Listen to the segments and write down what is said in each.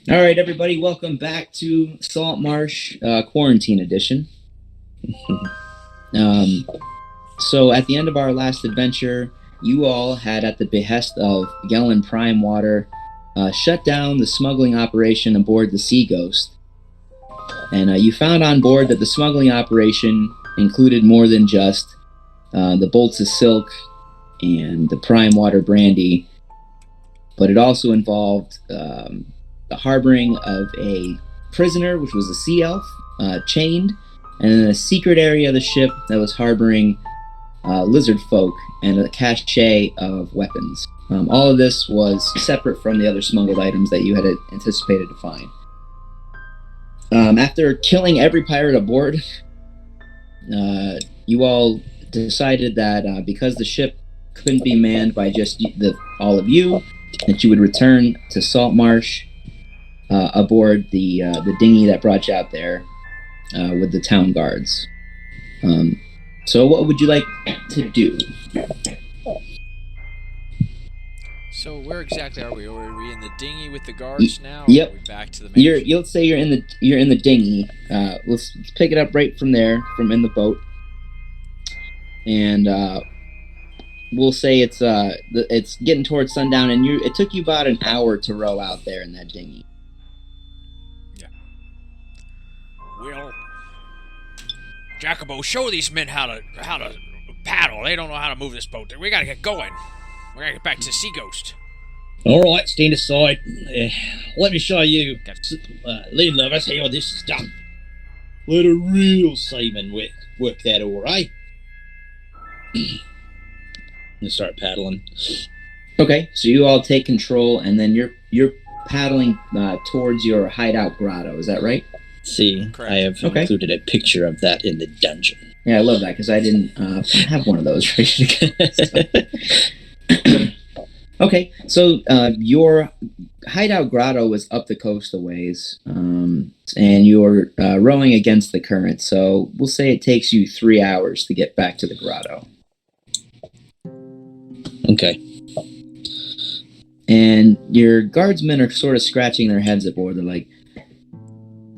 All right, everybody, welcome back to Saltmarsh Quarantine Edition. um, so, at the end of our last adventure, you all had, at the behest of Gellin Prime Water, shut down the smuggling operation aboard the Sea Ghost. And you found on board that the smuggling operation included more than just the bolts of silk and the prime water brandy, but it also involved the harboring of a prisoner, which was a sea elf, chained, and in a secret area of the ship that was harboring lizard folk and a cache of weapons. All of this was separate from the other smuggled items that you had anticipated to find. After killing every pirate aboard, you all decided that because the ship couldn't be manned by just all of you, that you would return to Saltmarsh aboard the dinghy that brought you out there with the town guards. So what would you like to do? So where exactly are we? Are we in the dinghy with the guards now? Yep. Or are we back to the main You'll say you're in the dinghy. Let's pick it up right from there, from in the boat, and we'll say it's getting towards sundown, and it took you about an hour to row out there in that dinghy. Yeah. Well, Jacobo, show these men how to paddle. They don't know how to move this boat. We gotta get going. We gotta get back to the Sea Ghost. All right, stand aside. Let me show you. Lead lovers how this is done. Let a real seaman work that oar, eh? And start paddling. Okay, so you all take control, and then you're paddling towards your hideout grotto. Is that right? See, Correct. I have included a picture of that in the dungeon. Yeah, I love that because I didn't have one of those ready to go. Okay, so your hideout grotto was up the coast a ways, and you're rowing against the current. So we'll say it takes you 3 hours to get back to the grotto. Okay. And your guardsmen are sort of scratching their heads aboard. They're like,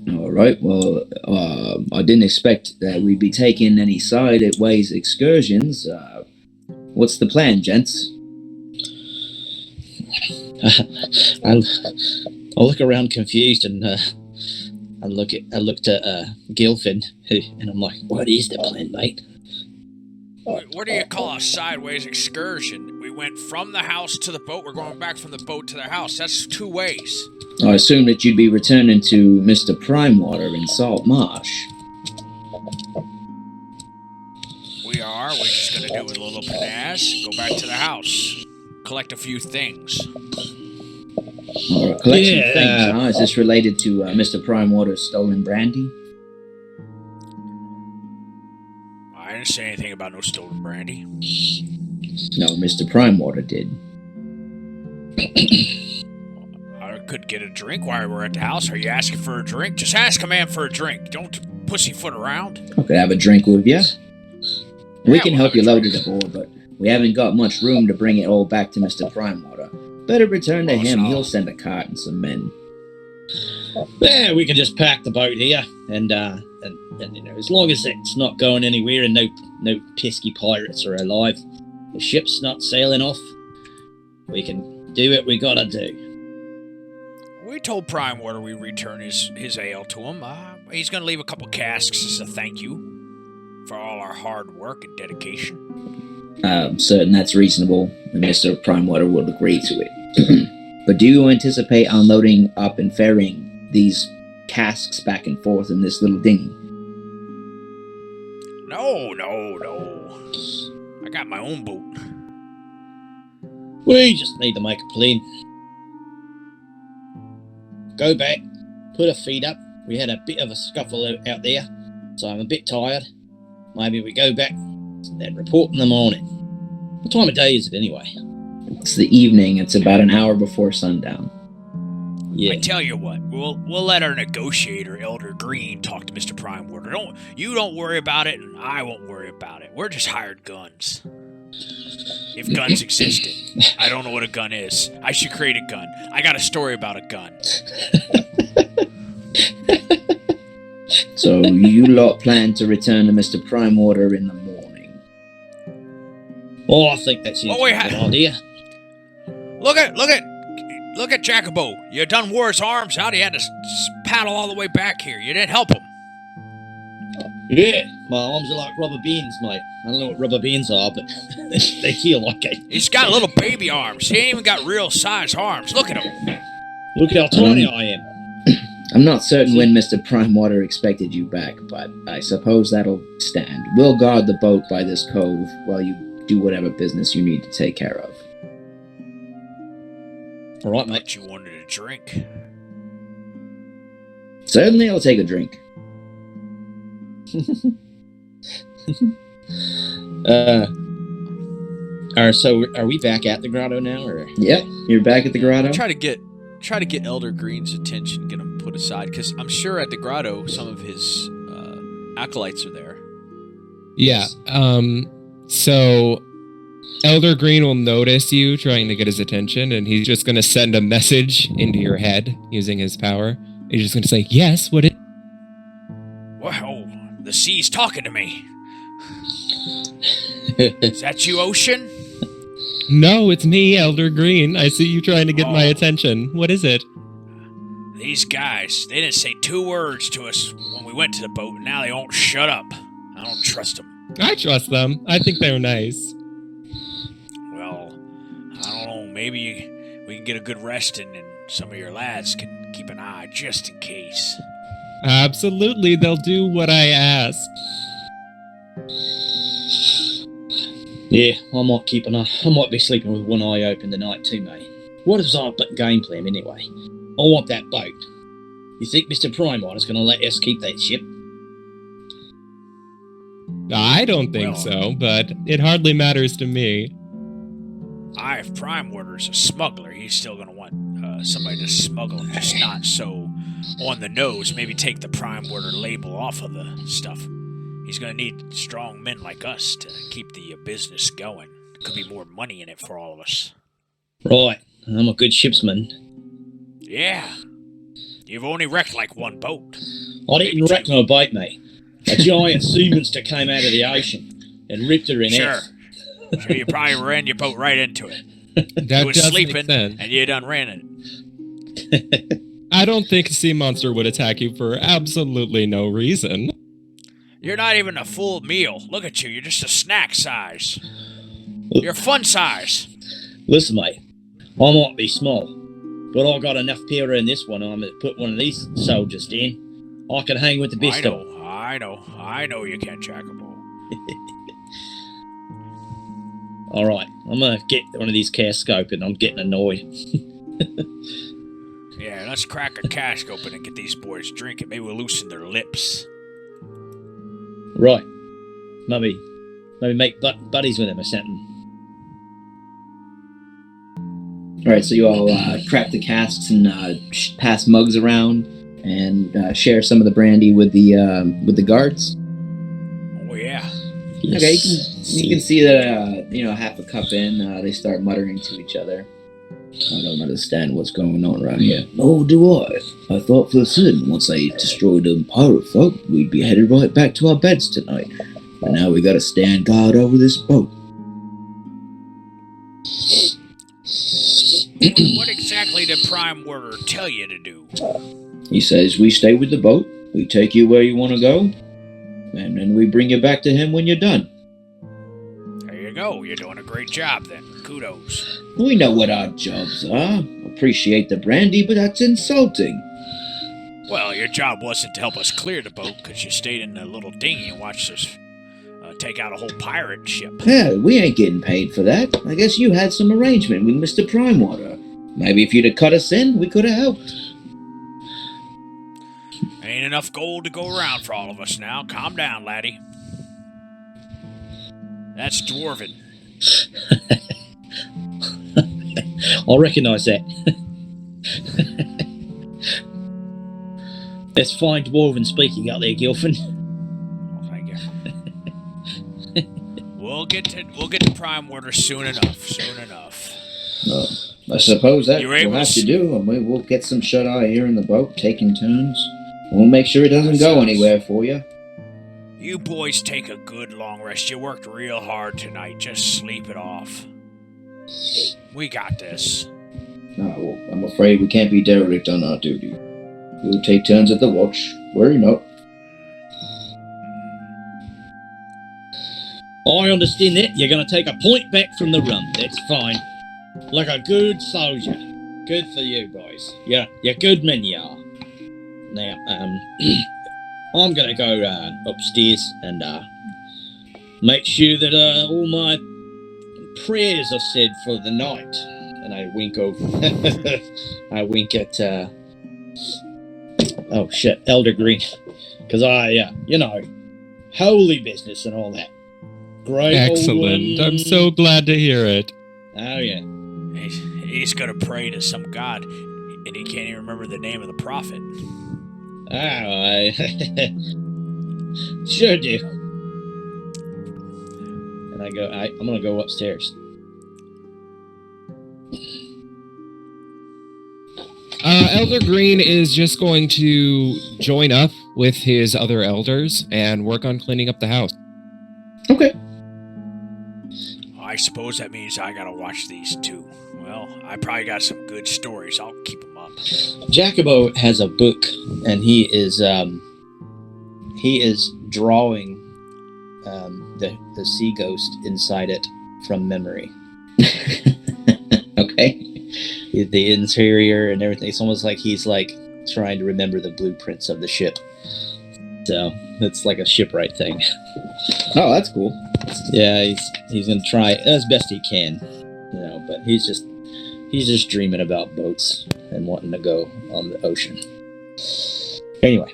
all right, well, I didn't expect that we'd be taking any sideways excursions. What's the plan, gents? I'll look around confused and I looked at Gilfin, and I'm like, what is the plan, mate? What do you call a sideways excursion? We went from the house to the boat. We're going back from the boat to the house. That's 2 ways. I assumed that you'd be returning to Mr. Primewater in Saltmarsh. We are. We're just gonna do it with a little panache. Go back to the house. Collect a few things. Or a collection of things, huh? Is this related to Mr. Primewater's stolen brandy? I didn't say anything about no stolen brandy. No, Mr. Primewater did. I could get a drink while we're at the house. Are you asking for a drink? Just ask a man for a drink. Don't pussyfoot around. I could have a drink with you. We can we'll help have you a load drink. it aboard, but we haven't got much room to bring it all back to Mr. Primewater. Better return to him. so- He'll send a cart and some men. Yeah, we can just pack the boat here, and as long as it's not going anywhere and no pesky pirates are alive, the ship's not sailing off, we can do what we gotta do. We told Primewater we'd return his ale to him. He's going to leave a couple casks as a thank you for all our hard work and dedication. I'm certain that's reasonable, and Mr. Primewater will agree to it. But do you anticipate unloading up and ferrying these casks back and forth in this little dinghy? No. I got my own boat. We just need to make a plan. Go back, put our feet up. We had a bit of a scuffle out there, so I'm a bit tired. Maybe we go back and then report in the morning. What time of day is it anyway? It's the evening. It's about an hour before sundown. Yeah. I tell you what, we'll let our negotiator, Elder Green, talk to Mr. Primewater. You don't worry about it, and I won't worry about it. We're just hired guns. If guns existed. I don't know what a gun is. I should create a gun. I got a story about a gun. So you lot plan to return to Mr. Primewater in the morning. Oh, I think that's a Oh, wait, good idea. Look at Jacobo. You done wore his arms out. He had to paddle all the way back here. You didn't help him. Yeah, my arms are like rubber bands, mate. I don't know what rubber bands are, but they feel like it. He's got little baby arms. He ain't even got real size arms. Look at him. Look how tiny I am. I'm not certain when Mr. Primewater expected you back, but I suppose that'll stand. We'll guard the boat by this cove while you do whatever business you need to take care of. All right, mate. But you wanted a drink. Certainly, I'll take a drink. So are we back at the grotto now, or? Yep, you're back at the grotto. Try to get Elder Green's attention, get him put aside, because I'm sure at the grotto some of his acolytes are there. Yeah. So Elder Green will notice you trying to get his attention, and he's just going to send a message into your head using his power. He's just going to say, "Yes, what it?" Wow, the sea's talking to me. Is that you, Ocean? No, it's me, Elder Green. I see you trying to get my Oh. attention. What is it? These guys, they didn't say 2 words to us when we went to the boat, and now they won't shut up. I don't trust them. I trust them. I think they're nice. Well, I don't know, maybe we can get a good rest in, and some of your lads can keep an eye just in case. Absolutely, they'll do what I ask. Yeah, I might be sleeping with one eye open tonight too, mate. What is our game plan anyway? I want that boat. You think Mr. Primewater's going to let us keep that ship? I don't think so, but it hardly matters to me. If Primewater's a smuggler, he's still going to want somebody to smuggle him, just not so on the nose. Maybe take the Primewater label off of the stuff. He's going to need strong men like us to keep the business going. Could be more money in it for all of us. Right, I'm a good shipsman. Yeah. You've only wrecked like 1 boat. I didn't wreck no boat, mate. A giant Syrinscape came out of the ocean and ripped her in half. Sure, you probably ran your boat right into it. That You was does sleeping, make sense. and you done ran it. I don't think a sea monster would attack you for absolutely no reason. You're not even a full meal. Look at you. You're just a snack size. You're fun size. Listen, mate, I might be small, but I got enough powder in this one. I'm going to put one of these soldiers in. I can hang with the best of them. I know you can, Jacobo. All right, I'm going to get one of these casks open. I'm getting annoyed. Yeah, let's crack a cask open and get these boys drinking. Maybe we'll loosen their lips. Right. Maybe make buddies with him or something. All right, so you all crack the casks and pass mugs around and share some of the brandy with the guards. Oh yeah. Yes. Okay, you can see that half a cup in, they start muttering to each other. I don't understand what's going on right here. Nor do I. I thought for certain once they destroyed them pirate folk, we'd be headed right back to our beds tonight. But now we gotta stand guard over this boat. What exactly did Primewater tell you to do? He says we stay with the boat, we take you where you want to go, and then we bring you back to him when you're done. There you go. You're doing a great job then. Kudos. We know what our jobs are. Appreciate the brandy, but that's insulting. Well, your job wasn't to help us clear the boat because you stayed in the little dinghy and watched us take out a whole pirate ship. Yeah, we ain't getting paid for that. I guess you had some arrangement with Mr. Primewater. Maybe if you'd have cut us in, we could have helped. Ain't enough gold to go around for all of us now. Calm down, laddie. That's Dwarven. I'll recognise that. That's fine dwarven speaking out there, Gilfin. Oh, thank you. We'll get to Prime Water soon enough. Soon enough. I suppose that You're we'll able have to to do, and we'll get some shut-eye here in the boat, taking turns. We'll make sure it doesn't go anywhere for you. You boys take a good long rest. You worked real hard tonight. Just sleep it off. We got this. No, well, I'm afraid we can't be derelict on our duty. We'll take turns at the watch. Worry not. I understand that. You're going to take a point back from the rum. That's fine. Like a good soldier. Good for you, boys. You're good men, you are. Now, I'm going to go upstairs and make sure that all my prayers are said for the night. And I wink over. I wink at, Elder Green. Because holy business and all that. Great. Excellent. I'm so glad to hear it. Oh, yeah. He's going to pray to some god, and he can't even remember the name of the prophet. Oh, I sure do. And I'm going to go upstairs. Elder Green is just going to join up with his other elders and work on cleaning up the house. Okay. I suppose that means I gotta watch these too. Well, I probably got some good stories. I'll keep them up. Jacobo has a book, and he is drawing the sea ghost inside it from memory. Okay. The interior and everything. It's almost like he's trying to remember the blueprints of the ship. So it's like a shipwright thing. Oh, that's cool. Yeah, he's gonna try as best he can, but he's just dreaming about boats and wanting to go on the ocean. Anyway,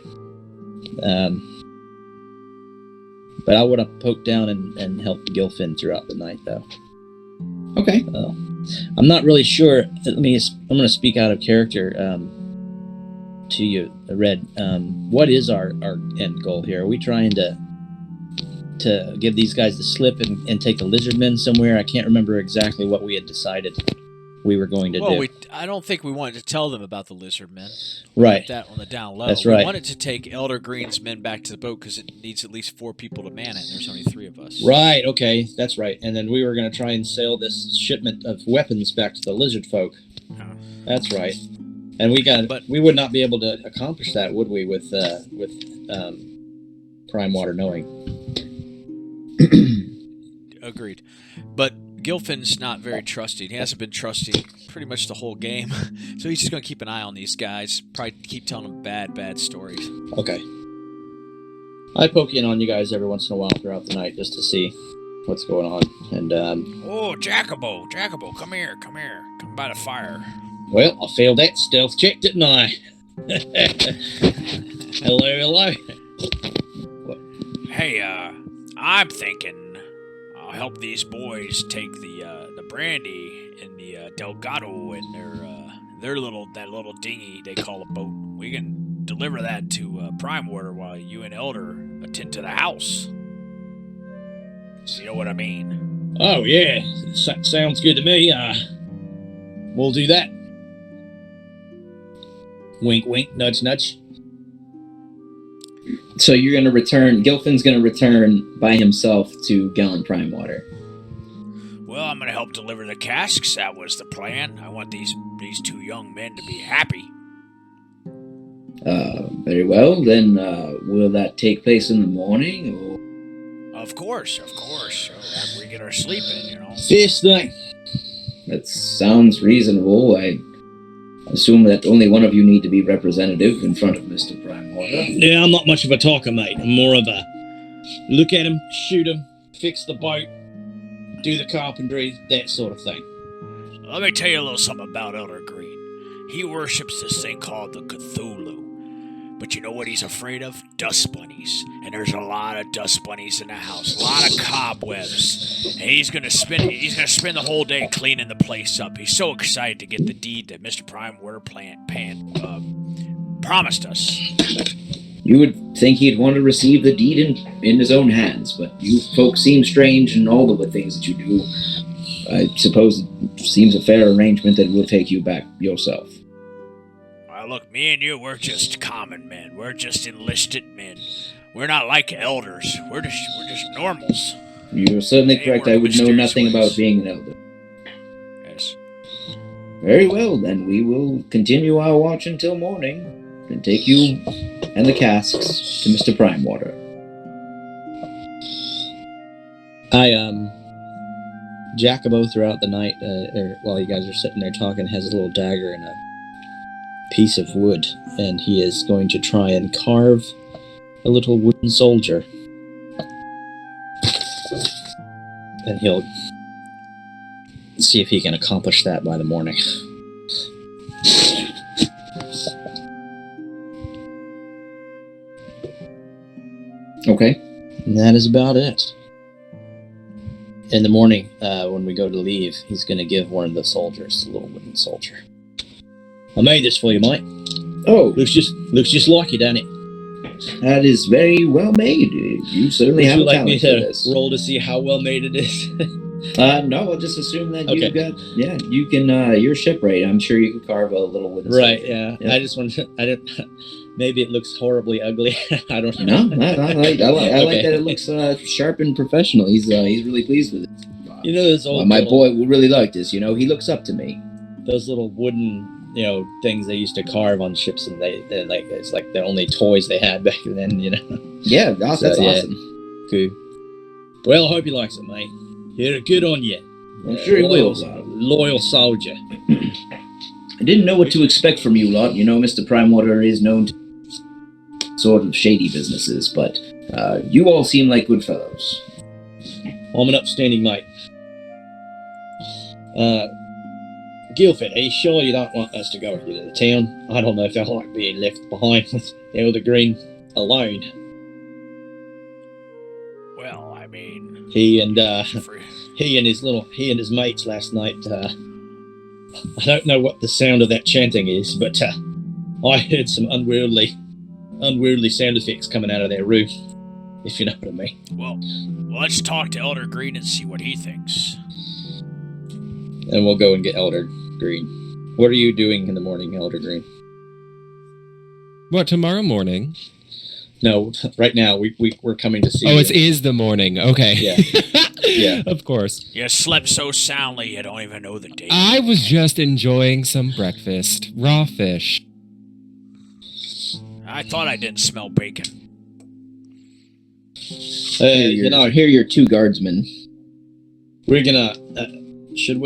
but I would have poked down and helped Gilfin throughout the night, though. Okay. I'm not really sure. I'm going to speak out of character to you, Red. What is our end goal here? Are we trying to give these guys the slip and take the lizardmen somewhere? I can't remember exactly what we had decided we were going to do. I don't think we wanted to tell them about the lizardmen. Right. That on the down low. That's right. We wanted to take Elder Green's men back to the boat because it needs at least 4 people to man it, and there's only 3 of us. Right, okay, that's right. And then we were going to try and sail this shipment of weapons back to the lizard folk. That's right. And we would not be able to accomplish that, would we, with Prime Water knowing? Agreed. But Gilfin's not very trusting. He hasn't been trusting pretty much the whole game. So he's just going to keep an eye on these guys. Probably keep telling them bad stories. Okay. I poke in on you guys every once in a while throughout the night just to see what's going on. And oh, Jacobo, come here. Come by the fire. Well, I failed that stealth check, didn't I? Hello. Hey, I'm thinking I'll help these boys take the brandy and the Delgado and their little dinghy they call a boat. We can deliver that to Prime Water while you and Elder attend to the house. So you know what I mean? Oh yeah, sounds good to me. We'll do that. Wink, wink, nudge, nudge. So you're going to return, Gilfin's going to return by himself to Gallon Prime Water. Well, I'm going to help deliver the casks. That was the plan. I want these 2 young men to be happy. Very well. Then will that take place in the morning? Or? Of course. So after we get our sleep in, First thing. That sounds reasonable. I assume that only one of you need to be representative in front of Mr. Prime Water. Yeah, I'm not much of a talker, mate. I'm more of a look at him, shoot him, fix the boat, do the carpentry, that sort of thing. Let me tell you a little something about Elder Green. He worships this thing called the Cthulhu. But you know what he's afraid of? Dust bunnies. And there's a lot of dust bunnies in the house. A lot of cobwebs. And he's gonna spend the whole day cleaning the place up. He's so excited to get the deed that Mr. Prime Water promised us. You would think he'd want to receive the deed in his own hands, but you folks seem strange in all the things that you do. I suppose it seems a fair arrangement that we'll take you back yourself. Well, look, me and you, we're just common men. We're just enlisted men. We're not like elders. We're just normals. You're certainly correct. I would know nothing about being an elder. Yes. Very well, then we will continue our watch until morning and take you and the casks to Mr. Primewater. Jacobo throughout the night, or while you guys are sitting there talking, has a little dagger and a piece of wood, and he is going to try and carve a little wooden soldier. And he'll see if he can accomplish that by the morning. Okay. And that is about it. In the morning, when we go to leave, he's going to give one of the soldiers a little wooden soldier. I made this for you, mate. Oh, Looks just like it, doesn't it? that is very well made. You certainly Would have you a like me talent for to this. roll to see how well made it is? No, I'll just assume that Okay. you've got. Yeah, you can. You're shipwright. I'm sure you could carve a little wooden Right, soldier. yeah. I just want to. I don't. Maybe it looks horribly ugly. I don't No, know. I like Okay. that it looks sharp and professional. He's really pleased with it. You know those old My little- boy will really like this. You know, he looks up to me. those little wooden, things they used to carve on ships, and they're like it's like the only toys they had back then. Yeah, that's So, yeah. awesome. Cool. Well, I hope he likes it, mate. You're good on you. I'm sure he will. Loyal soldier. I didn't know what to expect from you lot. You know, Mr. Primewater is known to sort of shady businesses, but you all seem like good fellows. I'm an upstanding mate. Guilford, are you sure you don't want us to go with you to the town? I don't know if I like being left behind with Elder Green alone. Well, I mean, He and for, he and his mates last night. I don't know what the sound of that chanting is, but I heard some unwieldy sound effects coming out of their room. If you know what I mean. well, let's talk to Elder Green and see what he thinks. And we'll go and get Elder Green. What are you doing in the morning, Elder Green? What, tomorrow morning? No, right now we're coming to see. Oh, you. it is the morning. Okay. Yeah. Yeah. Of course. You slept so soundly you don't even know the date. I was just enjoying some breakfast. Raw fish. I thought I didn't smell bacon. Here are your two guardsmen. We're gonna. Do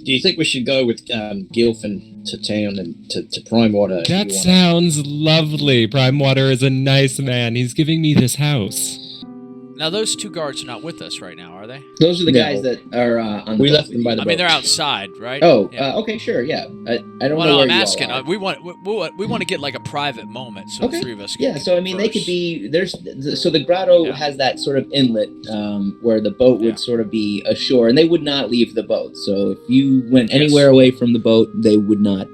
you think we should go with Gilfin to town and to Primewater? That sounds lovely. Primewater is a nice man. He's giving me this house. Now, those two guards are not with us right now, are they? Those are the No. guys that are on the We boat left with them by you. the I mean, boat. they're outside, right? Oh, Yeah. okay, sure, yeah. I don't know Well, where I'm you all asking. are. We want to get like a private moment, so Okay. the three of us. Can Yeah, so I mean, they could converse. be so the grotto Yeah. has that sort of inlet where the boat would Yeah. sort of be ashore, and they would not leave the boat. So if you went Yes. anywhere away from the boat, they would not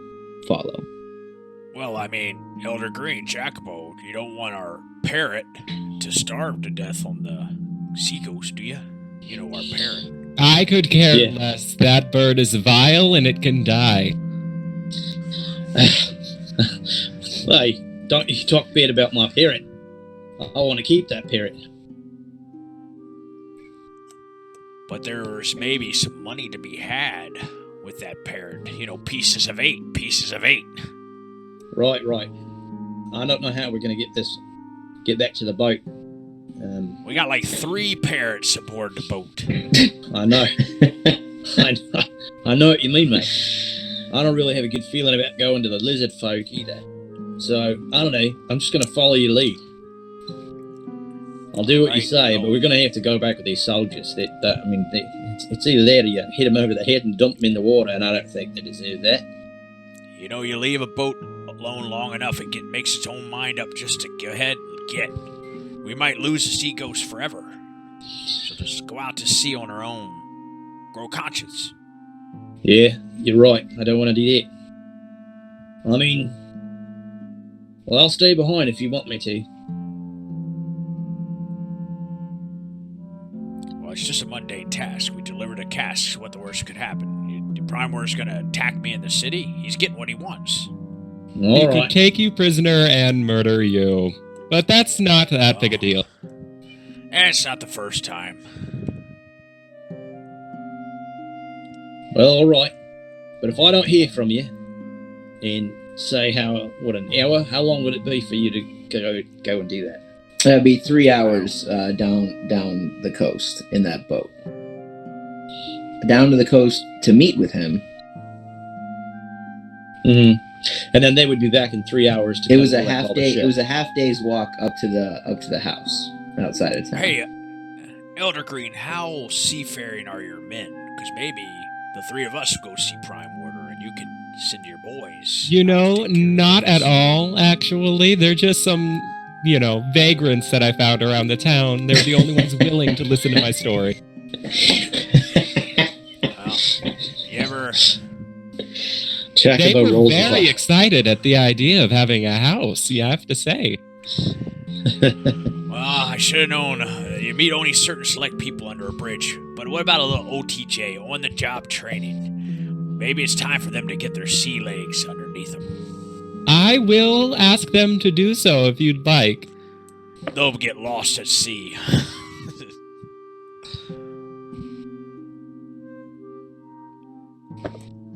follow. Well, I mean, Elder Green, Jacobo, you don't want our parrot to starve to death on the seagulls, do you? You know, our parrot. I could care Yeah. less. That bird is vile and it can die. Hey, don't you talk bad about my parrot. I want to keep that parrot. But there's maybe some money to be had with that parrot. You know, pieces of eight. Right. I don't know how we're going to get back to the boat. We got like 3 parrots aboard the boat. I know. I know what you mean, mate. I don't really have a good feeling about going to the lizard folk either. So, I don't know. I'm just going to follow your lead. I'll do what you Right. say, but we're going to have to go back with these soldiers. It's either that or you hit them over the head and dump them in the water, and I don't think they deserve that. You know, you leave a boat alone long enough, it makes its own mind up just to go ahead and get. We might lose the sea ghost forever. So just go out to sea on our own. Grow conscience. Yeah, you're right. I don't want to do that. I mean, well, I'll stay behind if you want me to. just a mundane task. We delivered a cask. What the worst could happen? The Prime Warder's gonna attack me in the city? He's getting what he wants. He could take you prisoner and murder you. But that's not that big a deal. And it's not the first time. Well, all right. But if I don't hear from you in, say, an hour, how long would it be for you to go and do that? That'd be 3 hours down the coast in that boat. Down to the coast to meet with him. Mm-hmm. And then they would be back in 3 hours. It was a half day. It was a half day's walk up to the house outside of town. Hey, Elder Green, how seafaring are your men? Because maybe the three of us go see Prime Warder, and you can send your boys. You know, not at all. Actually, they're just some, vagrants that I found around the town. They're the only ones willing to listen to my story. Well, you ever? They were very excited at the idea of having a house, you have to say. Well, I should have known. You meet only certain select people under a bridge. But what about a little OTJ, on-the-job training? Maybe it's time for them to get their sea legs underneath them. I will ask them to do so if you'd like. They'll get lost at sea.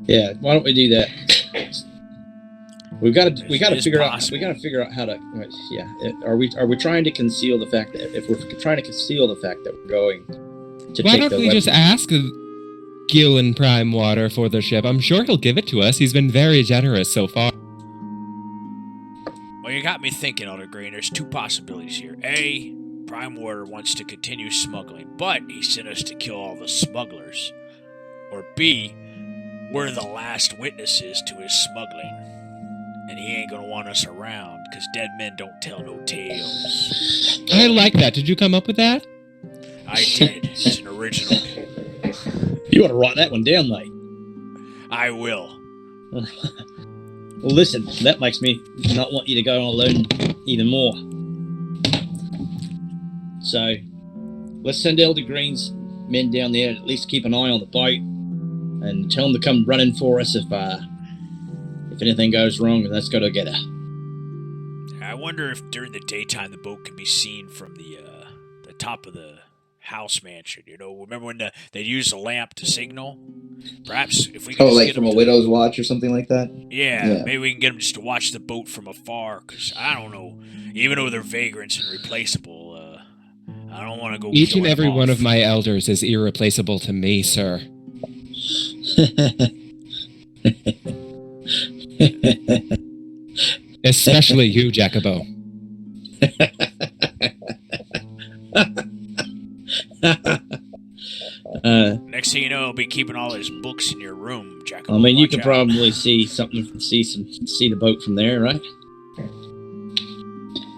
Yeah, why don't we do that? We got to figure out how to. Yeah, are we trying to conceal the fact that if we're trying to conceal the fact that we're going to why take don't the we weapon? just ask Gillen Prime Water for the ship? I'm sure he'll give it to us. He's been very generous so far. Well, you got me thinking, Elder Green. There's two possibilities here. A, Prime Warder wants to continue smuggling, but he sent us to kill all the smugglers. Or B, we're the last witnesses to his smuggling. And he ain't gonna want us around, because dead men don't tell no tales. I like that. Did you come up with that? I did. It's an original. You ought to write that one down, mate. I will. Well, listen, that makes me not want you to go on alone even more. So, let's send Elder Green's men down there to at least keep an eye on the boat and tell them to come running for us if anything goes wrong, and let's go together. I wonder if during the daytime the boat can be seen from the top of the house mansion. Remember when they used a lamp to signal? Perhaps if we can like from a widow's watch or something like that? Yeah, maybe we can get them just to watch the boat from afar, because I don't know, even though they're vagrants and replaceable, I don't want to go Each and killing every them one off. of my elders is irreplaceable to me, sir. Especially you, Jacobo. Next thing you know, I'll be keeping all his books in your room, Jacobo. I mean, you Watch can out. probably see the boat from there, right?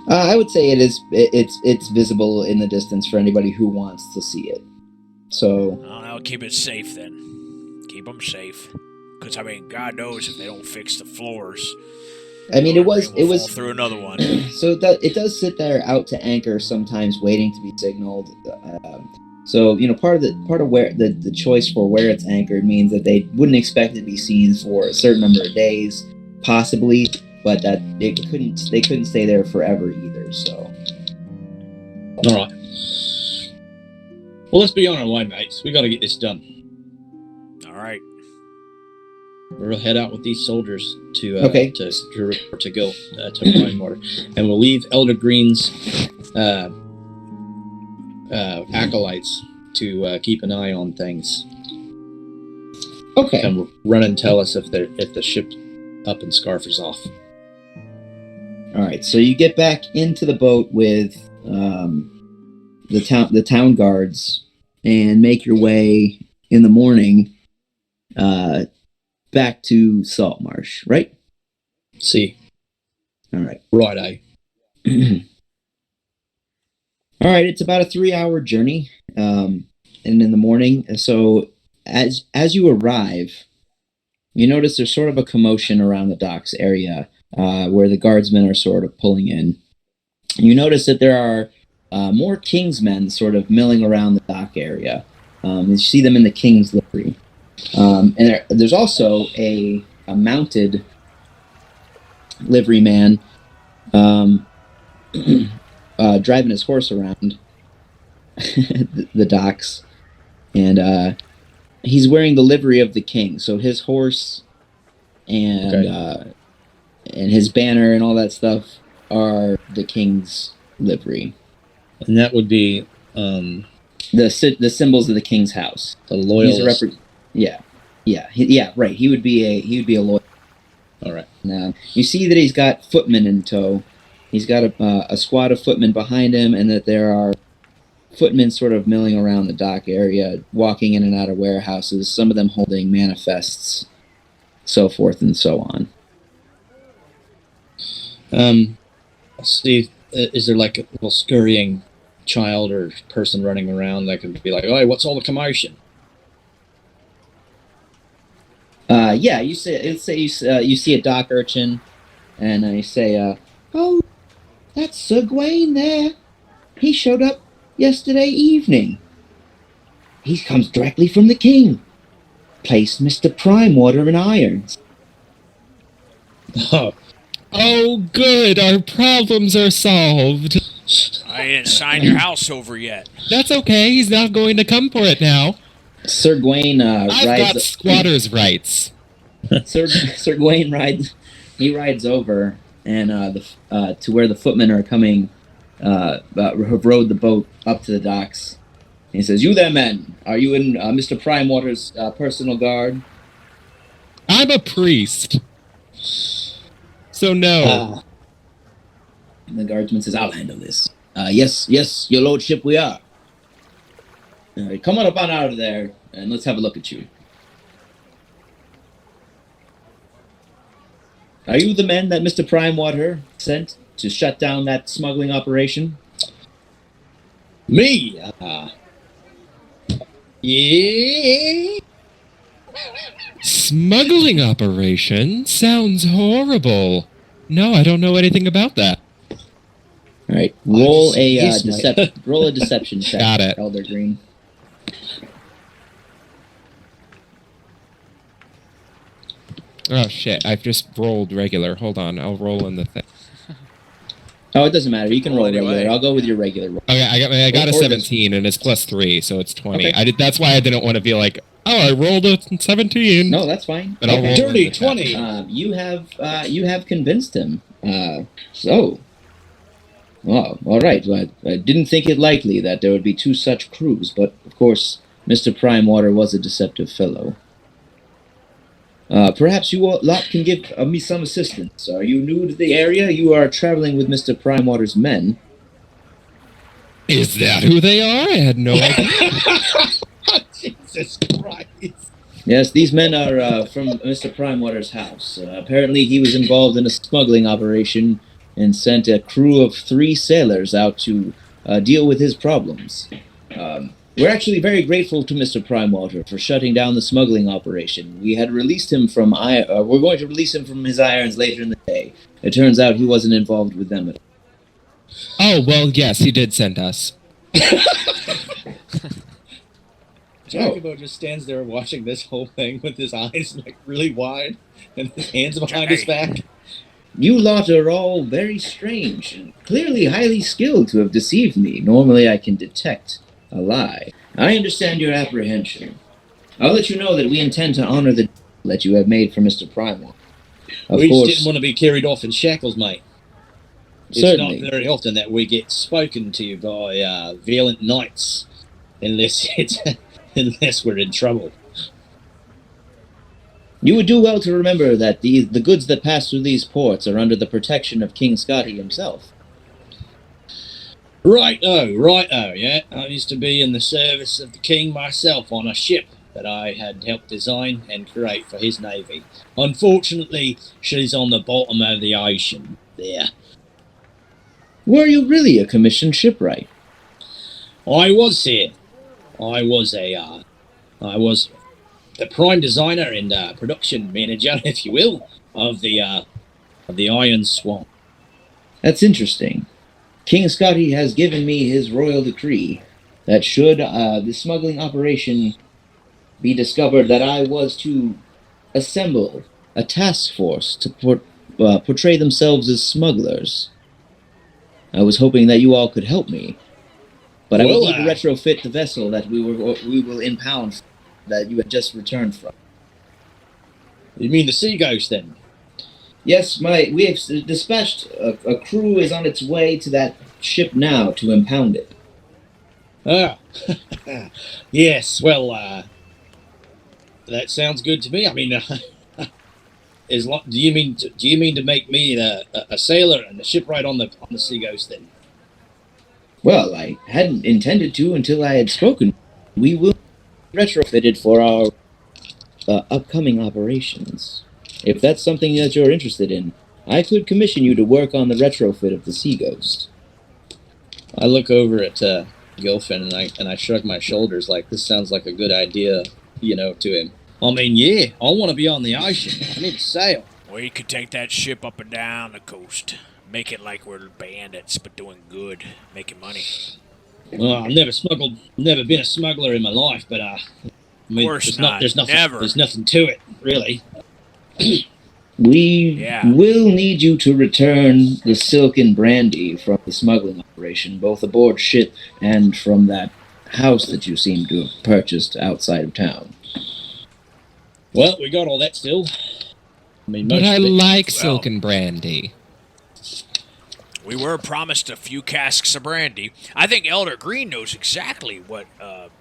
I would say it's visible in the distance for anybody who wants to see it. So I'll keep it safe then. Keep them safe. Because, God knows if they don't fix the floors. it was fall through another one. So it does sit there out to anchor sometimes, waiting to be signaled. So part of where the choice for where it's anchored means that they wouldn't expect it to be seen for a certain number of days, possibly, but that they couldn't stay there forever either. So, All right. Well, let's be on our way, mates. We got to get this done. All right. We'll head out with these soldiers to go to Prime Water, and we'll leave Elder Green's acolytes to keep an eye on things. okay. And run and tell us if the ship up and scarf is off. All right, so you get back into the boat with the town guards and make your way in the morning back to Saltmarsh, right? See. All right. Right, All right, it's about a 3-hour journey, and in the morning. So as you arrive, you notice there's sort of a commotion around the docks area where the guardsmen are sort of pulling in. You notice that there are more Kingsmen sort of milling around the dock area. You see them in the king's livery. And there's also a mounted liveryman driving his horse around the docks, and he's wearing the livery of the king. So his horse and his banner and all that stuff are the king's livery. And that would be the symbols of the king's house. The loyalist. Right. He would be a loyal. All right. Now you see that he's got footmen in tow. He's got a squad of footmen behind him, and that there are footmen sort of milling around the dock area, walking in and out of warehouses, some of them holding manifests, so forth and so on. See, is there like a little scurrying child or person running around that could be like, "Oh, what's all the commotion?" You see a dock urchin, and you say, "Oh, that's Sir Gawain there. He showed up yesterday evening. He comes directly from the king. Placed Mr. Primewater in irons." Oh, good. Our problems are solved. I didn't sign your house over yet. That's okay. He's not going to come for it now. Sir Gawain I've got squatters' rights. Sir Gawain rides over and to where the footmen are coming, have rowed the boat up to the docks. And he says, "You there, men? Are you in Mr. Primewater's personal guard?" I'm a priest. So no. And the guardsman says, "I'll handle this." Yes, your lordship, we are. All right, come on up on out of there, and let's have a look at you. Are you the men that Mr. Primewater sent to shut down that smuggling operation? Me? Yeah. Smuggling operation? Sounds horrible. No, I don't know anything about that. All right, roll roll a deception check. Got it. Elder Green. Oh shit, I've just rolled regular. Hold on, I'll roll in the thing. Oh, it doesn't matter. You can roll Anyway. regular. I'll go with your regular roll. Okay, I got a Or 17 and it's +3, so it's 20. Okay. That's why I didn't want to be like, oh, I rolled a 17. No, that's fine. But I'll roll Dirty in the 20. You have convinced him. Well, all right. Well, I didn't think it likely that there would be two such crews, but of course, Mr. Primewater was a deceptive fellow. Perhaps you lot can give me some assistance. Are you new to the area? You are traveling with Mr. Primewater's men. Is that who they are? I had no idea. Jesus Christ. Yes, these men are from Mr. Primewater's house. Apparently, he was involved in a smuggling operation and sent a crew of 3 sailors out to deal with his problems. We're actually very grateful to Mr. Primewater for shutting down the smuggling operation. We had released him from we're going to release him from his irons later in the day. It turns out he wasn't involved with them at all. Oh, well, yes, he did send us. Jacobo just stands there watching this whole thing with his eyes like really wide and his hands behind his back. You lot are all very strange and clearly highly skilled to have deceived me. Normally I can detect a lie. I understand your apprehension. I'll let you know that we intend to honor the deal that you have made for Mr. Primewater. We just didn't want to be carried off in shackles, mate. Certainly. It's not very often that we get spoken to by violent knights unless we're in trouble. You would do well to remember that the goods that pass through these ports are under the protection of King Scotty himself. Righto, yeah. I used to be in the service of the king myself on a ship that I had helped design and create for his navy. Unfortunately, she's on the bottom of the ocean there. Were you really a commissioned shipwright? I was here. I was the prime designer and production manager, if you will, of the Iron Swan. That's interesting. King Scotty has given me his royal decree. that should the smuggling operation be discovered, that I was to assemble a task force to portray themselves as smugglers. I was hoping that you all could help me, but I will need to retrofit the vessel that we will impound that you had just returned from. You mean the Sea Ghost, then? Yes, we have dispatched a crew is on its way to that ship now to impound it. Ah, yes. Well, that sounds good to me. I mean, do you mean to make me a sailor and a shipwright on the Sea Ghost, then? Well, I hadn't intended to until I had spoken. We will be retrofitted for our upcoming operations. If that's something that you're interested in, I could commission you to work on the retrofit of the Sea Ghost. I look over at Gilfin and I shrug my shoulders like this sounds like a good idea, to him. I mean, yeah, I want to be on the ocean. I need to sail. We could take that ship up and down the coast. Make it like we're bandits, but doing good, making money. Well, I've never been a smuggler in my life, but I mean, of course not. There's nothing. Never. There's nothing to it, really. We will need you to return the silk and brandy from the smuggling operation, both aboard ship and from that house that you seem to have purchased outside of town. Well, we got all that still. I mean, but I like silk and brandy. We were promised a few casks of brandy. I think Elder Green knows exactly what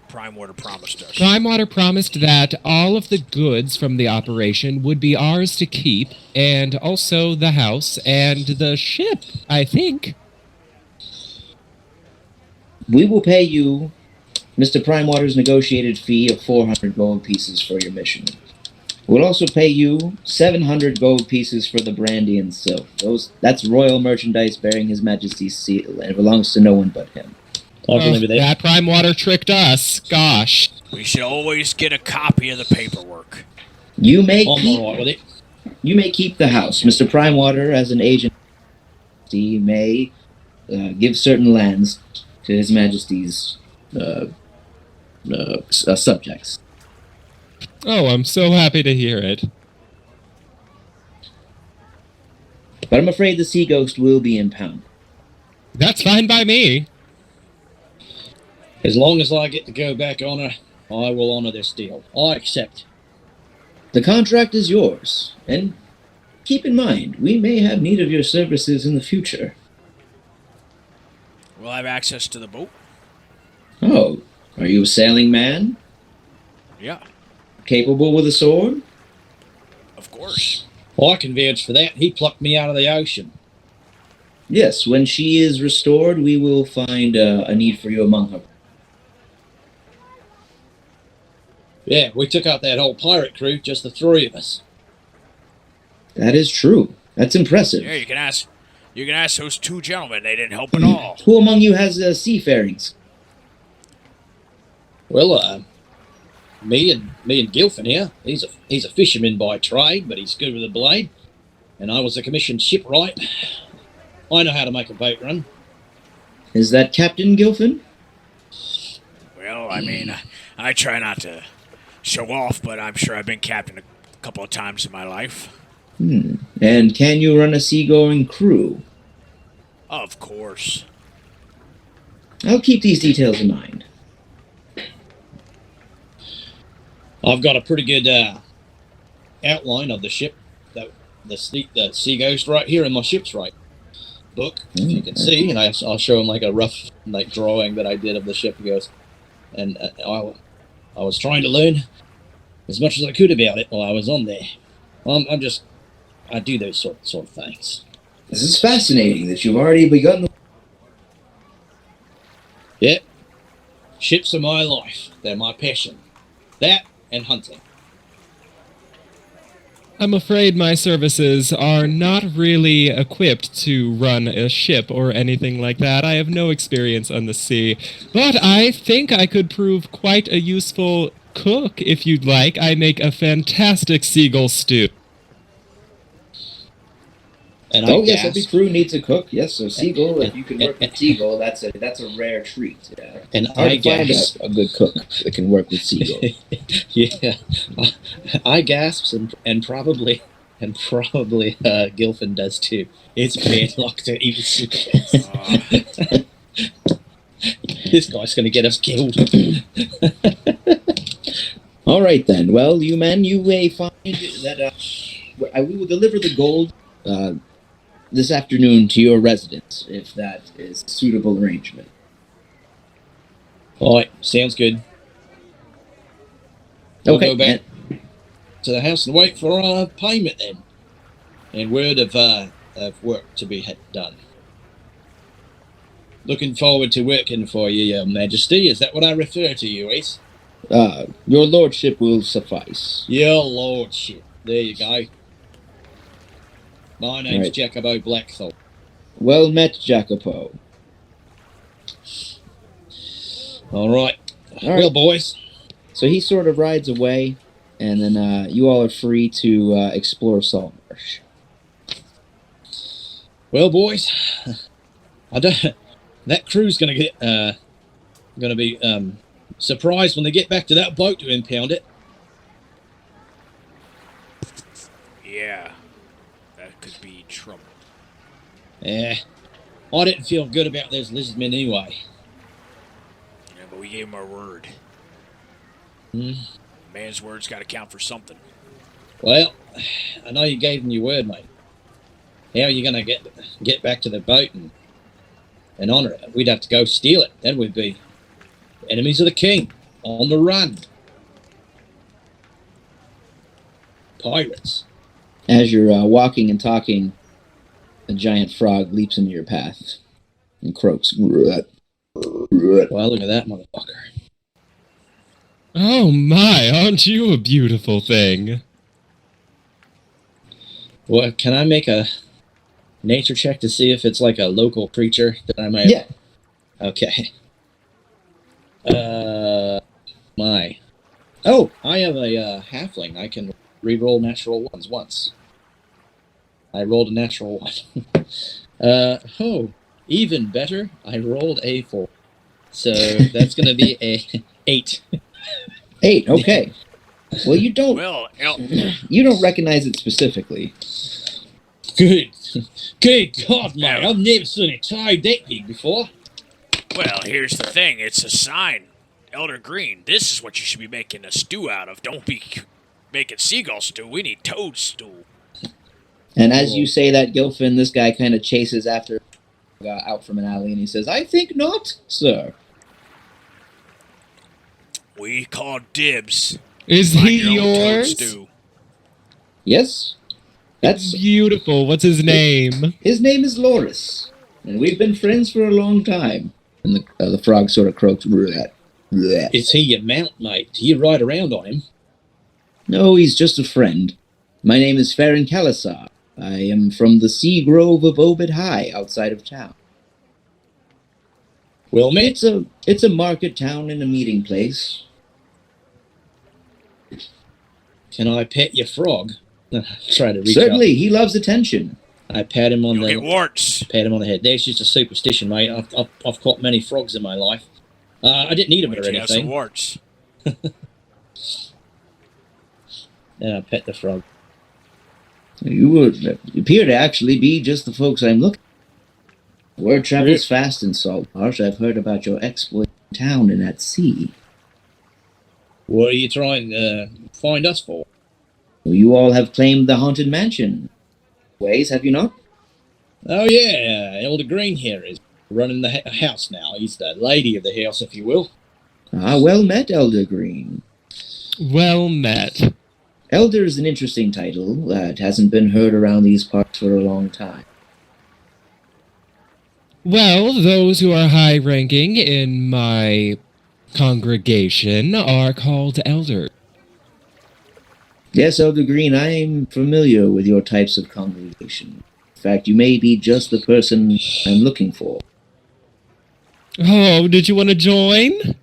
Prime Water promised us. Prime Water promised that all of the goods from the operation would be ours to keep, and also the house and the ship, I think. We will pay you Mr. Prime Water's negotiated fee of 400 gold pieces for your mission. We'll also pay you 700 gold pieces for the brandy and silk. That's royal merchandise bearing His Majesty's seal, and it belongs to no one but him. That Prime Water tricked us. Gosh. We should always get a copy of the paperwork. You may keep the house. Mr. Prime Water, as an agent, he may give certain lands to His Majesty's subjects. Oh, I'm so happy to hear it. But I'm afraid the Sea Ghost will be impounded. That's fine by me. As long as I get to go back on her, I will honor this deal. I accept. The contract is yours, and keep in mind, we may have need of your services in the future. We'll have access to the boat. Oh, are you a sailing man? Yeah. Capable with a sword? Of course. Well, I can vouch for that. He plucked me out of the ocean. Yes, when she is restored, we will find a need for you among her. Yeah, we took out that whole pirate crew, just the three of us. That is true. That's impressive. Yeah, you can ask those two gentlemen. They didn't help at all. Who among you has seafarings? Well, me and Gilfin here. He's a fisherman by trade, but he's good with a blade. And I was a commissioned shipwright. I know how to make a boat run. Is that Captain Gilfin? Well, I mean, I try not to show off, but I'm sure I've been captain a couple of times in my life. And can you run a seagoing crew? Of course. I'll keep these details in mind. I've got a pretty good outline of the ship, the Sea Ghost, right here in my ship's right book, if you can see, and I'll show him like a rough drawing that I did of the ship. He goes, and I was trying to learn as much as I could about it while I was on there. I do those sort of things. This is fascinating that you've already begun. Yep, ships are my life. They're my passion. That and hunting. I'm afraid my services are not really equipped to run a ship or anything like that. I have no experience on the sea, but I think I could prove quite a useful cook if you'd like. I make a fantastic seagull stew. And yes, every crew needs a cook. Yes, so seagull. If you can work with seagull, that's a rare treat. Yeah. And Hard I to find gasp. a good cook that can work with seagulls. Yeah, I gasps and probably Gilfin does too. It's bad luck to even see this. This guy's going to get us killed. All right then. Well, you men, you may find that we will deliver the gold this afternoon to your residence, if that is a suitable arrangement. All right, sounds good. We'll Okay. go back to the house and wait for payment then, and word of work to be done. Looking forward to working for you, Your Majesty. Is that what I refer to you as? Your lordship will suffice. Your lordship. There you go. My name's Right. Jacobo Blackthorn. Well met, Jacopo. All right. All right. Well, boys. So he sort of rides away, and then you all are free to explore Saltmarsh. Well, boys. That crew's gonna be surprised when they get back to that boat to impound it. Yeah, that could be trouble. Yeah. I didn't feel good about those lizardmen anyway. Yeah, but we gave him our word. Man's word's got to count for something. Well, I know you gave them your word, mate. How are you gonna get back to the boat and honor it? We'd have to go steal it. Then we'd be enemies of the king, on the run. Pirates. As you're walking and talking, a giant frog leaps into your path and croaks. Well, look at that motherfucker. Oh my, aren't you a beautiful thing? Well, can I make a nature check to see if it's like a local creature that I might... Yeah. Okay. My. Oh, I have a halfling. I can re-roll natural ones once. I rolled a natural one. Oh, even better. I rolled a 4. So that's going to be a 8. 8, okay. Well, you don't recognize it specifically. Good God, mate. I've never seen a toad that big before. Well, here's the thing. It's a sign. Elder Green, this is what you should be making a stew out of. Don't be making seagull stew. We need toad stew. And as you say that, Gilfin, this guy kind of chases after out from an alley, and he says, "I think not, sir." We call dibs. Is Find he your own toad yours? stew. Yes, that's Beautiful. What's his name? his name is Loris, and we've been friends for a long time. And the frog sort of croaks. "Bleh, bleh." Is he your mount, mate? Do you ride around on him? No, he's just a friend. My name is Farron Calasar. I am from the Sea Grove of Obed High, outside of town. Well, mate. It's a market town and a meeting place. Can I pet your frog? Try to reach Certainly, he loves attention. up. I pat him on You'll the get warts. pat him on the head. There's just a superstition, mate. I've caught many frogs in my life. I didn't eat them Wait or till you have some anything. warts. Then I pet the frog. You appear to actually be just the folks I'm looking for. Word travels fast in Saltmarsh. I've heard about your exploit in town and at sea. What are you trying to find us for? You all have claimed the haunted mansion. Ways, have you not? Oh yeah, Elder Green here is running the house now. He's the lady of the house, if you will. Ah, well met, Elder Green. Well met. Elder is an interesting title that hasn't been heard around these parts for a long time. Well, those who are high-ranking in my congregation are called elders. Yes, Elder Green, I'm familiar with your types of congregation. In fact, you may be just the person I'm looking for. Oh, did you want to join?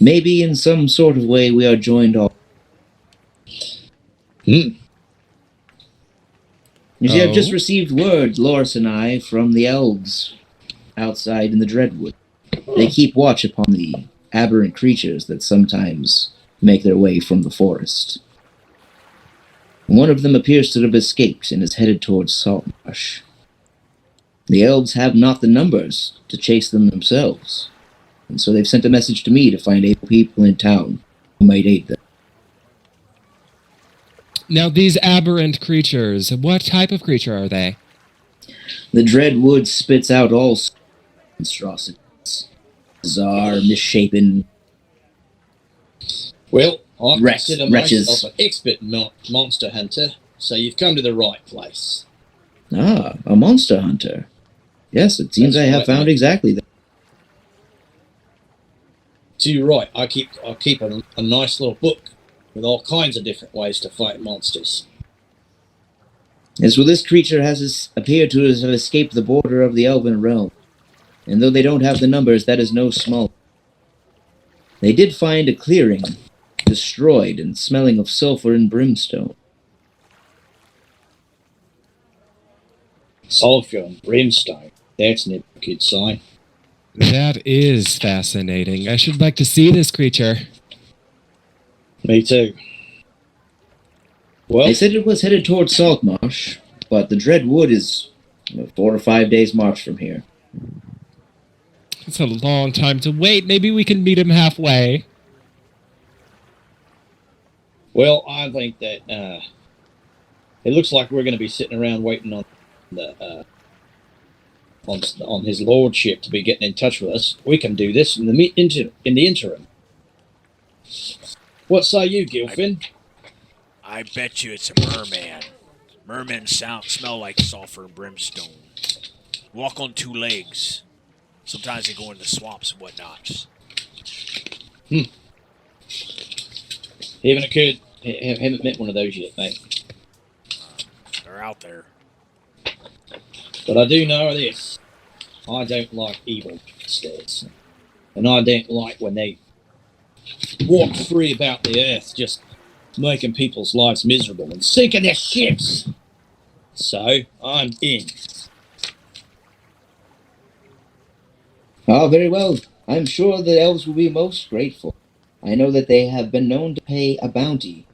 Maybe in some sort of way we are joined all. You see, I've just received word, Loris and I, from the elves outside in the Dreadwood. They keep watch upon the aberrant creatures that sometimes make their way from the forest. One of them appears to have escaped and is headed towards Saltmarsh. The elves have not the numbers to chase them themselves, and so they've sent a message to me to find able people in town who might aid them. Now, these aberrant creatures, what type of creature are they? The Dreadwood spits out all monstrosities. Bizarre, misshapen. Well, I consider wretches. myself an expert monster hunter, so you've come to the right place. Ah, a monster hunter. Yes, it seems That's I have right, found mate. exactly that. So you're right, I keep a nice little book with all kinds of different ways to fight monsters. As well, this creature has appeared to have escaped the border of the elven realm, and though they don't have the numbers, that is no small. They did find a clearing, destroyed and smelling of sulfur and brimstone. Sulfur and brimstone. That's never a good sign. That is fascinating. I should like to see this creature. Me too. Well, They said it was headed towards Saltmarsh, but the Dreadwood is 4 or 5 days march from here. It's a long time to wait. Maybe we can meet him halfway. well, I think that it looks like we're going to be sitting around waiting on the on his lordship to be getting in touch with us. We can do this in the interim. What say you, Gilfin? I bet you it's a merman. Mermen smell like sulfur and brimstone. Walk on 2 legs. Sometimes they go in the swamps and whatnot. Haven't met one of those yet, mate. They're out there. But I do know this. I don't like evil monsters. And I don't like when they walk free about the earth, just making people's lives miserable and sinking their ships. So, I'm in. Ah, very well. I'm sure the elves will be most grateful. I know that they have been known to pay a bounty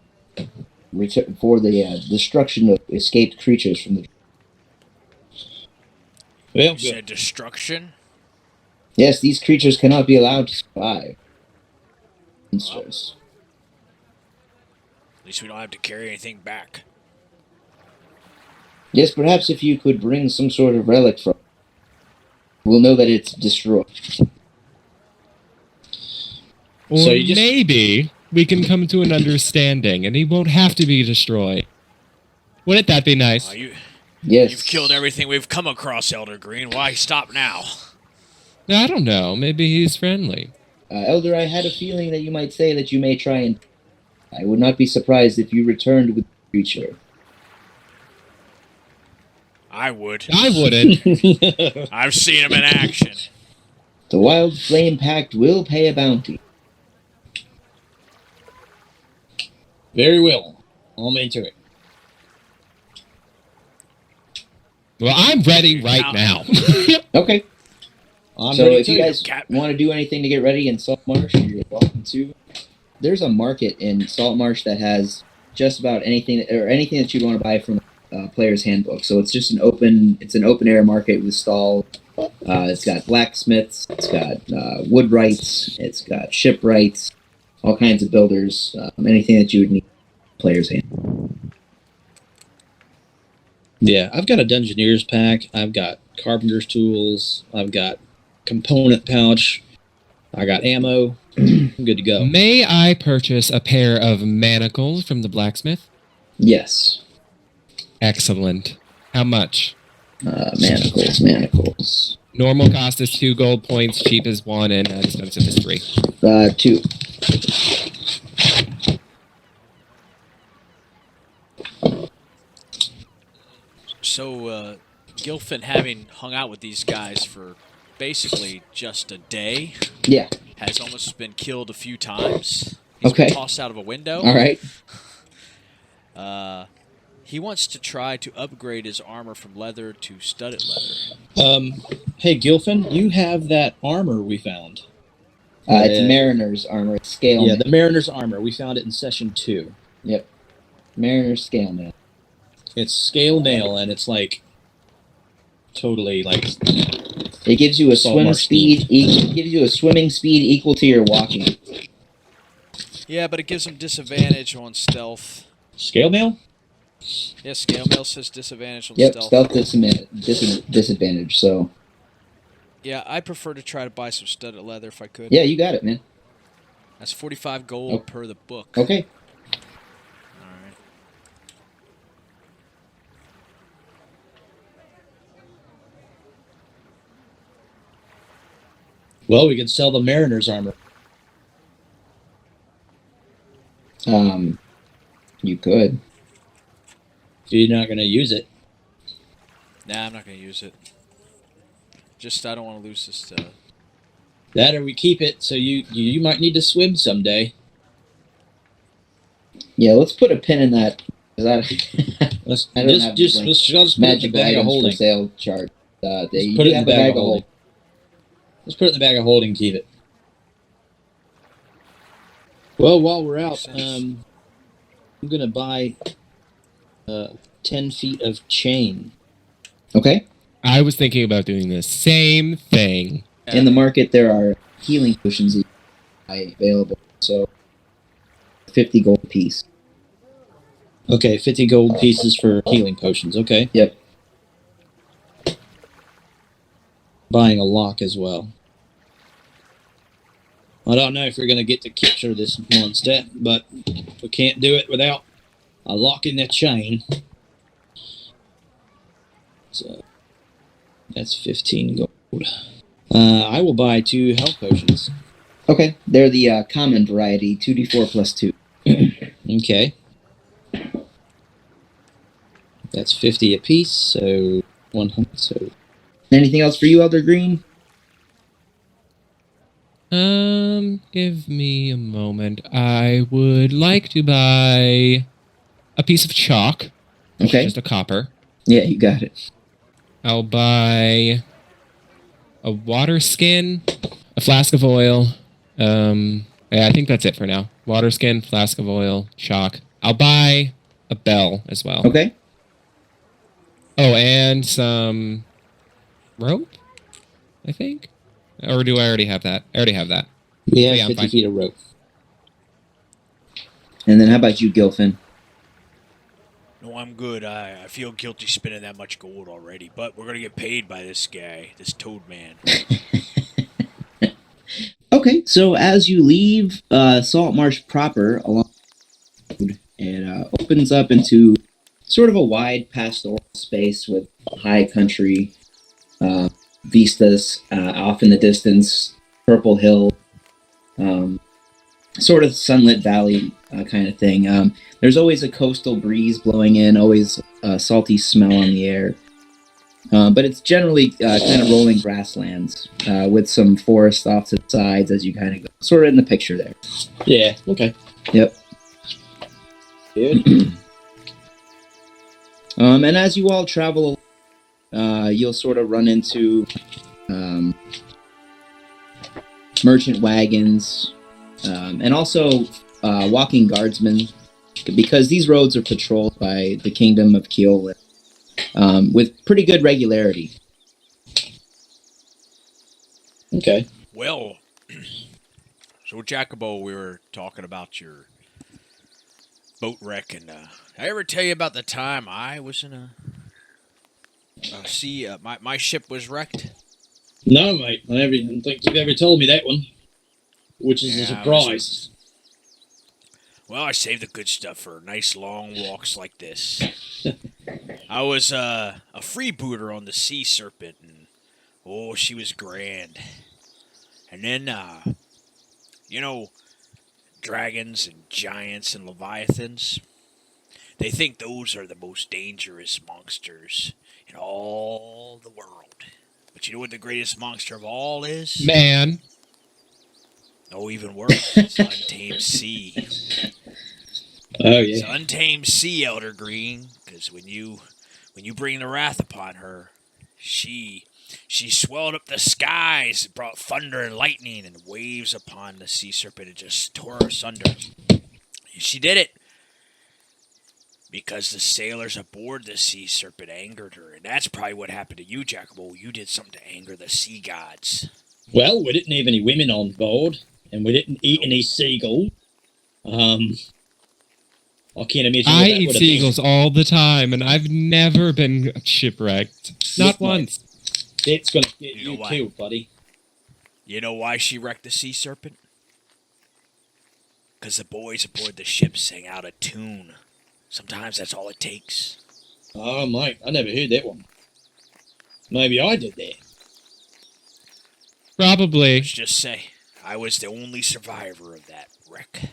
for the destruction of escaped creatures from the... Well, You good. said destruction? Yes, these creatures cannot be allowed to survive. Monsters. At least we don't have to carry anything back. Yes, perhaps if you could bring some sort of relic from... We'll know that it's destroyed. Or So you just- maybe we can come to an understanding and he won't have to be destroyed. Wouldn't that be nice? Yes. You've killed everything we've come across, Elder Green. Why stop now? I don't know. Maybe he's friendly. Elder, I had a feeling that you might say that you may try and... I would not be surprised if you returned with the creature. I would. I wouldn't. I've seen him in action. The Wild Flame Pact will pay a bounty. Very well. I'm into it. Well, I'm ready right now. Okay. I'm So ready if too. you guys Captain. want to do anything to get ready in Saltmarsh, you're welcome to. There's a market in Saltmarsh that has just about anything that you'd want to buy from Player's Handbook. So it's just an open air market with stalls. It's got blacksmiths, it's got woodwrights, it's got shipwrights, all kinds of builders, anything that you would need. Player's Handbook. Yeah, I've got a Dungeoneer's pack. I've got carpenter's tools. I've got component pouch. I got ammo. I'm good to go. May I purchase a pair of manacles from the blacksmith? Yes. Excellent. How much? Manacles. Normal cost is 2 gold points, cheap is 1, and expensive is 3. 2. So, Gilfin, having hung out with these guys for basically just a day, Yeah. has almost been killed a few times. He's Okay. been tossed out of a window. All right. He wants to try to upgrade his armor from leather to studded leather. Hey, Gilfin, you have that armor we found. It's Mariner's armor. It's scale. Yeah, the Mariner's armor. We found it in session 2. Yep. Mariner's scale mail. It's scale mail, and it's like totally like. It gives you a swim Saltmarsh speed. Gives you a swimming speed equal to your walking. Yeah, but it gives him disadvantage on stealth. Scale mail? Yeah, scale mail says disadvantage on Yep, stealth. disadvantage. So. Yeah, I prefer to try to buy some studded leather if I could. Yeah, you got it, man. That's 45 gold per the book. Okay. All right. Well, we could sell the Mariner's armor. You could. You're not going to use it. Nah, I'm not going to use it. Just, I don't want to lose this. That or we keep it, so you might need to swim someday. Yeah, let's put a pin in that. Let's I don't have just put it in the magical bag of items for holding. sale chart. They Put it in have the a bag bag of holding. Let's put it in the bag of holding and keep it. Well, while we're out, I'm going to buy 10 feet of chain. Okay. I was thinking about doing the same thing. In the market, there are healing potions available. So, 50 gold a piece. Okay, 50 gold pieces for healing potions. Okay. Yep. Buying a lock as well. I don't know if we're going to get to capture this monster, but we can't do it without a lock in the chain. So, that's 15 gold. I will buy 2 health potions. Okay. They're the common variety, 2d4 plus 2. Okay. That's 50 apiece, so 100. So. Anything else for you, Elder Green? Give me a moment. I would like to buy a piece of chalk. Okay. Just a copper. Yeah, you got it. I'll buy a water skin, a flask of oil. Yeah, I think that's it for now. Water skin, flask of oil, chalk. I'll buy a bell as well. Okay. Oh, and some rope, I think. Or do I already have that? I already have that. We have Yeah, I'm 50 fine. feet of rope. And then how about you, Gilfin? No, I'm good. I feel guilty spending that much gold already, but we're going to get paid by this guy, this toad man. Okay, so as you leave Saltmarsh proper along the road, it opens up into sort of a wide pastoral space with high country vistas off in the distance, purple hill, sort of sunlit valley kind of thing. There's always a coastal breeze blowing in, always a salty smell on the air. But it's generally kind of rolling grasslands with some forest off to the sides as you kind of go. Sort of in the picture there. Yeah, okay. Yep. Good. And as you all travel, you'll sort of run into merchant wagons and also walking guardsmen, because these roads are patrolled by the Kingdom of Keol with pretty good regularity. Okay. Well, so Jacobo, we were talking about your boat wreck, and did I ever tell you about the time I was in a sea? My ship was wrecked. No, mate. I don't think you've ever told me that one, which is a Yeah, surprise. Well, I saved the good stuff for nice long walks like this. I was a freebooter on the Sea Serpent, and oh, she was grand. And then, dragons and giants and leviathans, they think those are the most dangerous monsters in all the world. But you know what the greatest monster of all is? Man. Oh, even worse. It's Untamed Sea. Oh, It's yeah. Untamed Sea, Elder Green, because when you bring the wrath upon her, she She swelled up the skies, brought thunder and lightning and waves upon the sea serpent and just tore her asunder. She did it because the sailors aboard the sea serpent angered her. And that's probably what happened to you, Jacobo. You did something to anger the sea gods. Well, we didn't have any women on board, and we didn't eat any seagull. I can't imagine. I eat seagulls all the time, and I've never been shipwrecked. Not once. That's gonna get you killed, buddy. You know why she wrecked the sea serpent? Because the boys aboard the ship sang out a tune. Sometimes that's all it takes. Oh, mate, I never heard that one. Maybe I did that. Probably. Let's just say, I was the only survivor of that wreck.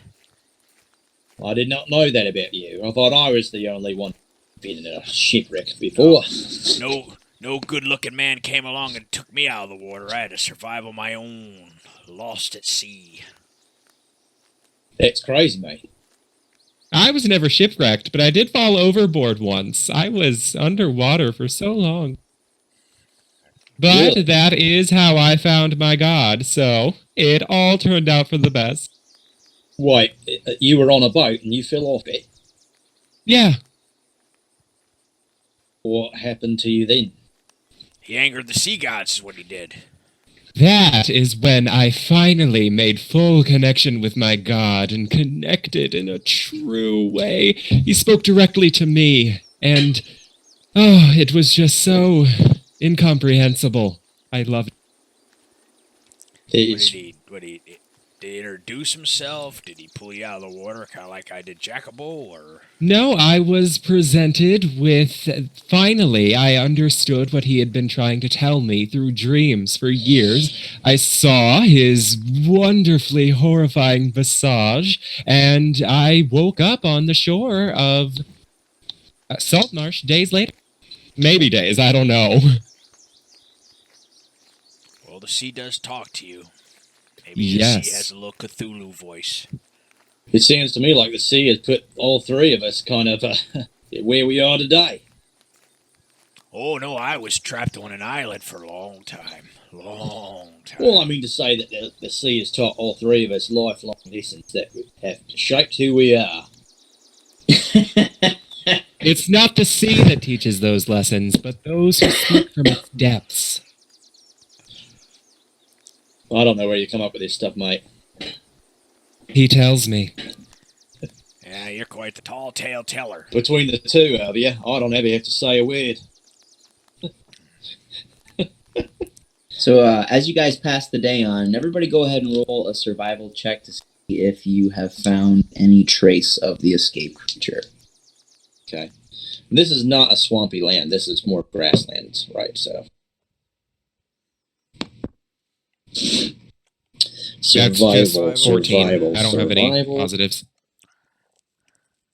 I did not know that about you. I thought I was the only one been in a shipwreck before. No good-looking man came along and took me out of the water. I had to survive on my own, lost at sea. That's crazy, mate. I was never shipwrecked, but I did fall overboard once. I was underwater for so long. But Really? that is how I found my god, so it all turned out for the best. Wait, you were on a boat and you fell off it? Yeah. What happened to you then? He angered the sea gods is what he did. That is when I finally made full connection with my god and connected in a true way. He spoke directly to me, and it was just so incomprehensible. I loved It's, Did he introduce himself? Did he pull you out of the water, kind of like I did Jacobo, or? No, I was presented with, finally, I understood what he had been trying to tell me through dreams for years. I saw his wonderfully horrifying visage, and I woke up on the shore of Saltmarsh days later. Maybe days, I don't know. Well, the sea does talk to you. Maybe Yes. the sea has a little Cthulhu voice. it sounds to me like the sea has put all three of us kind of where we are today. Oh, no, I was trapped on an island for a long time. Long time. Well, I mean to say that the sea has taught all three of us lifelong lessons that have shaped who we are. It's not the sea that teaches those lessons, but those who speak from its depths. I don't know where you come up with this stuff, mate. He tells me. Yeah, you're quite the tall tale teller. Between the two of you, I don't ever have to say a word. So as you guys pass the day on, everybody go ahead and roll a survival check to see if you have found any trace of the escape creature. Okay. This is not a swampy land. This is more grasslands, right? So. That's just 14. Survival. I don't have any positives.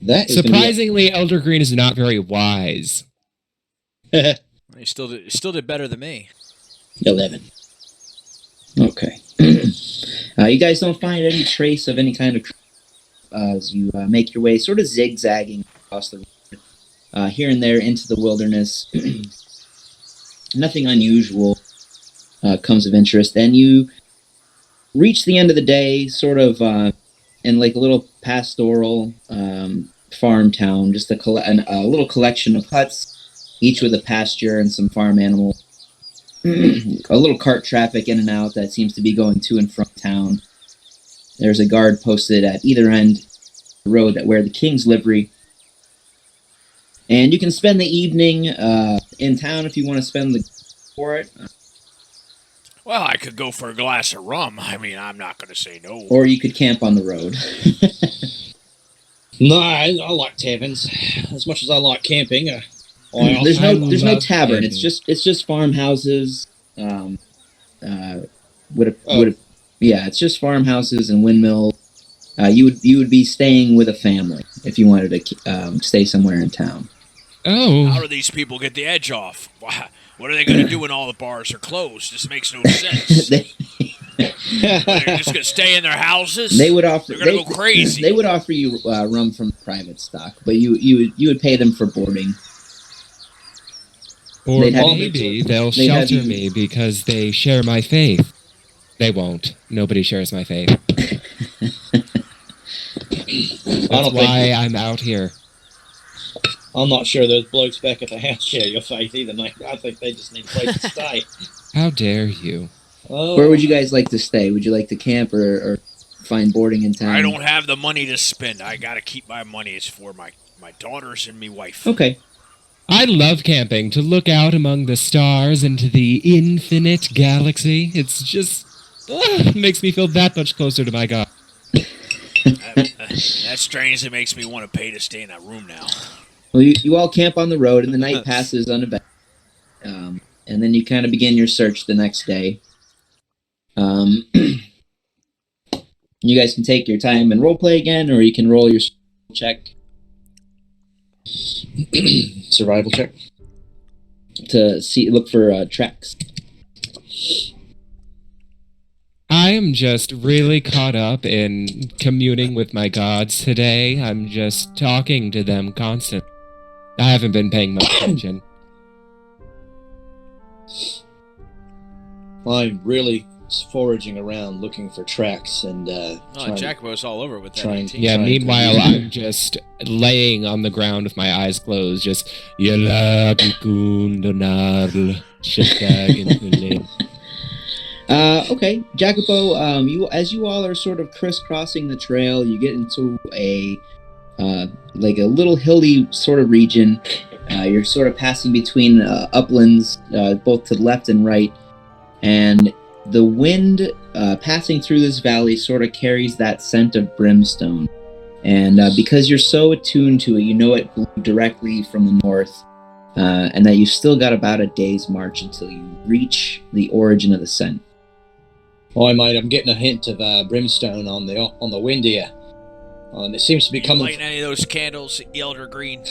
That is Surprisingly, Elder Green is not very wise. He still did better than me. 11. Okay. You guys don't find any trace of any kind of as you make your way sort of zigzagging across the road, here and there into the wilderness. Nothing unusual comes of interest, and you reach the end of the day sort of in like a little pastoral farm town, just a little collection of huts, each with a pasture and some farm animals. A little cart traffic in and out that seems to be going to and from town. There's a guard posted at either end of the road that wear the king's livery. And you can spend the evening in town if you want to spend the for it. Well, I could go for a glass of rum. I mean, I'm not going to say no. Or you could camp on the road. No, I like taverns as much as I like camping. There's no love tavern. camping. It's just farmhouses. It's just farmhouses and windmills. You would be staying with a family if you wanted to stay somewhere in town. Oh. How do these people get the edge off? What are they going to do when all the bars are closed? This makes no sense. They're just going to stay in their houses? They would offer. They're going to go crazy. They would offer you rum from private stock, but you would pay them for boarding. Or They'd have- maybe they'll they'd have shelter you- me because they share my faith. They won't. Nobody shares my faith. That's why I'm out here. I'm not sure those blokes back at the house share your faith either, mate. I think they just need a place to stay. How dare you? Oh. Where would you guys like to stay? Would you like to camp or find boarding in town? I don't have the money to spend. I gotta keep my money. It's for my daughters and me wife. Okay. I love camping, to look out among the stars into the infinite galaxy. It's just makes me feel that much closer to my God. That's strange. It makes me want to pay to stay in that room now. Well, you all camp on the road, and the night passes uneventfully. And then you kind of begin your search the next day. You guys can take your time and roleplay again, or you can roll your check Survival check. to look for tracks. I am just really caught up in communing with my gods today. I'm just talking to them constantly. I haven't been paying much attention. I'm really foraging around looking for tracks and Jacobo's all over with that. trying- 18. Yeah, Trying to meanwhile, read. I'm just laying on the ground with my eyes closed, just Okay, Jacopo. As you all are sort of crisscrossing the trail, you get into a like a little hilly sort of region. You're sort of passing between uplands, both to the left and right, and the wind passing through this valley sort of carries that scent of brimstone. And because you're so attuned to it, you know it blew directly from the north, and that you've still got about a day's march until you reach the origin of the scent. Why, mate, I'm getting a hint of brimstone on the wind here. It seems to be You coming. lighting any of those candles, Elder Green?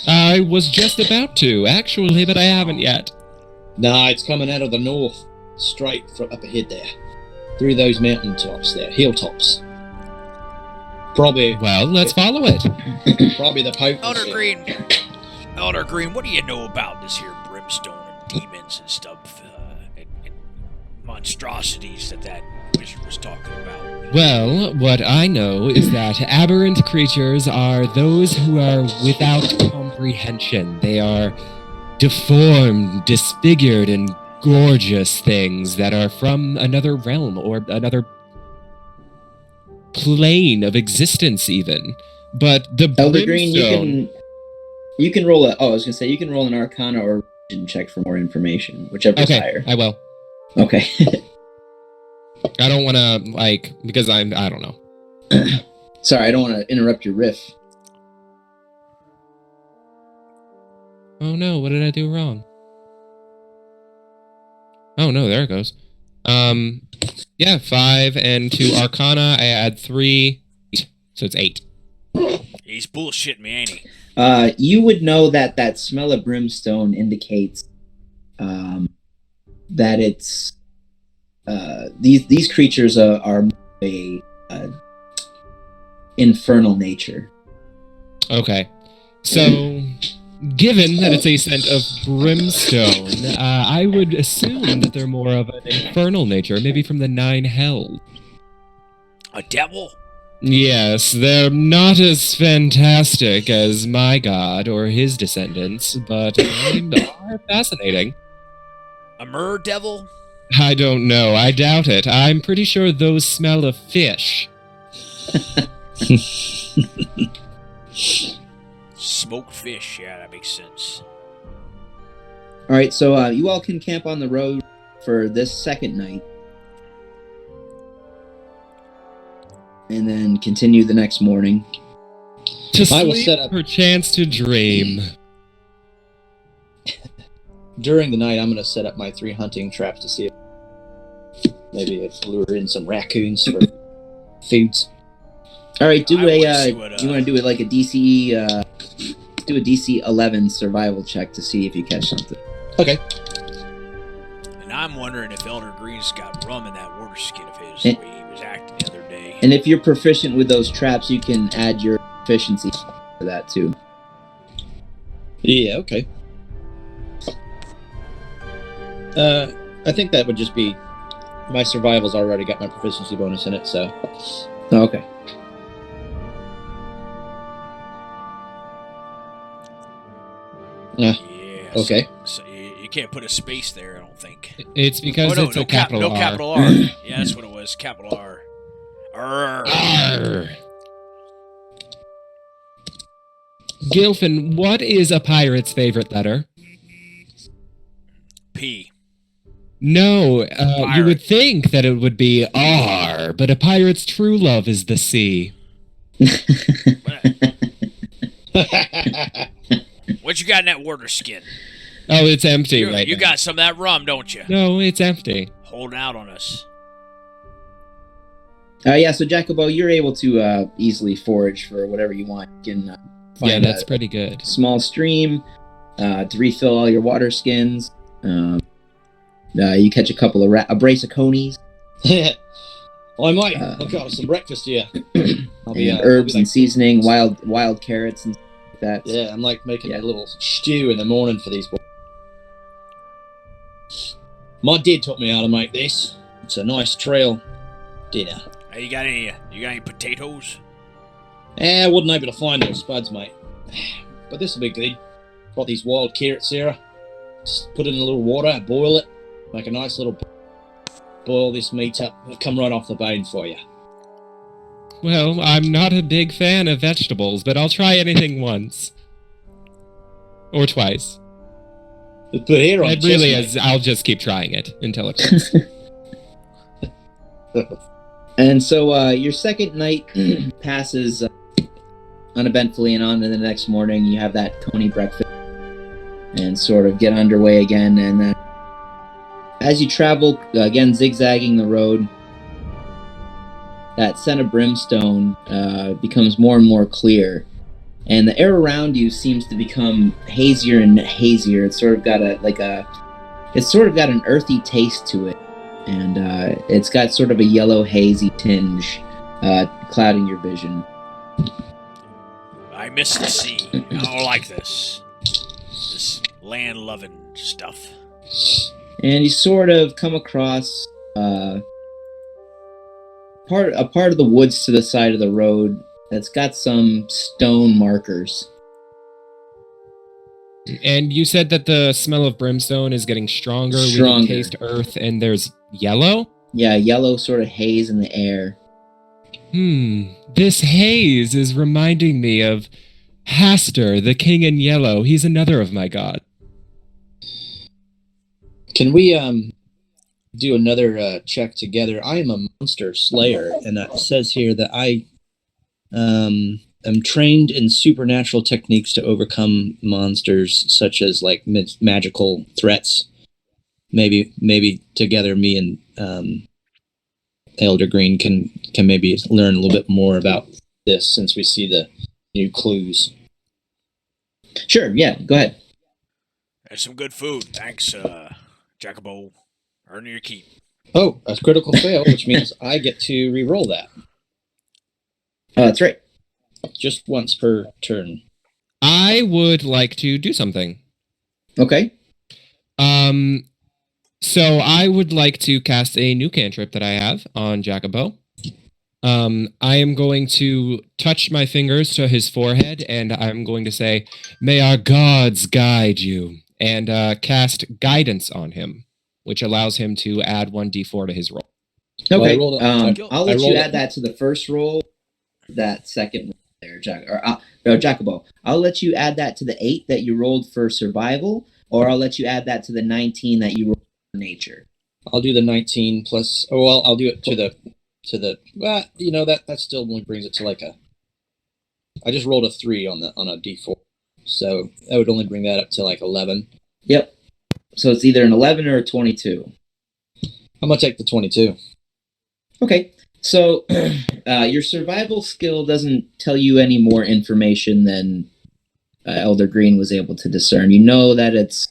I was just about to, actually, but I haven't yet. Nah, it's coming out of the north, straight from up ahead there, through those mountain tops there, hilltops. Probably Well, let's follow it. the Pope. Elder Green, what do you know about this here brimstone and demons and stuff, and monstrosities that wizard was talking about? Well, what I know is that aberrant creatures are those who are without comprehension. They are deformed, disfigured, and gorgeous things that are from another realm or another plane of existence, even. But the Elder Green, brimstone... you can roll you can roll an Arcana or religion check for more information, whichever is Okay, higher. I will. Okay. I don't want to, because I don't know. Sorry, I don't want to interrupt your riff. Oh no, what did I do wrong? Oh no, there it goes. Yeah, 5 and 2 Arcana. I add 3, so it's 8. He's bullshitting me, ain't he? You would know that smell of brimstone indicates that it's these creatures are a infernal nature. Okay, so given that it's a scent of brimstone, I would assume that they're more of an infernal nature, maybe from the 9 hells. A devil? Yes, they're not as fantastic as my god or his descendants, but they are fascinating. A mer devil? I don't know. I doubt it. I'm pretty sure those smell of fish. Smoked fish, yeah, that makes sense. All right, so you all can camp on the road for this second night, and then continue the next morning. To I will sleep, set up- perchance to dream. During the night, I'm going to set up my 3 hunting traps to see if maybe lure in some raccoons for foods. All right, do I a. wanna see what, you want to do it like a DC? Do a DC 11 survival check to see if you catch something. Okay. And I'm wondering if Elder Green's got rum in that water skin of his, the way he was acting the other day. And if you're proficient with those traps, you can add your proficiency to that too. Yeah, okay. I think that would just be my survival's already got my proficiency bonus in it, so. Oh, okay. Yeah. Yeah. Okay. So you can't put a space there, I don't think. It's because it's a capital no R. capital R. Yeah, that's what it was. Capital R. Arr. Arr. Gilfin, what is a pirate's favorite letter? P. No, you Pirate. would think that it would be R, but a pirate's true love is the C. What you got in that water skin? Oh, it's empty You right now. got some of that rum, don't you? No, it's empty. Holding out on us. Yeah, so Jacobo, you're able to easily forage for whatever you want. You can find Yeah, that's a pretty good. small stream to refill all your water skins. You catch a brace of conies. I might look out for some breakfast here. I'll be, and I'll herbs be and like- seasoning, wild carrots and stuff like that. Yeah, I'm like making Yeah. a little stew in the morning for these boys. My dad taught me how to make this. It's a nice trail dinner. Hey, you got any potatoes? I wasn't able to find those spuds, mate. But this will be good. Got these wild carrots here. Just put it in a little water, boil it, make a nice little boil this meat up. It'll come right off the bone for you. Well, I'm not a big fan of vegetables, but I'll try anything once. Or twice. Just put hair on It the really chest, is. I'll just keep trying it until it works. And so your second night passes uneventfully, and on to the next morning you have that coney breakfast and sort of get underway again. And then as you travel, again zigzagging the road, that scent of brimstone becomes more and more clear. And the air around you seems to become hazier and hazier. It's sort of got an earthy taste to it. And it's got sort of a yellow hazy tinge clouding your vision. I miss the sea. I don't like this. This land-loving stuff. And you sort of come across a part of the woods to the side of the road that's got some stone markers. And you said that the smell of brimstone is getting stronger. We Stronger. can taste earth, and there's yellow? Yeah, yellow sort of haze in the air. This haze is reminding me of Hastur, the king in yellow. He's another of my god. Can we do another check together? I am a monster slayer, and it says here that I am trained in supernatural techniques to overcome monsters, such as like magical threats. Maybe together, me and Elder Green can maybe learn a little bit more about this since we see the new clues. Sure, yeah, go ahead. There's some good food. Thanks, Jacobo. Earn your keep. Oh, a critical fail, which means I get to re-roll that Oh, that's right. just once per turn. I would like to do something. Okay. So I would like to cast a new cantrip that I have on Jacobo. I am going to touch my fingers to his forehead, and I'm going to say, "May our gods guide you," and cast guidance on him, which allows him to add 1d4 to his roll. Well, I Okay. rolled I'll let you rolled add that to the first roll. That second roll there, Jacobo. I'll let you add that to the 8 that you rolled for survival, or I'll let you add that to the 19 that you rolled for nature. I'll do the 19 plus. Oh, well, I'll do it to the. Well, that still only brings it to like a. I just rolled a 3 on a d4, so that would only bring that up to like 11. Yep. So it's either an 11 or a 22. I'm gonna take the 22. Okay. So your survival skill doesn't tell you any more information than Elder Green was able to discern. You know that it's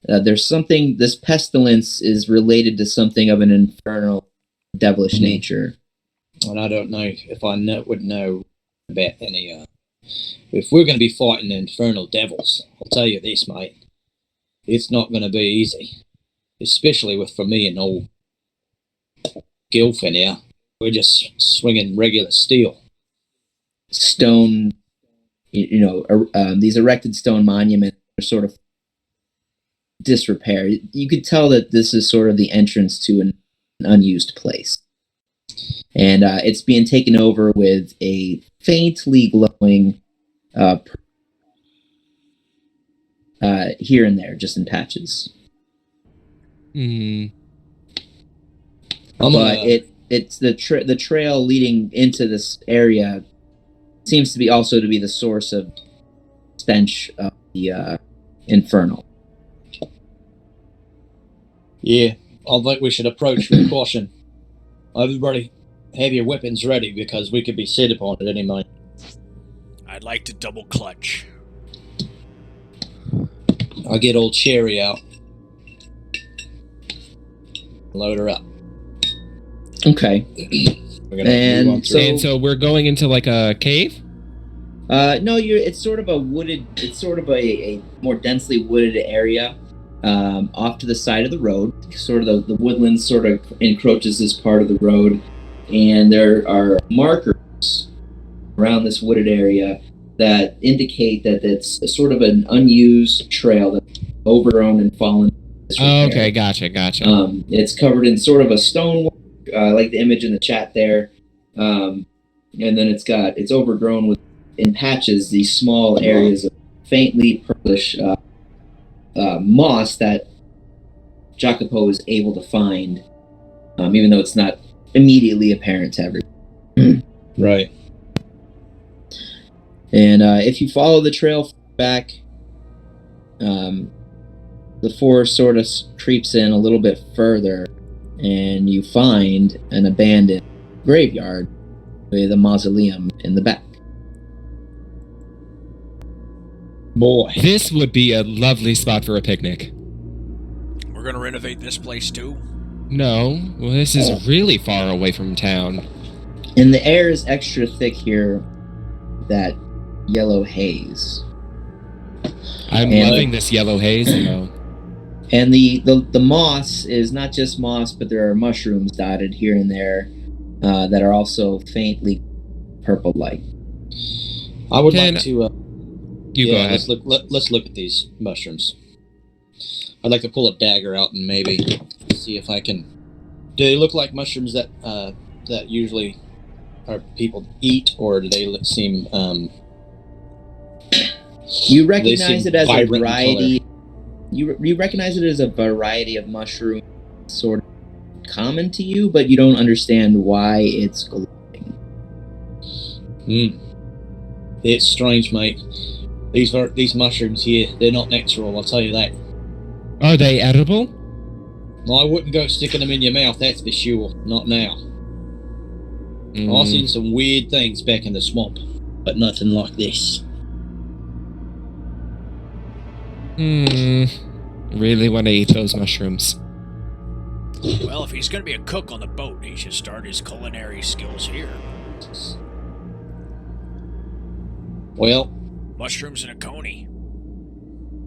there's something. This pestilence is related to something of an infernal, devilish nature. And I don't know if I would know about any. If we're gonna be fighting infernal devils, I'll tell you this, mate. It's not gonna be easy. especially for me and old Gilfin here. We're just swinging regular steel. Stone, these erected stone monuments are sort of disrepair. You could tell that this is sort of the entrance to an unused place. And it's being taken over with a faintly glowing here and there, just in patches. But it's the trail leading into this area seems to be the source of stench of the infernal. Yeah, I think we should approach with caution. Everybody, have your weapons ready because we could be set upon at any moment. I'd like to double clutch. I'll get old Cherry out. Load her up. Okay. And so we're going into like a cave? No, it's sort of a wooded. It's sort of a more densely wooded area, off to the side of the road. Sort of the woodland sort of encroaches this part of the road, and there are markers around this wooded area that indicate that it's sort of an unused trail that's overgrown and fallen. Oh, okay, gotcha. It's covered in sort of a stonework, like the image in the chat there, and then it's overgrown with, in patches, these small areas of faintly purplish moss that Jacopo is able to find, even though it's not immediately apparent to everyone. Right. And if you follow the trail back, the forest sort of creeps in a little bit further, and you find an abandoned graveyard with a mausoleum in the back. Boy. This would be a lovely spot for a picnic. We're gonna renovate this place too? No, well, this is really far away from town. And the air is extra thick here, that yellow haze. I'm loving this yellow haze, though. And the moss is not just moss, but there are mushrooms dotted here and there that are also faintly purple-like. I would like to... go ahead. Let's look at these mushrooms. I'd like to pull a dagger out and maybe see if I can... Do they look like mushrooms that usually people eat, or do they seem... You recognize it as a variety... You recognize it as a variety of mushroom, sort of common to you, but you don't understand why it's glowing. It's strange, mate. These mushrooms here, they're not natural, I'll tell you that. Are they edible? I wouldn't go sticking them in your mouth, that's for sure. Not now. I've seen some weird things back in the swamp, but nothing like this. Really want to eat those mushrooms. Well, if he's going to be a cook on the boat, he should start his culinary skills here. Well, mushrooms and a coney.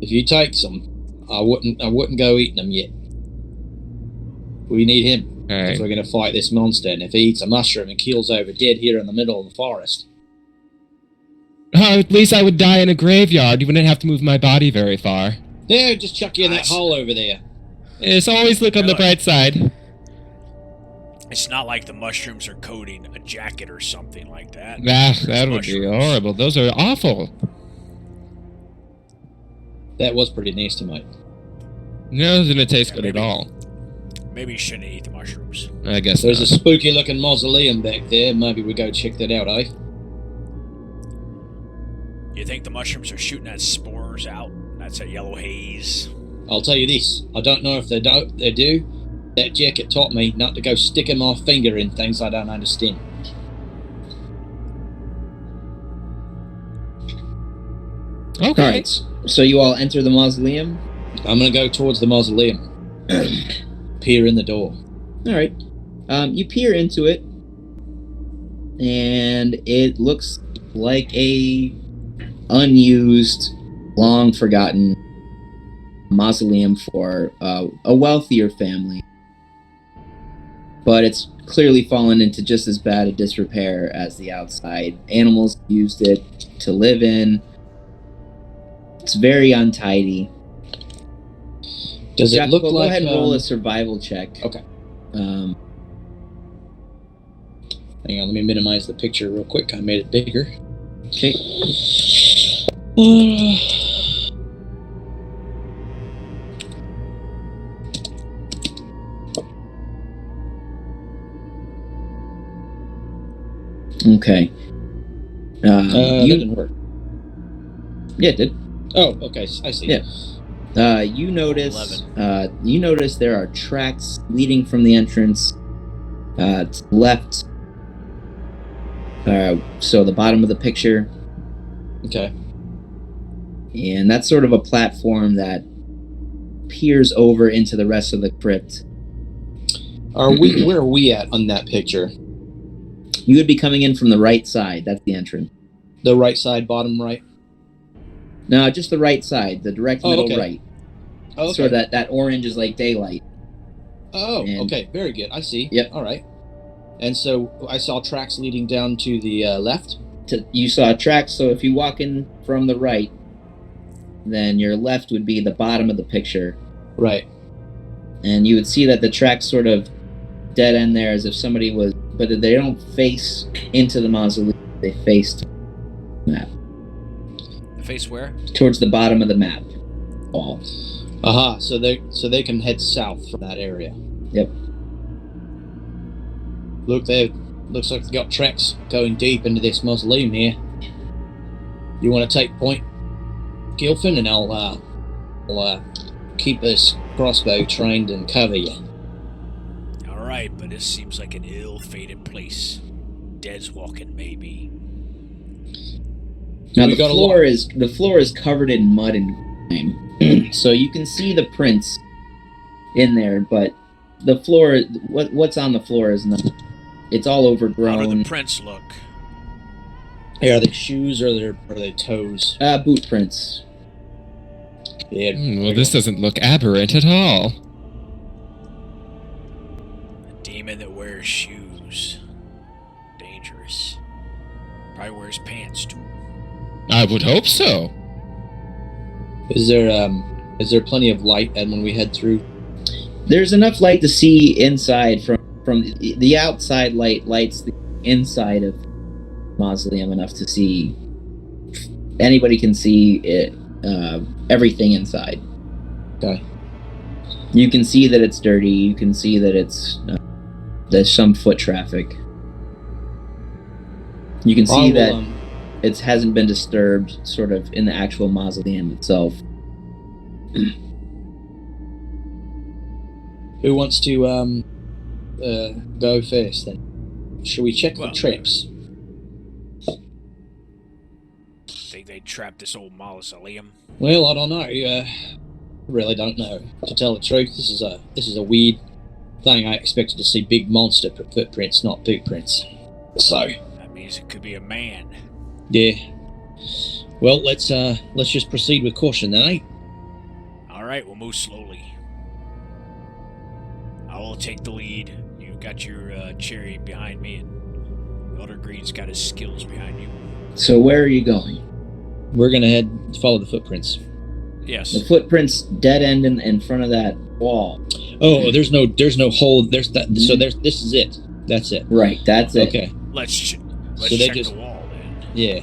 If you take some, I wouldn't go eating them yet. We need him if we're going to fight this monster. And if he eats a mushroom and keels over dead here in the middle of the forest. At least I would die in a graveyard. You wouldn't have to move my body very far. Yeah, just chuck you in that hole over there. It's always look on the bright side. It's not like the mushrooms are coating a jacket or something like that. That would be horrible. Those are awful. That was pretty nasty, mate. No, it didn't taste good at all. Maybe you shouldn't eat the mushrooms. I guess there's a spooky-looking mausoleum back there. Maybe we go check that out, eh? You think the mushrooms are shooting that spores out? That's a yellow haze. I'll tell you this. I don't know if they do. That jacket taught me not to go sticking my finger in things I don't understand. Okay. Right. So you all enter the mausoleum? I'm going to go towards the mausoleum. Peer in the door. All right. You peer into it, and it looks like a unused, long forgotten mausoleum for a wealthier family. But it's clearly fallen into just as bad a disrepair as the outside. Animals used it to live in. It's very untidy. Does it look go like... ahead and roll a survival check. Okay. Um, Hang on, let me minimize the picture real quick. I made it bigger. okay. Okay. That didn't work. Yeah, it did. Oh, okay. I see. Yeah. You notice there are tracks leading from the entrance to the left. So the bottom of the picture. Okay. And that's sort of a platform that peers over into the rest of the crypt. Where are we at on that picture? You would be coming in from the right side. That's the entrance. The right side, bottom right? No, just the right side, the direct middle right. Oh, okay. So that orange is like daylight. Oh, And- okay. Very good. I see. Yep. All right. And so I saw tracks leading down to the left? You saw tracks, so if you walk in from the right, then your left would be the bottom of the picture. Right. And you would see that the tracks sort of dead end there as if somebody was... But they don't face into the mausoleum. They face to the map. Face where? Towards the bottom of the map. Wall. Aha, so they can head south from that area. Yep. Look, there. Looks like they've got tracks going deep into this mausoleum here. You want to take point, Gilfin, and I'll keep this crossbow trained and cover you. All right, but this seems like an ill-fated place. Dead's walking, maybe. Now We the got a floor is covered in mud and grime, so you can see the prints in there. But the floor, what's on the floor is not. It's all How do overgrown. the prints look? Hey, are they shoes or are they toes? Boot prints. Yeah. Well, this doesn't look aberrant at all. A demon that wears shoes. Dangerous. Probably wears pants too. I would hope so. Is there plenty of light, and when we head through? There's enough light to see inside from the outside. Lights the inside of the mausoleum enough to see. Anybody can see it. Everything inside. Okay. You can see that it's dirty. You can see that there's some foot traffic. You can see that it hasn't been disturbed, sort of in the actual mausoleum itself. Who wants to go first then? Should we check the traps? Think they trapped this old mausoleum? Well, I don't know. Really don't know. To tell the truth, this is a weird thing. I expected to see big monster footprints, not boot prints. So That means it could be a man. yeah. Well, let's just proceed with caution then, eh? All right, we'll move slowly. I will take the lead. You got your cherry behind me, and Elder Green's got his skills behind you. So where are you going? We're gonna follow the footprints. Yes. The footprints dead end in front of that wall. Oh, there's no hole. There's that. So this is it. That's it. Right, that's it. Okay. Let's So they check just- the wall then. Yeah.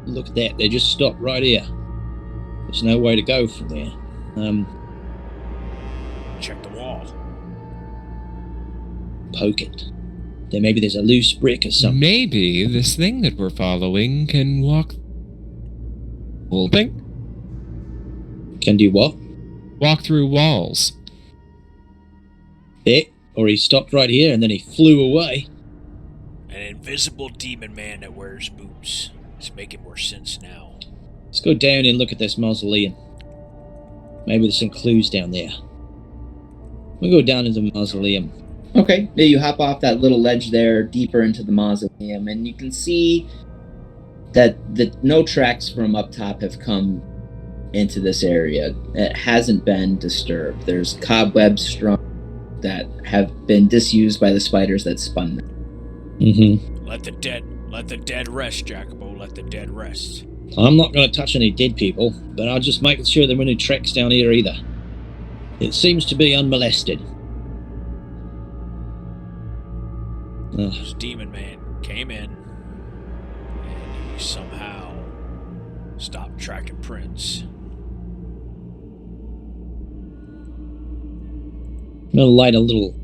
Look at that. They just stopped right here. There's no way to go from there. Check the wall. Poke it. Then maybe there's a loose brick or something. Maybe this thing that we're following can walk. Whole thing? Can do what? Walk through walls. Yeah. Or he stopped right here and then he flew away. An invisible demon man that wears boots. It's making more sense now. Let's go down and look at this mausoleum. Maybe there's some clues down there. We'll go down into the mausoleum. Okay, yeah, you hop off that little ledge there, deeper into the mausoleum, and you can see that no tracks from up top have come into this area. It hasn't been disturbed. There's cobwebs strung that have been disused by the spiders that spun them. Mm-hmm. Let the dead rest, Jacobo. Let the dead rest. I'm not going to touch any dead people, but I'll just make sure there are no tracks down here either. It seems to be unmolested. This demon man came in, and he somehow stopped tracking prints. I'm going to light a little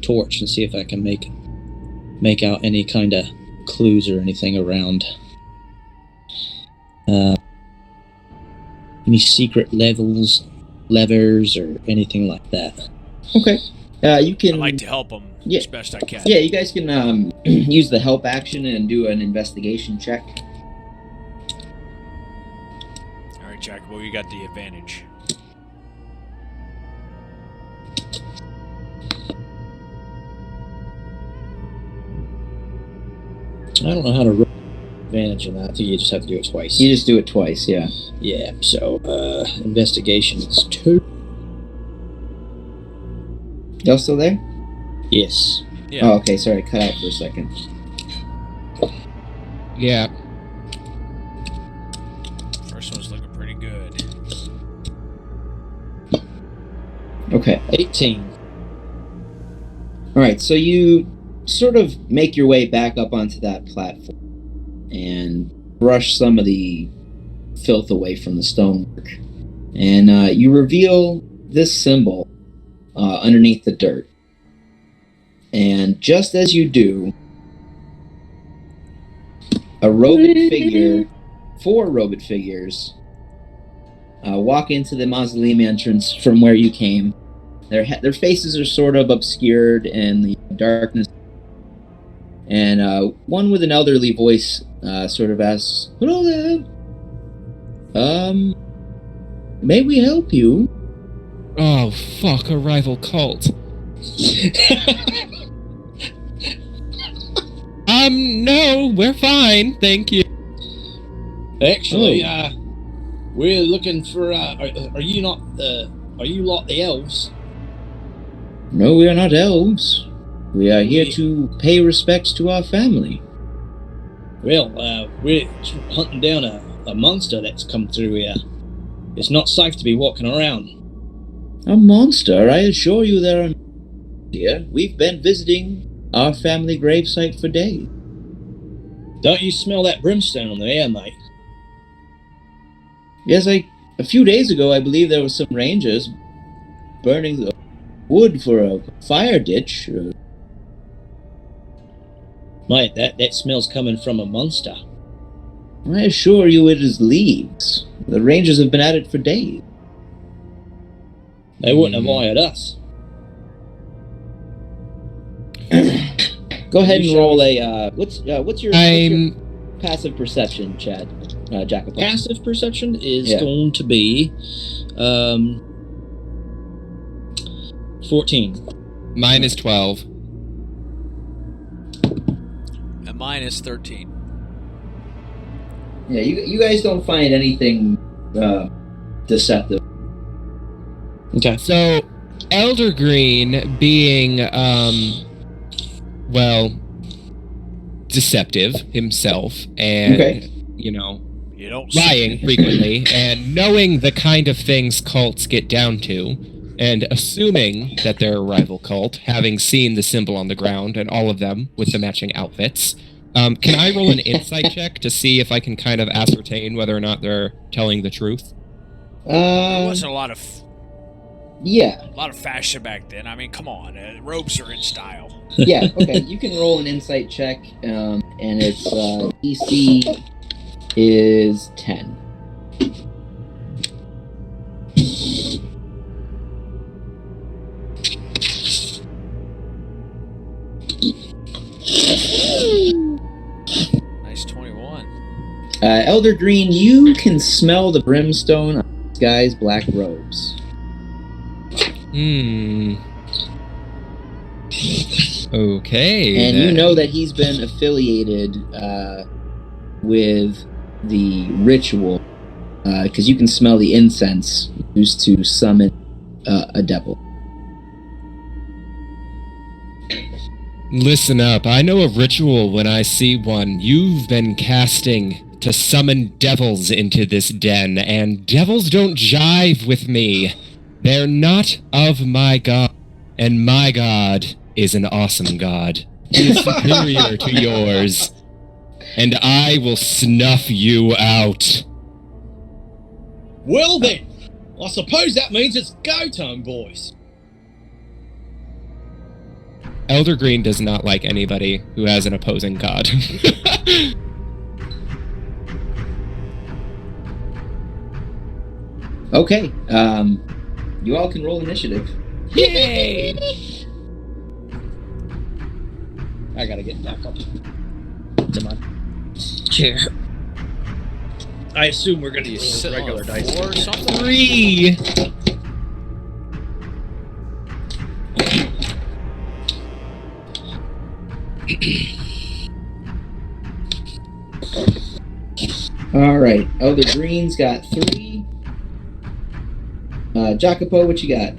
torch and see if I can make out any kind of clues or anything around. Any secret levers, or anything like that. Okay. You can. I'd like to help him as best I can. Yeah, you guys can use the help action and do an investigation check. All right, Jacobo, you got the advantage. I don't know how to roll advantage on that. I think you just have to do it twice. You just do it twice, yeah. Yeah, so investigation is 2. Y'all still there? Yes. Yeah. Oh, okay, sorry, cut out for a second. Yeah. First one's looking pretty good. Okay. 18. Alright, so you sort of make your way back up onto that platform and brush some of the filth away from the stonework. And you reveal this symbol underneath the dirt. And just as you do, a robed figure, 4 robed figures, walk into the mausoleum entrance from where you came. Their faces are sort of obscured in the darkness. And one with an elderly voice sort of asks, "Hello there. May we help you?" Oh, fuck, a rival cult. No, we're fine, thank you. Actually, we're looking for. Are you not? Are you lot the elves? No, we are not elves. We are here to pay respects to our family. Well, we're hunting down a monster that's come through here. It's not safe to be walking around. A monster? I assure you there are no here. We've been visiting our family gravesite for days. Don't you smell that brimstone on the air, mate? Yes, a few days ago, I believe there were some rangers burning the wood for a fire ditch. Mate, that smell's coming from a monster. I assure you it is leaves. The rangers have been at it for days. They wouldn't have wired us. Go ahead and roll a what's your passive perception, Chad? Jacob. Passive perception is going to be 14. Mine is 12. And mine is 13. Yeah, you guys don't find anything deceptive. Okay. So, Elder Green being, deceptive himself and, You don't lying frequently and knowing the kind of things cults get down to and assuming that they're a rival cult, having seen the symbol on the ground and all of them with the matching outfits. Can I roll an insight check to see if I can kind of ascertain whether or not they're telling the truth? There wasn't a lot of fashion back then. I mean, come on, robes are in style. Yeah, okay. You can roll an insight check, and its DC is 10. Nice 21. Elder Green, you can smell the brimstone on this guy's black robes. Okay. And you know that he's been affiliated with the ritual because you can smell the incense used to summon a devil. Listen up. I know a ritual when I see one. You've been casting to summon devils into this den, and devils don't jive with me. They're not of my god, and my god is an awesome god. He is superior to yours, and I will snuff you out. Well then, I suppose that means it's go time, boys. Elder Green does not like anybody who has an opposing god. Okay, you all can roll initiative. Yay! I gotta get back up to my chair. I assume we're gonna use Sit regular on the dice. floor or something? 3. All right, Elder Green's got 3. Jacopo, what you got?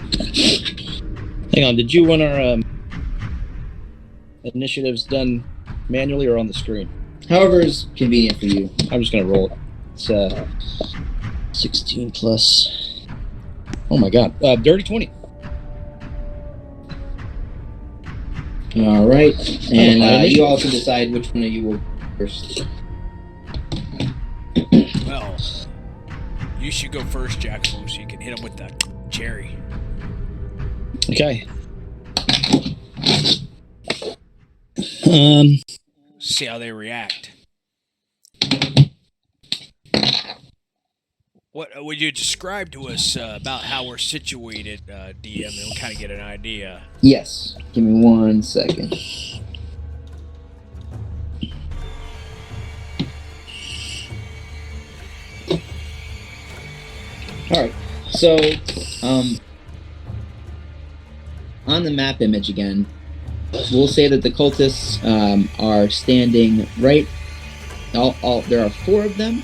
Hang on, did you want our initiatives done manually or on the screen? However is convenient for you. I'm just gonna roll it. It's 16 plus. Oh my god, dirty 20. All right, and you all can decide which one of you will go first. Well, you should go first, Jacopo, so you can hit him with that cherry. Okay. See how they react. What would you describe to us about how we're situated, DM, and we'll kind of get an idea? Yes, give me 1 second. All right, so on the map image again, we'll say that the cultists are standing right. There are 4 of them,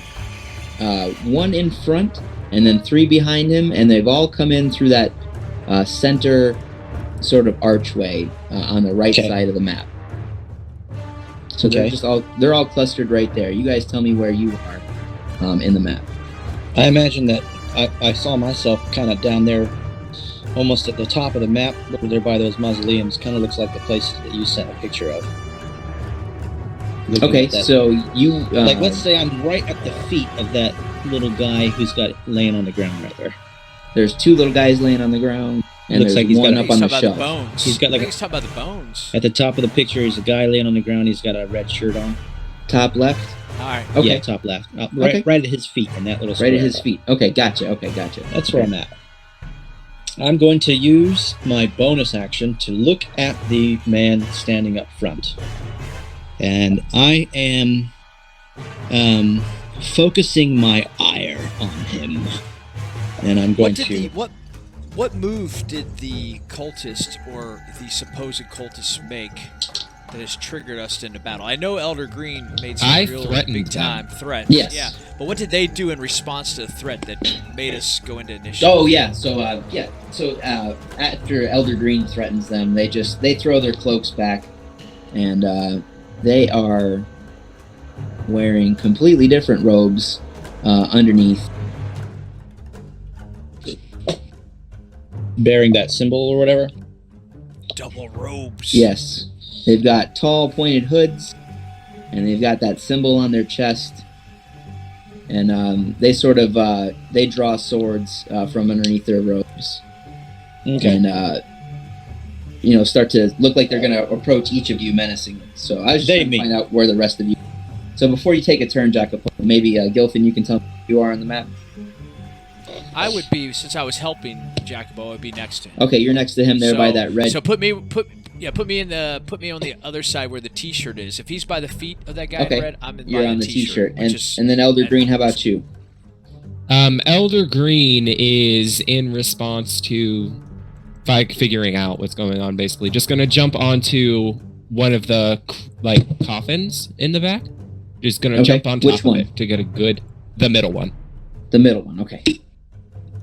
1 in front, and then 3 behind him, and they've all come in through that center sort of archway on the right side of the map. So they're all clustered right there. You guys tell me where you are in the map. I imagine that I saw myself kind of down there, almost at the top of the map, over there by those mausoleums. Kind of looks like the place that you sent a picture of. Looking Okay, at that. so you like, let's say I'm right at the feet of that little guy who's got laying on the ground right there. There's 2 little guys laying on the ground, and Looks there's like he's one got- up on the He's talking shelf. about the bones. He's got like He's talking about the bones. At the top of the picture is a guy laying on the ground. He's got a red shirt on. Top left. All right. Okay. Yeah, top left. Okay. Right at his feet in that little square. Right at his feet. Okay, gotcha. That's where I'm at. I'm going to use my bonus action to look at the man standing up front. And I am focusing my ire on him. And I'm going to... What move did the cultist or the supposed cultist make that has triggered us into battle? I know Elder Green made some real big time threats. Yes. Yeah. But what did they do in response to the threat that made us go into initiative? Oh yeah. So after Elder Green threatens them, they throw their cloaks back, and they are wearing completely different robes underneath. Bearing that symbol or whatever? Double robes. Yes. They've got tall, pointed hoods, and they've got that symbol on their chest. And they sort of they draw swords from underneath their robes, Okay. and start to look like they're going to approach each of you menacingly. So I was just trying to find out where the rest of you. So before you take a turn, Jacopo, maybe Gilfin, you can tell me who you are on the map. I would be, since I was helping Jacopo, I'd be next to him. Okay, you're next to him there by that red. So put me on the other side where the T-shirt is. If he's by the feet of that guy in red, I'm in you're by on the T-shirt. and then Elder Green. How about you? Elder Green is in response to figuring out what's going on. Basically, just gonna jump onto one of the coffins in the back. Just gonna jump on top of it to get the middle one. The middle one, okay.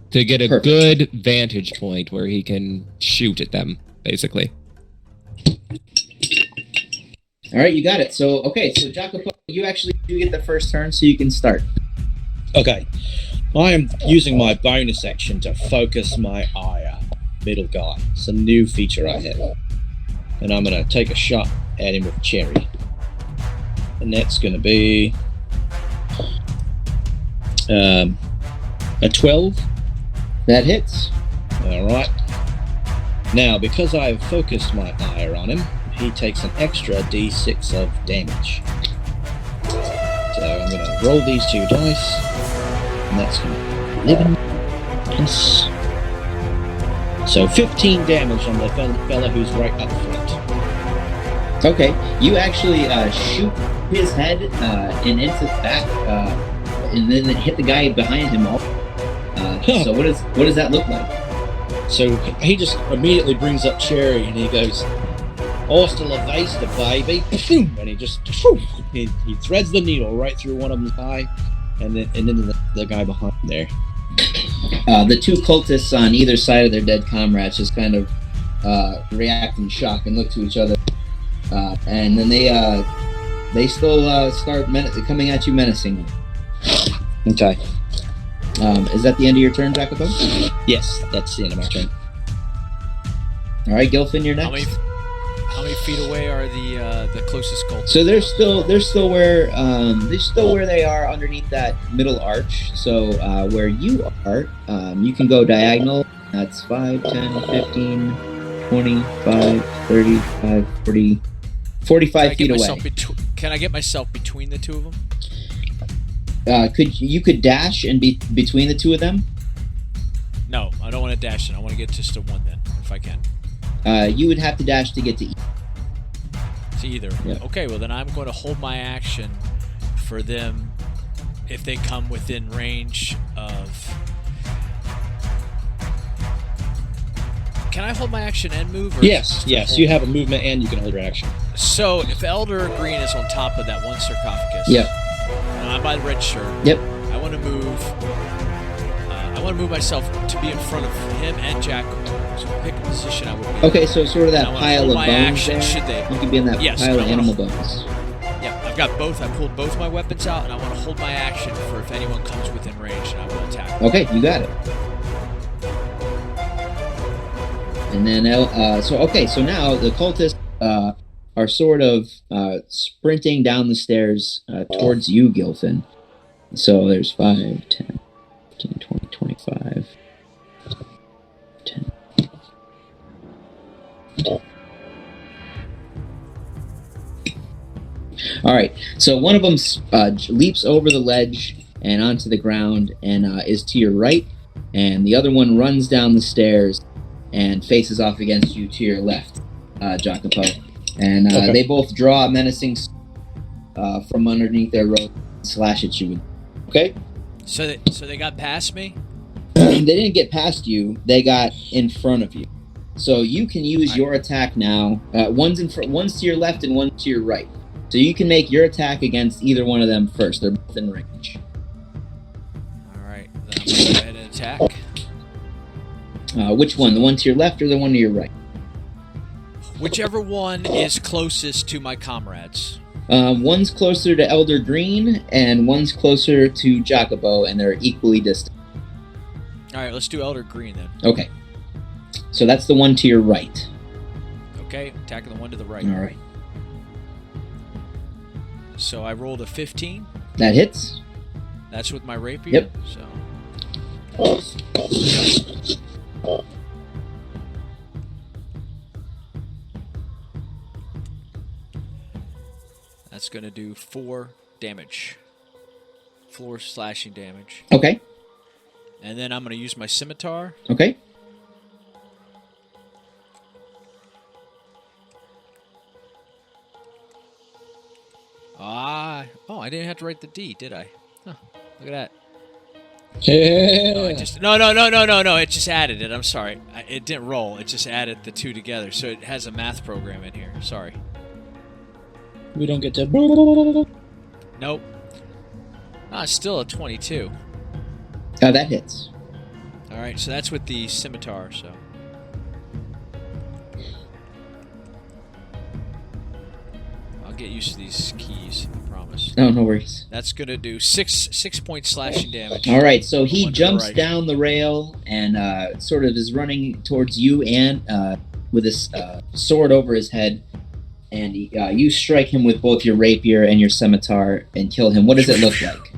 To get a Perfect. good vantage point where he can shoot at them, basically. All right, you got it. So, okay, so Jacopo, you actually do get the first turn, so you can start. Okay. I am using my bonus action to focus my eye on middle guy. It's a new feature I have. And I'm going to take a shot at him with cherry. And that's going to be a 12. That hits. All right. Now, because I've focused my ire on him, he takes an extra d6 of damage. So I'm going to roll these 2 dice, and that's going to be 11 plus. So 15 damage on the fella who's right up front. Okay, you actually shoot his head and into the back, and then hit the guy behind him. So what does that look like? So he just immediately brings up Cherry and he goes, "Hasta la vista, baby!" And he just he threads the needle right through one of them's eye, and then the guy behind there. The 2 cultists on either side of their dead comrades just kind of react in shock and look to each other, and then they still start coming at you menacingly. Okay. Is that the end of your turn, Jacopo? Yes, that's the end of my turn. All right, Gilfin, you're next. How many feet away are the closest cultists? So they're still where they are underneath that middle arch. So where you are, you can go diagonal. That's 5, 10, 15, 25, 35, 40, 45 feet away. Can I get myself between the 2 of them? You could dash and be between the 2 of them? No, I don't want to dash in. I want to get just to 1 then, if I can. You would have to dash to get to E. To either. Yeah. Okay, well then I'm going to hold my action for them if they come within range of... Can I hold my action and move? Or Yes. You have a movement and you can hold your action. So if Elder Green is on top of that 1 sarcophagus, Yep. and I'm by the red shirt, Yep. I want to move. I want to move myself to be in front of him and Jack. So pick a position I would be. Okay, so sort of that I wanna pile hold of my bones action, there. should they? You could be in that Yes, pile I of wanna- animal bones. Yeah, I've got both. I pulled both my weapons out, and I want to hold my action for if anyone comes within range, and I will attack. Okay, you got it. And then, so now the cultists are sort of sprinting down the stairs towards you, Gilfin. So there's 5, 10, 15, 20, 25, 10. All right, so one of them leaps over the ledge and onto the ground and is to your right, and the other one runs down the stairs and faces off against you to your left, Jacopo. And Okay. they both draw a menacing from underneath their robe and slash at you. Okay? So they got past me. They didn't get past you, they got in front of you. So you can use your attack now. One's in front, one's to your left and one's to your right. So you can make your attack against either one of them first. They're both in range. All right, then I'm going to go ahead and attack. Which one? The one to your left or the one to your right? Whichever one is closest to my comrades. One's closer to Elder Green and one's closer to Jacopo, and they're equally distant. All right, let's do Elder Green then. Okay. So that's the one to your right. Okay, attacking the one to the right. All right. So I rolled a 15. That hits. That's with my rapier. Yep. So that's going to do 4 damage. 4 slashing damage. Okay. And then I'm going to use my scimitar. Okay. Oh, I didn't have to write the D, did I? Huh, look at that. Yeah. No, no. It just added it. I'm sorry. It didn't roll. It just added the 2 together. So it has a math program in here. Sorry. We don't get to. Nope. Ah, it's still a 22. That hits. All right, so that's with the scimitar. So. I'll get used to these keys, I promise. Oh, no worries. That's gonna do 6 point slashing damage. All right, so he One to the jumps right. down the rail and sort of is running towards you and with his sword over his head. And you strike him with both your rapier and your scimitar and kill him. What does it look like?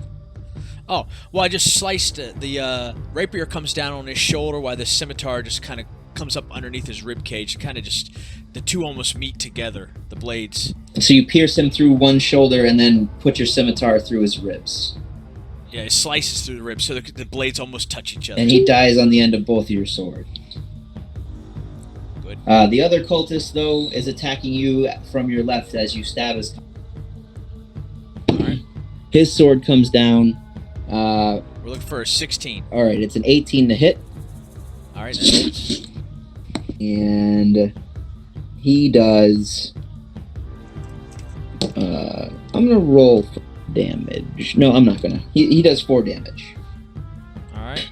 Oh, well, I just sliced it. The rapier comes down on his shoulder while the scimitar just kind of comes up underneath his rib cage. Kind of just, the two almost meet together, the blades. So you pierce him through one shoulder and then put your scimitar through his ribs. Yeah, it slices through the ribs so the blades almost touch each other. And he dies on the end of both of your sword. Good. The other cultist, though, is attacking you from your left as you stab his... Alright. His sword comes down. We're looking for a 16. Alright, it's an 18 to hit. Alright, that hits. And he does... I'm gonna roll for damage. No, I'm not gonna. He does 4 damage. Alright.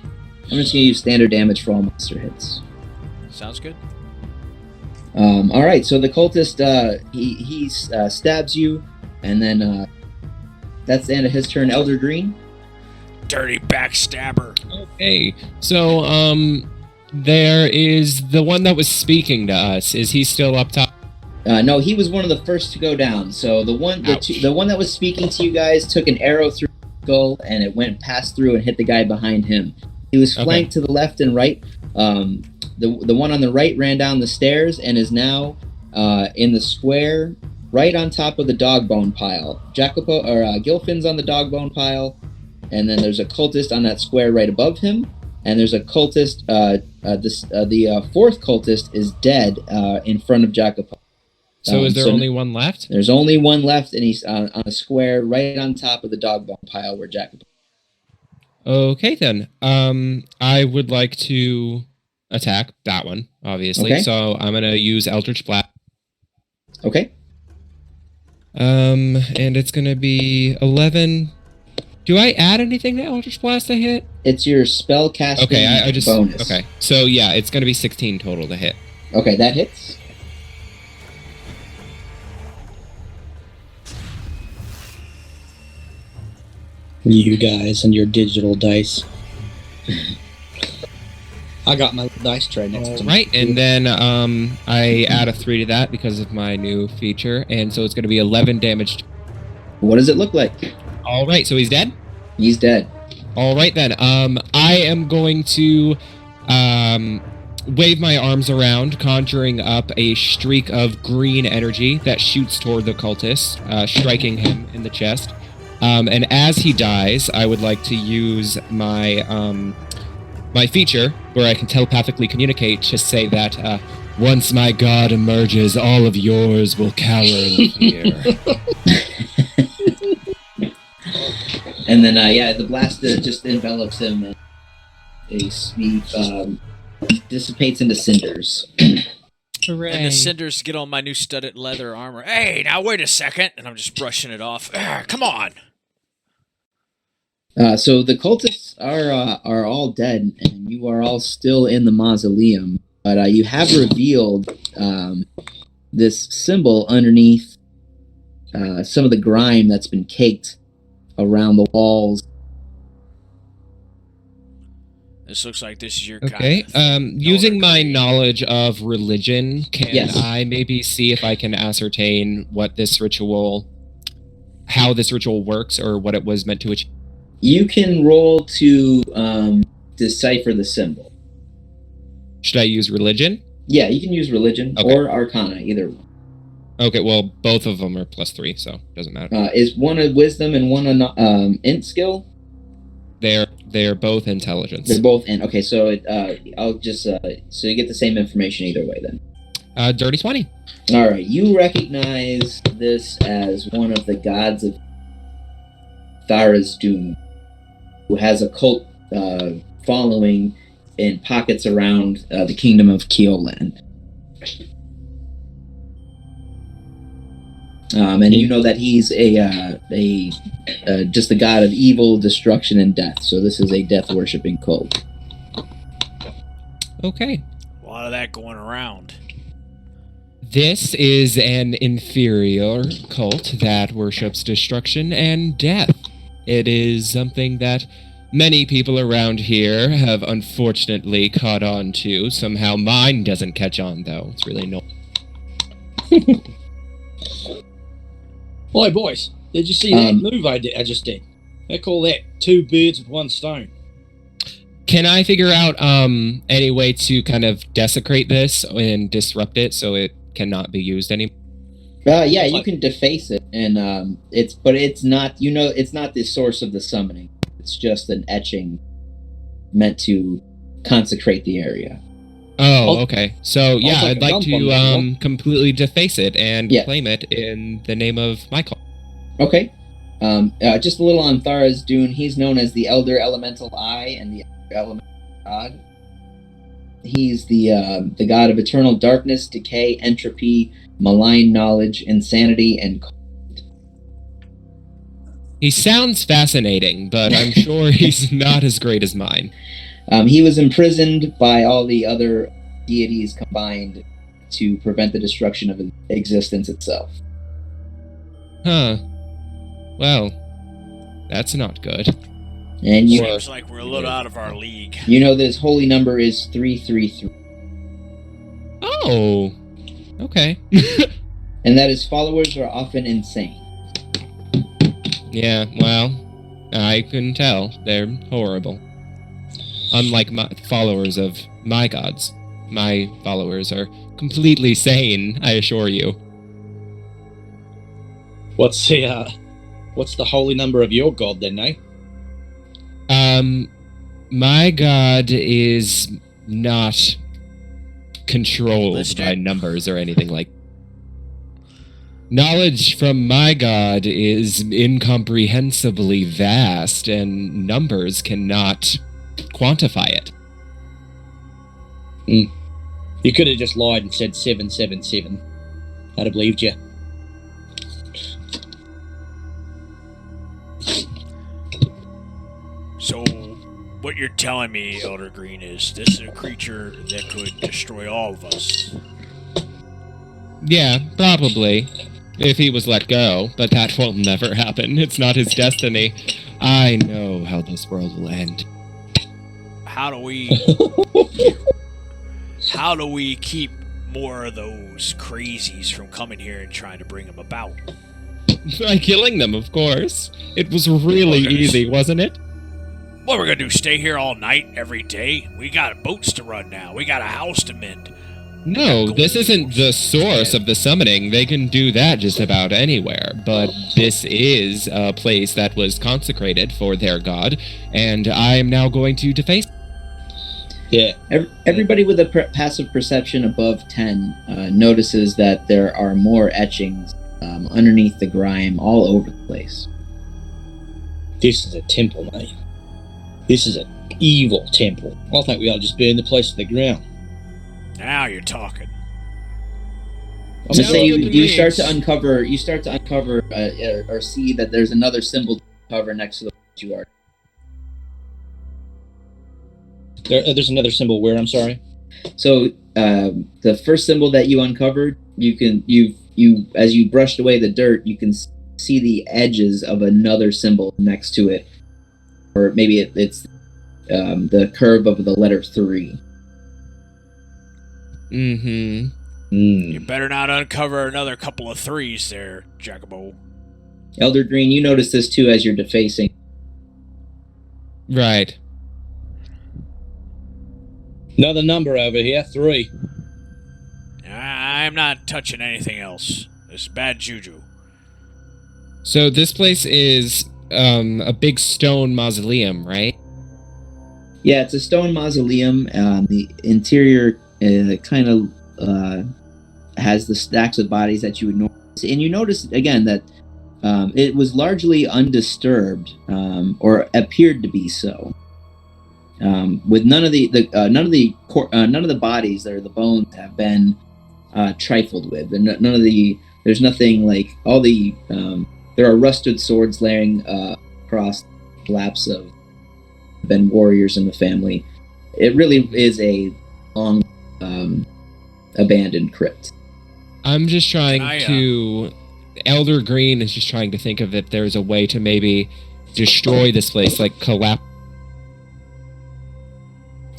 I'm just gonna use standard damage for all monster hits. Sounds good. Alright, so the cultist, he stabs you, and then that's the end of his turn. Elder Green? Dirty backstabber. Okay, so there is the one that was speaking to us. Is he still up top? No, he was one of the first to go down. So the one that was speaking to you guys took an arrow through his skull, and it went past through and hit the guy behind him. He was flanked to the left and right. The one on the right ran down the stairs and is now in the square right on top of the dog bone pile. Gilfin's on the dog bone pile, and then there's a cultist on that square right above him, and there's a cultist. The fourth cultist is dead in front of Jacopo. So is there only one left? There's only one left, and he's on a square right on top of the dog bone pile where Jacopo. Okay, then. I would like to attack that one, obviously. Okay. So I'm going to use Eldritch Blast. Okay. And it's going to be 11. Do I add anything to Eldritch Blast to hit? It's your spell casting bonus. Okay. So yeah, it's going to be 16 total to hit. Okay, that hits. You guys and your digital dice. I got my dice tray next to me. Right, and then I add a 3 to that because of my new feature, and so it's going to be 11 damage. What does it look like? All right, so he's dead? He's dead. All right, then. I am going to wave my arms around, conjuring up a streak of green energy that shoots toward the cultist, striking him in the chest. And as he dies, I would like to use my my feature, where I can telepathically communicate, to say that once my god emerges, all of yours will cower in fear. And then, the blast just envelops him, and he dissipates into cinders. Hooray. And the cinders get on my new studded leather armor. Hey, now wait a second. And I'm just brushing it off. Come on. So the cultists are all dead, and you are all still in the mausoleum. But you have revealed this symbol underneath some of the grime that's been caked around the walls. This looks like this is your Okay. kind of Using my knowledge of religion, can Yes. I maybe see if I can ascertain what this ritual, how this ritual works, or what it was meant to achieve? You can roll to decipher the symbol. Should I use religion? Yeah, you can use religion or arcana, either one. Okay, well, both of them are +3, so it doesn't matter. Is one a wisdom and one a int skill? They're both intelligence. They're both in. Okay, so I'll just so you get the same information either way then. Dirty 20. All right, you recognize this as one of the gods of Tharazdun, who has a cult following in pockets around the kingdom of Keoland. And you know that he's just a god of evil, destruction, and death. So this is a death worshipping cult. Okay. A lot of that going around. This is an inferior cult that worships destruction and death. It is something that many people around here have unfortunately caught on to. Somehow mine doesn't catch on, though. It's really no. Oi, boys, did you see that move I just did? They call that 2 birds with 1 stone. Can I figure out any way to kind of desecrate this and disrupt it so it cannot be used anymore? Yeah, you can deface it, and it's not the source of the summoning. It's just an etching meant to consecrate the area. Oh, okay. So yeah, I'll I'd like take a dump on to completely deface it and claim it in the name of my cult. Okay. Just a little on Thara's Dune. He's known as the Elder Elemental Eye and the Elder Elemental God. He's the god of eternal darkness, decay, entropy, malign knowledge, insanity, and cold. He sounds fascinating, but I'm sure he's not as great as mine. He was imprisoned by all the other deities combined to prevent the destruction of existence itself. Huh. Well, that's not good. And Seems like we're a little out of our league. You know this holy number is 333. Oh, okay. And that his followers are often insane. Yeah, well, I can tell. They're horrible. Unlike my followers of my gods. My followers are completely sane, I assure you. What's the holy number of your god then, eh? My god is not controlled by numbers or anything like. Knowledge from my god is incomprehensibly vast, and numbers cannot quantify it. You could have just lied and said 777. I'd have believed you. So, what you're telling me, Elder Green, is this is a creature that could destroy all of us? Yeah, probably. If he was let go, but that will never happen. It's not his destiny. I know how this world will end. How do we keep more of those crazies from coming here and trying to bring them about? By killing them, of course. It was really easy, wasn't it? What we're gonna do, stay here all night, every day? We got boats to run now. We got a house to mend. No, this isn't the source of the summoning. They can do that just about anywhere. But this is a place that was consecrated for their god, and I am now going to deface. Yeah. Everybody with a passive perception above 10 notices that there are more etchings underneath the grime all over the place. This is a temple, mate. This is an evil temple. I think we ought to just burn the place to the ground. Now you're talking. So you start to uncover or see that there's another symbol to cover next to the place you are. There's another symbol where, I'm sorry? So the first symbol that you uncovered, you as you brushed away the dirt, you can see the edges of another symbol next to it, or maybe it's the curve of the letter 3. Mm-hmm. You better not uncover another couple of 3s there, Jacobo. Elder Green, you notice this too as you're defacing. Right. Another number over here, 3. I'm not touching anything else. It's bad juju. So this place is a big stone mausoleum, right? Yeah, it's a stone mausoleum. The interior kind of has the stacks of bodies that you would notice. And you notice, again, that it was largely undisturbed, or appeared to be so. With none of the bodies or the bones have been trifled with. None of the There's nothing like all the. There are rusted swords laying across laps of been warriors in the family. It really is a long abandoned crypt. I'm just trying to. Elder Green is just trying to think of if there's a way to maybe destroy this place, like collapse.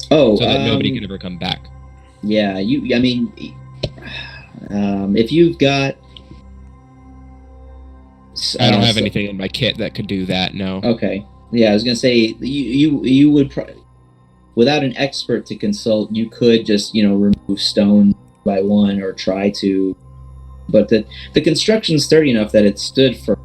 Oh, so that nobody can ever come back. Yeah, if you've got. I don't have anything in my kit that could do that. No. Okay. Yeah, I was gonna say you would without an expert to consult, you could just remove stone by one or try to, but the construction's sturdy enough that it stood for.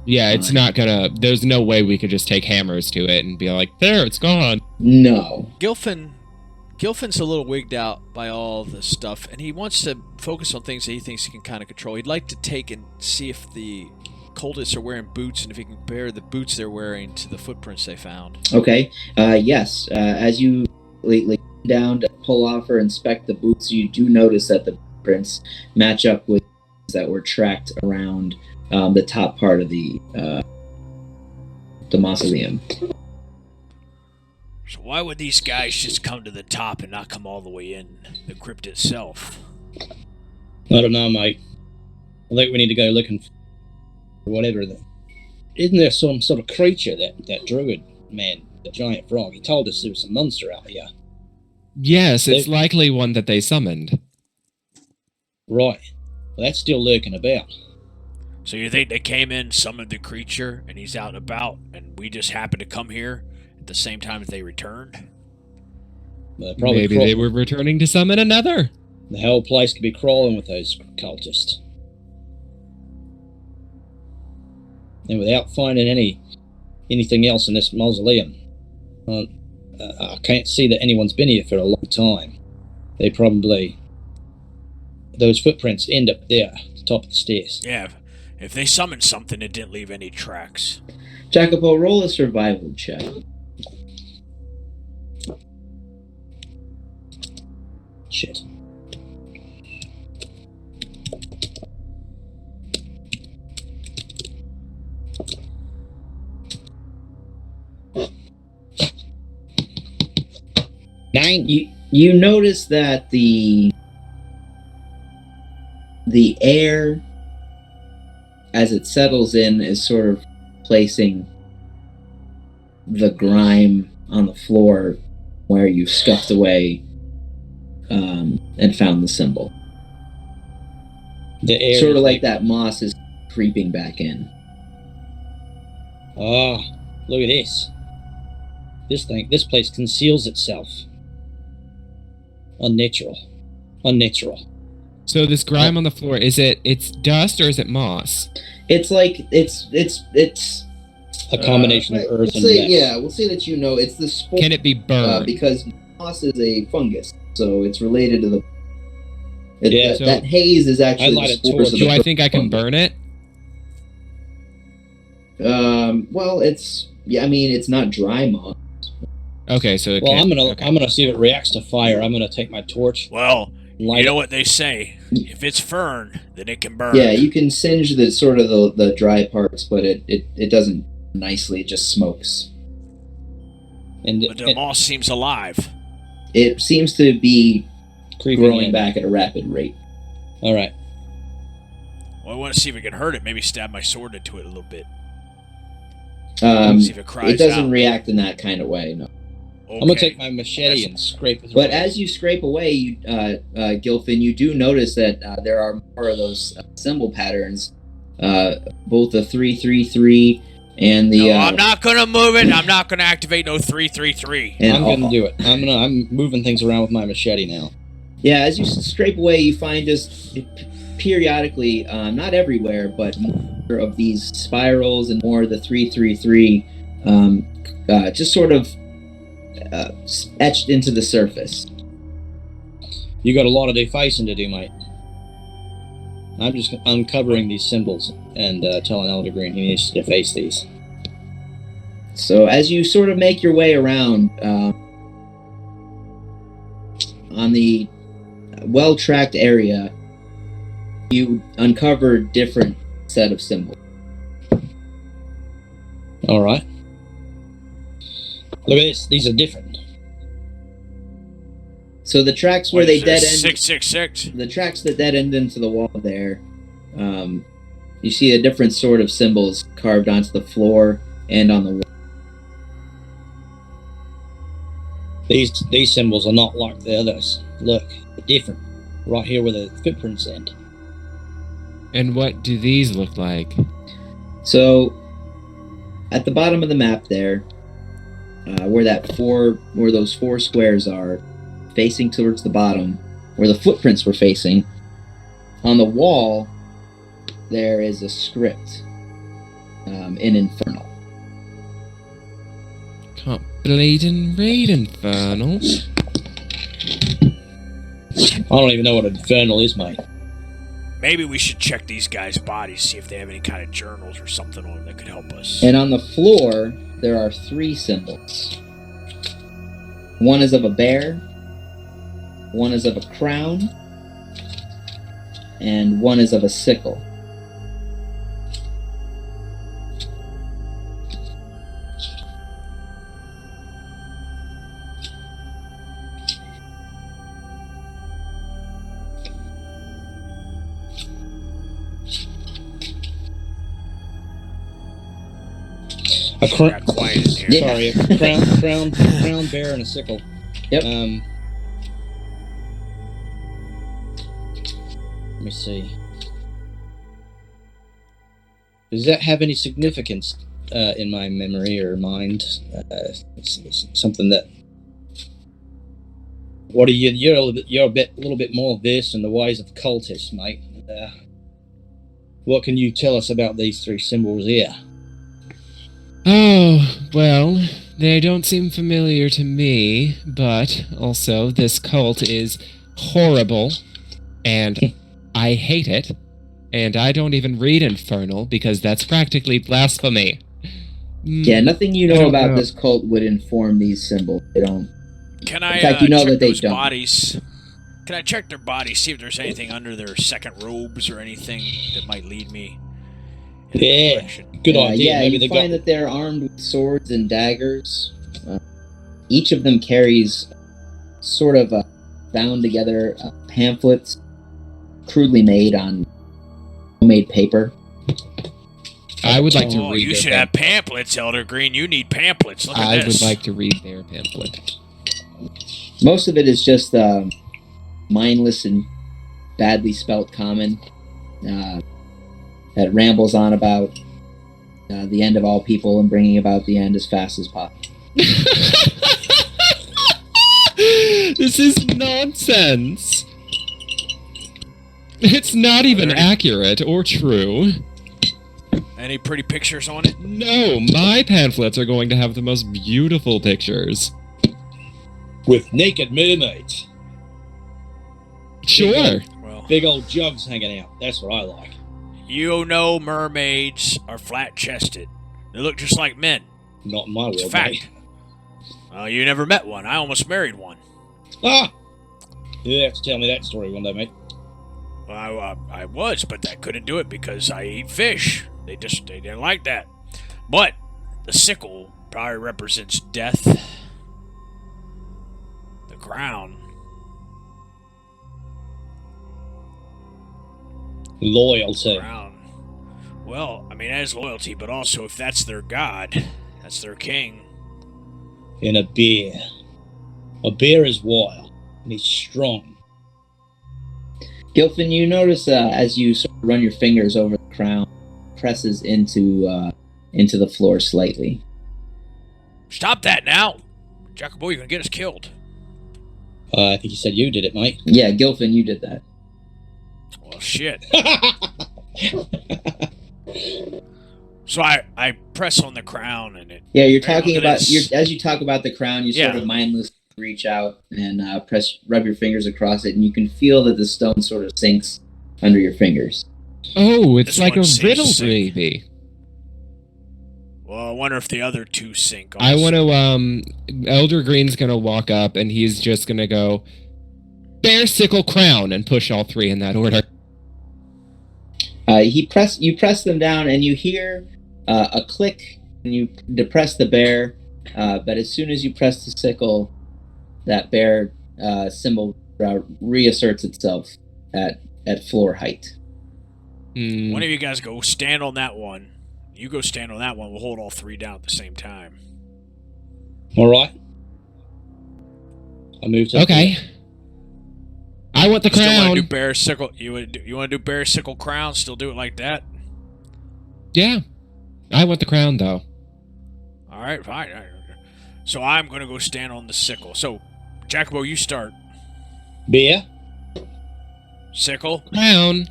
Yeah, it's not gonna. There's no way we could just take hammers to it and be like, there, it's gone. No. Gilfin's a little wigged out by all this stuff, and he wants to focus on things that he thinks he can kind of control. He'd like to take and see if the cultists are wearing boots, and if he can compare the boots they're wearing to the footprints they found. Okay. Yes. As you lean down to pull off or inspect the boots, you do notice that the prints match up with that were tracked around the top part of the mausoleum. So why would these guys just come to the top and not come all the way in the crypt itself? I don't know, mate. I think we need to go looking for whatever. Isn't there some sort of creature that druid man, the giant frog? He told us there was a monster out here. Yes, it's likely one that they summoned. Right. Well, that's still lurking about. So you think they came in, summoned the creature, and he's out and about, and we just happened to come here at the same time as they returned? Well, maybe they were returning to summon another. The whole place could be crawling with those cultists. And without finding anything else in this mausoleum, I can't see that anyone's been here for a long time. Those footprints end up there, at the top of the stairs. Yeah, if they summoned something, it didn't leave any tracks. Jacopo, roll a survival check. Shit. Nine. You notice that the air, as it settles in, is sort of placing the grime on the floor where you scuffed away and found the symbol. The air sort of like that moss is creeping back in. Ah, look at this. This place conceals itself. Unnatural. So this grime on the floor, it's dust or is it moss? It's like it's a combination of earth and say, mess. Yeah, we'll say that it's the spore. Can it be burned? Because moss is a fungus, so it's related to the. So that haze is actually the spores of the. Do I think I can burn it? Well, it's not dry moss. Okay, so I'm gonna see if it reacts to fire. I'm gonna take my torch. Well, you know what they say: if it's fern, then it can burn. Yeah, you can singe the sort of the dry parts, but it doesn't nicely. It just smokes. But the moss seems alive. It seems to be growing in. back at a rapid rate. All right. Well, I want to see if we can hurt it. Maybe stab my sword into it a little bit. See if it cries it doesn't out. react in that kind of way. No. Okay. I'm gonna take my machete and scrape it. But as you scrape away, Gilfin, you do notice that there are more of those symbol patterns, both the 333 and the. No, I'm not gonna move it. I'm not gonna activate no 333. I'm gonna do it. I'm moving things around with my machete now. Yeah, as you scrape away, you find just periodically, not everywhere, but more of these spirals and more of the 333, just sort of. Etched into the surface. You got a lot of defacing to do, mate. I'm just uncovering these symbols and telling Elder Green he needs to deface these. So as you sort of make your way around on the well-tracked area, you uncover a different set of symbols. All right. Look at this. These are different. So the tracks where they dead end, 666. the tracks that dead end into the wall there, you see a different sort of symbols carved onto the floor and on the wall. These symbols are not like the others. Look, they're different. Right here where the footprints end. And what do these look like? So, at the bottom of the map there, where those four squares are, facing towards the bottom, where the footprints were facing, on the wall, there is a script in Infernal. Can't bleeding read Infernal. I don't even know what Infernal is, mate. Maybe we should check these guys' bodies, see if they have any kind of journals or something on them that could help us. And on the floor, there are 3 symbols. One is of a bear, one is of a crown, and one is of a sickle. Got quiet in here. Yeah. Sorry, a crown, bear, and a sickle. Yep. Let me see. Does that have any significance in my memory or mind? It's something that. What are you? You're a little bit more versed in the ways of cultists, mate. What can you tell us about these 3 symbols here? Oh, well, they don't seem familiar to me, but also this cult is horrible, and I hate it, and I don't even read Infernal because that's practically blasphemy. Yeah, nothing you know about this cult would inform these symbols. They don't. Can I In fact, you know check that they those don't. bodies? Can I check their bodies, see if there's anything under their second robes or anything that might lead me in that direction? Good idea. Yeah, Maybe you find that they're armed with swords and daggers. Each of them carries sort of bound together pamphlets, crudely made on homemade paper. I would like to Oh, read you their should have pamphlets, Elder Green. You need pamphlets. Look at I this. would like to read their pamphlet. Most of it is just mindless and badly spelt common that rambles on about the end of all people and bringing about the end as fast as possible. This is nonsense. It's not even accurate or true. Any pretty pictures on it? No, my pamphlets are going to have the most beautiful pictures. with naked mermaids. Sure. Well, Big old jugs hanging out. That's what I like. you know mermaids are flat-chested. They look just like men. Not in my world, It's a fact. mate. Well, you never met one. I almost married one. Ah! You have to tell me that story one day, mate. Well, I was, but I couldn't do it because I eat fish. They didn't like that. But the sickle probably represents death. The crown. Loyalty. Crown. Well, I mean, that is loyalty, but also if that's their god, that's their king. And a bear. A bear is wild, and he's strong. Gilfin, you notice as you sort of run your fingers over the crown, presses into the floor slightly. Stop that now! Jacobo, you're gonna get us killed. I think you said you did it, mate. Yeah, Gilfin, you did that. Well, shit. So I press on the crown and it... Yeah, you're Hey, talking look at about this. as you talk about the crown, you sort Yeah. of mindlessly reach out and rub your fingers across it, and you can feel that the stone sort of sinks under your fingers. Oh, it's This like a one seems riddle, sick. baby. Well, I wonder if the other two sink. I also. want to, Elder Green's gonna walk up and he's just gonna go, Bear, Sickle, Crown, and push all three in that order. You press them down, and you hear a click, and you depress the bear. But as soon as you press the sickle, that bear symbol reasserts itself at floor height. One of you guys go stand on that one. You go stand on that one. We'll hold all three down at the same time. All right. I moved to Okay. I want the Still want crown. to do bear sickle? You want to do bear sickle crown? Still do it like that? Yeah. I want the crown, though. All right, fine. So I'm going to go stand on the sickle. So, Jacobo, you start. beer. Sickle. Crown.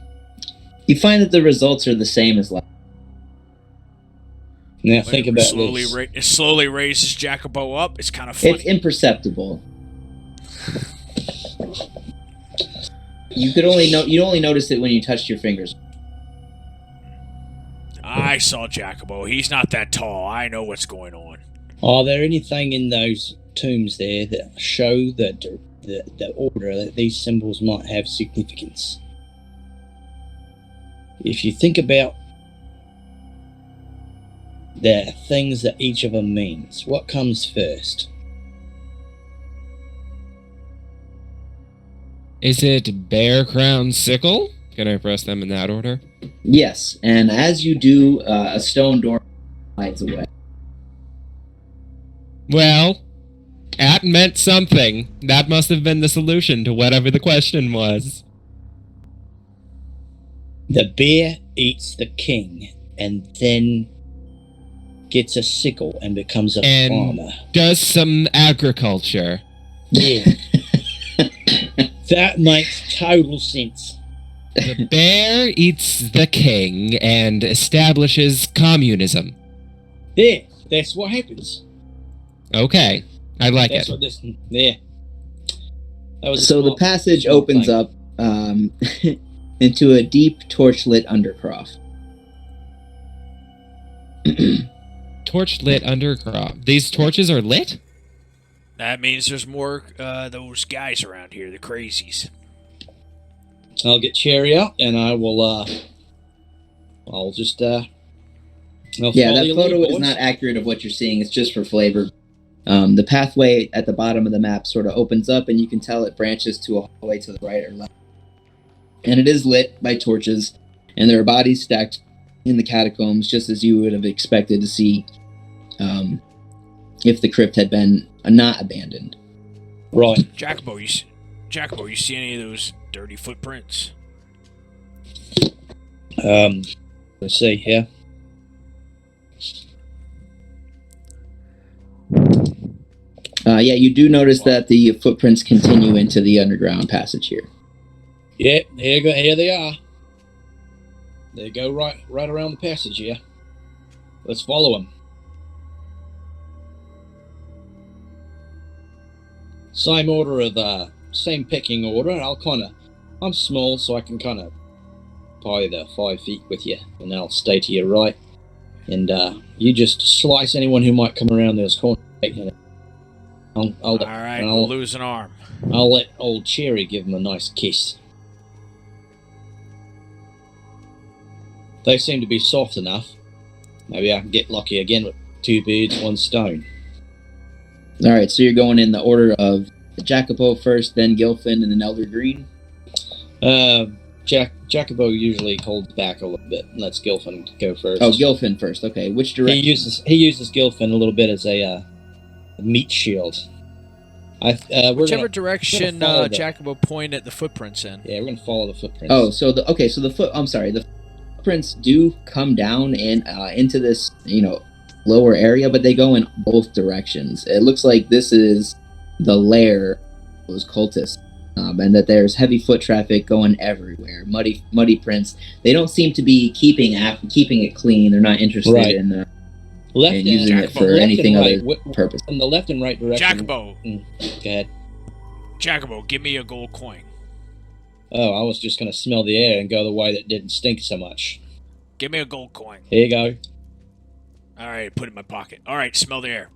You find that the results are the same as last. Now think about slowly this. It slowly raises Jacobo up. It's kind of funny. It's imperceptible. You only noticed it when you touched your fingers. I saw Jacobo. He's not that tall. I know what's going on. Are there anything in those tombs there that show that the order that these symbols might have significance? If you think about the things that each of them means, what comes first? Is it bear, crown, sickle? Can I press them in that order? Yes, and as you do, a stone door slides away. Well, that meant something. That must have been the solution to whatever the question was. The bear eats the king and then gets a sickle and becomes a farmer. Does some agriculture. Yeah. That makes total sense. The bear eats the king and establishes communism. There, that's what happens. Okay, I like That's it. what this. There. That was a So the small- passage small opens thing. up into a deep torch-lit undercroft. Torch-lit undercroft. These torches are lit? That means there's more those guys around here, the crazies. I'll get Cherry out and I will. I'll just. I'll Yeah, follow that you photo along, is boys. not accurate of what you're seeing. It's just for flavor. The pathway at the bottom of the map sort of opens up, and you can tell it branches to a hallway to the right or left. And it is lit by torches, and there are bodies stacked in the catacombs, just as you would have expected to see if the crypt had been not abandoned. Right. Jacobo, you see any of those dirty footprints? Let's see here. Yeah, you do notice that the footprints continue into the underground passage here. Yep, here they are. They go right around the passage here. Let's follow them. Same order of same picking order. I'm small, so I can kind of probably the 5 feet with you, and I'll stay to your right. And you just slice anyone who might come around those corners. All right, we'll lose an arm. I'll let old Cherry give him a nice kiss. They seem to be soft enough. Maybe I can get lucky again with 2 birds, 1 stone. All right, so you're going in the order of Jacopo first, then Gilfin, and then Elder Green. Jacobo usually holds back a little bit and lets Gilfin go first. Oh, Gilfin first. Okay, which direction? He uses Gilfin a little bit as a meat shield. Whichever direction follow the- Jacobo pointed at the footprints in. Yeah, we're gonna follow the footprints. Oh, so the footprints do come down and into this, lower area, but they go in both directions. It looks like this is the lair of those cultists, and that there's heavy foot traffic going everywhere. Muddy prints. They don't seem to be keeping it clean. They're not interested Right. in left and using it Jacobo, for left anything and other right. purpose. From the left and right direction. Jacobo, Go ahead. Jacobo, give me a gold coin. Oh, I was just gonna smell the air and go the way that didn't stink so much. Give me a gold coin. Here you go. All right, put it in my pocket. All right, smell the air.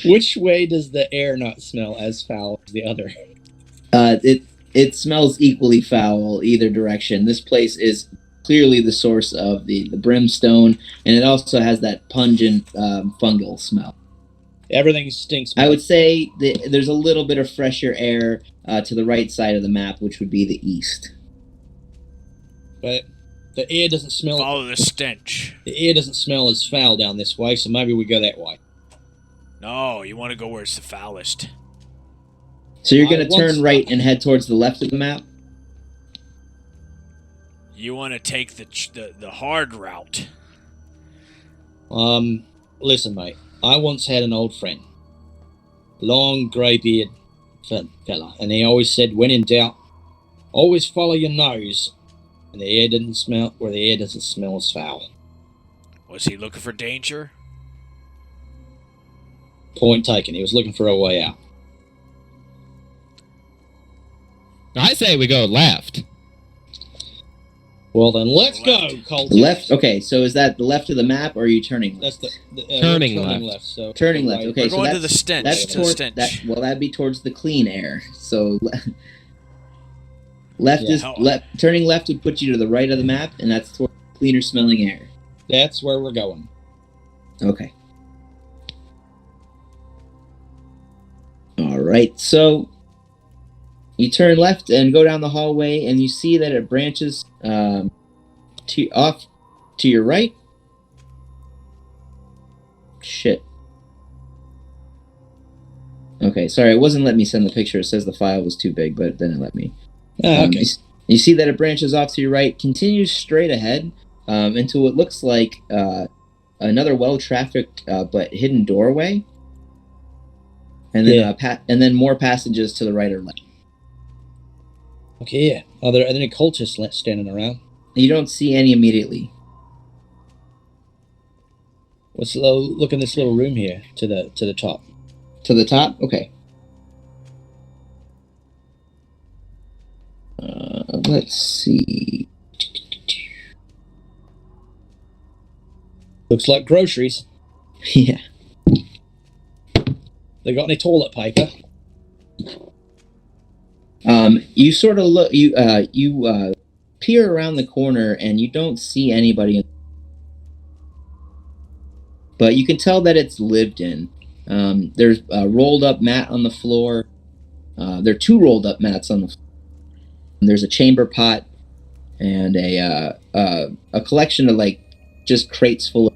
Which way does the air not smell as foul as the other? It smells equally foul either direction. This place is clearly the source of the brimstone, and it also has that pungent fungal smell. Everything stinks. I would say there's a little bit of fresher air to the right side of the map, which would be the east. But the air doesn't smell. Follow the stench. The air doesn't smell as foul down this way, so maybe we go that way. No, you want to go where it's the foulest. So you're going to turn right and head towards the left of the map? You want to take the hard route. Listen, mate. I once had an old friend. Long, grey-beard fella. And he always said, when in doubt, always follow your nose. And the air didn't smell where the air doesn't smell as foul. Was he looking for danger? Point taken. He was looking for a way out. I say we go left. Well, then let's go, Colton. Left? Okay, so is that the left of the map, or are you turning left? That's turning left. left. So turning left. Okay, We're so going that's to the stench. That's to the stench. that'd be towards the clean air. So turning left would put you to the right of the map, and that's towards cleaner smelling air. That's where we're going. Okay. All right, so you turn left and go down the hallway, and you see that it branches off to your right. Shit. Okay, sorry, it wasn't letting me send the picture. It says the file was too big, but then it let me. Okay. You see that it branches off to your right, continues straight ahead into what looks like another well-trafficked but hidden doorway, and then and then more passages to the right or left. Okay, yeah. Are there any cultists standing around? You don't see any immediately. Look in this little room here to the top. To the top? Okay. Let's see. Looks like groceries. Yeah. They got any toilet paper? You sort of look. You peer around the corner and you don't see anybody. But you can tell that it's lived in. There's a rolled up mat on the floor. There are two rolled up mats on the floor. There's a chamber pot and a collection of like just crates full of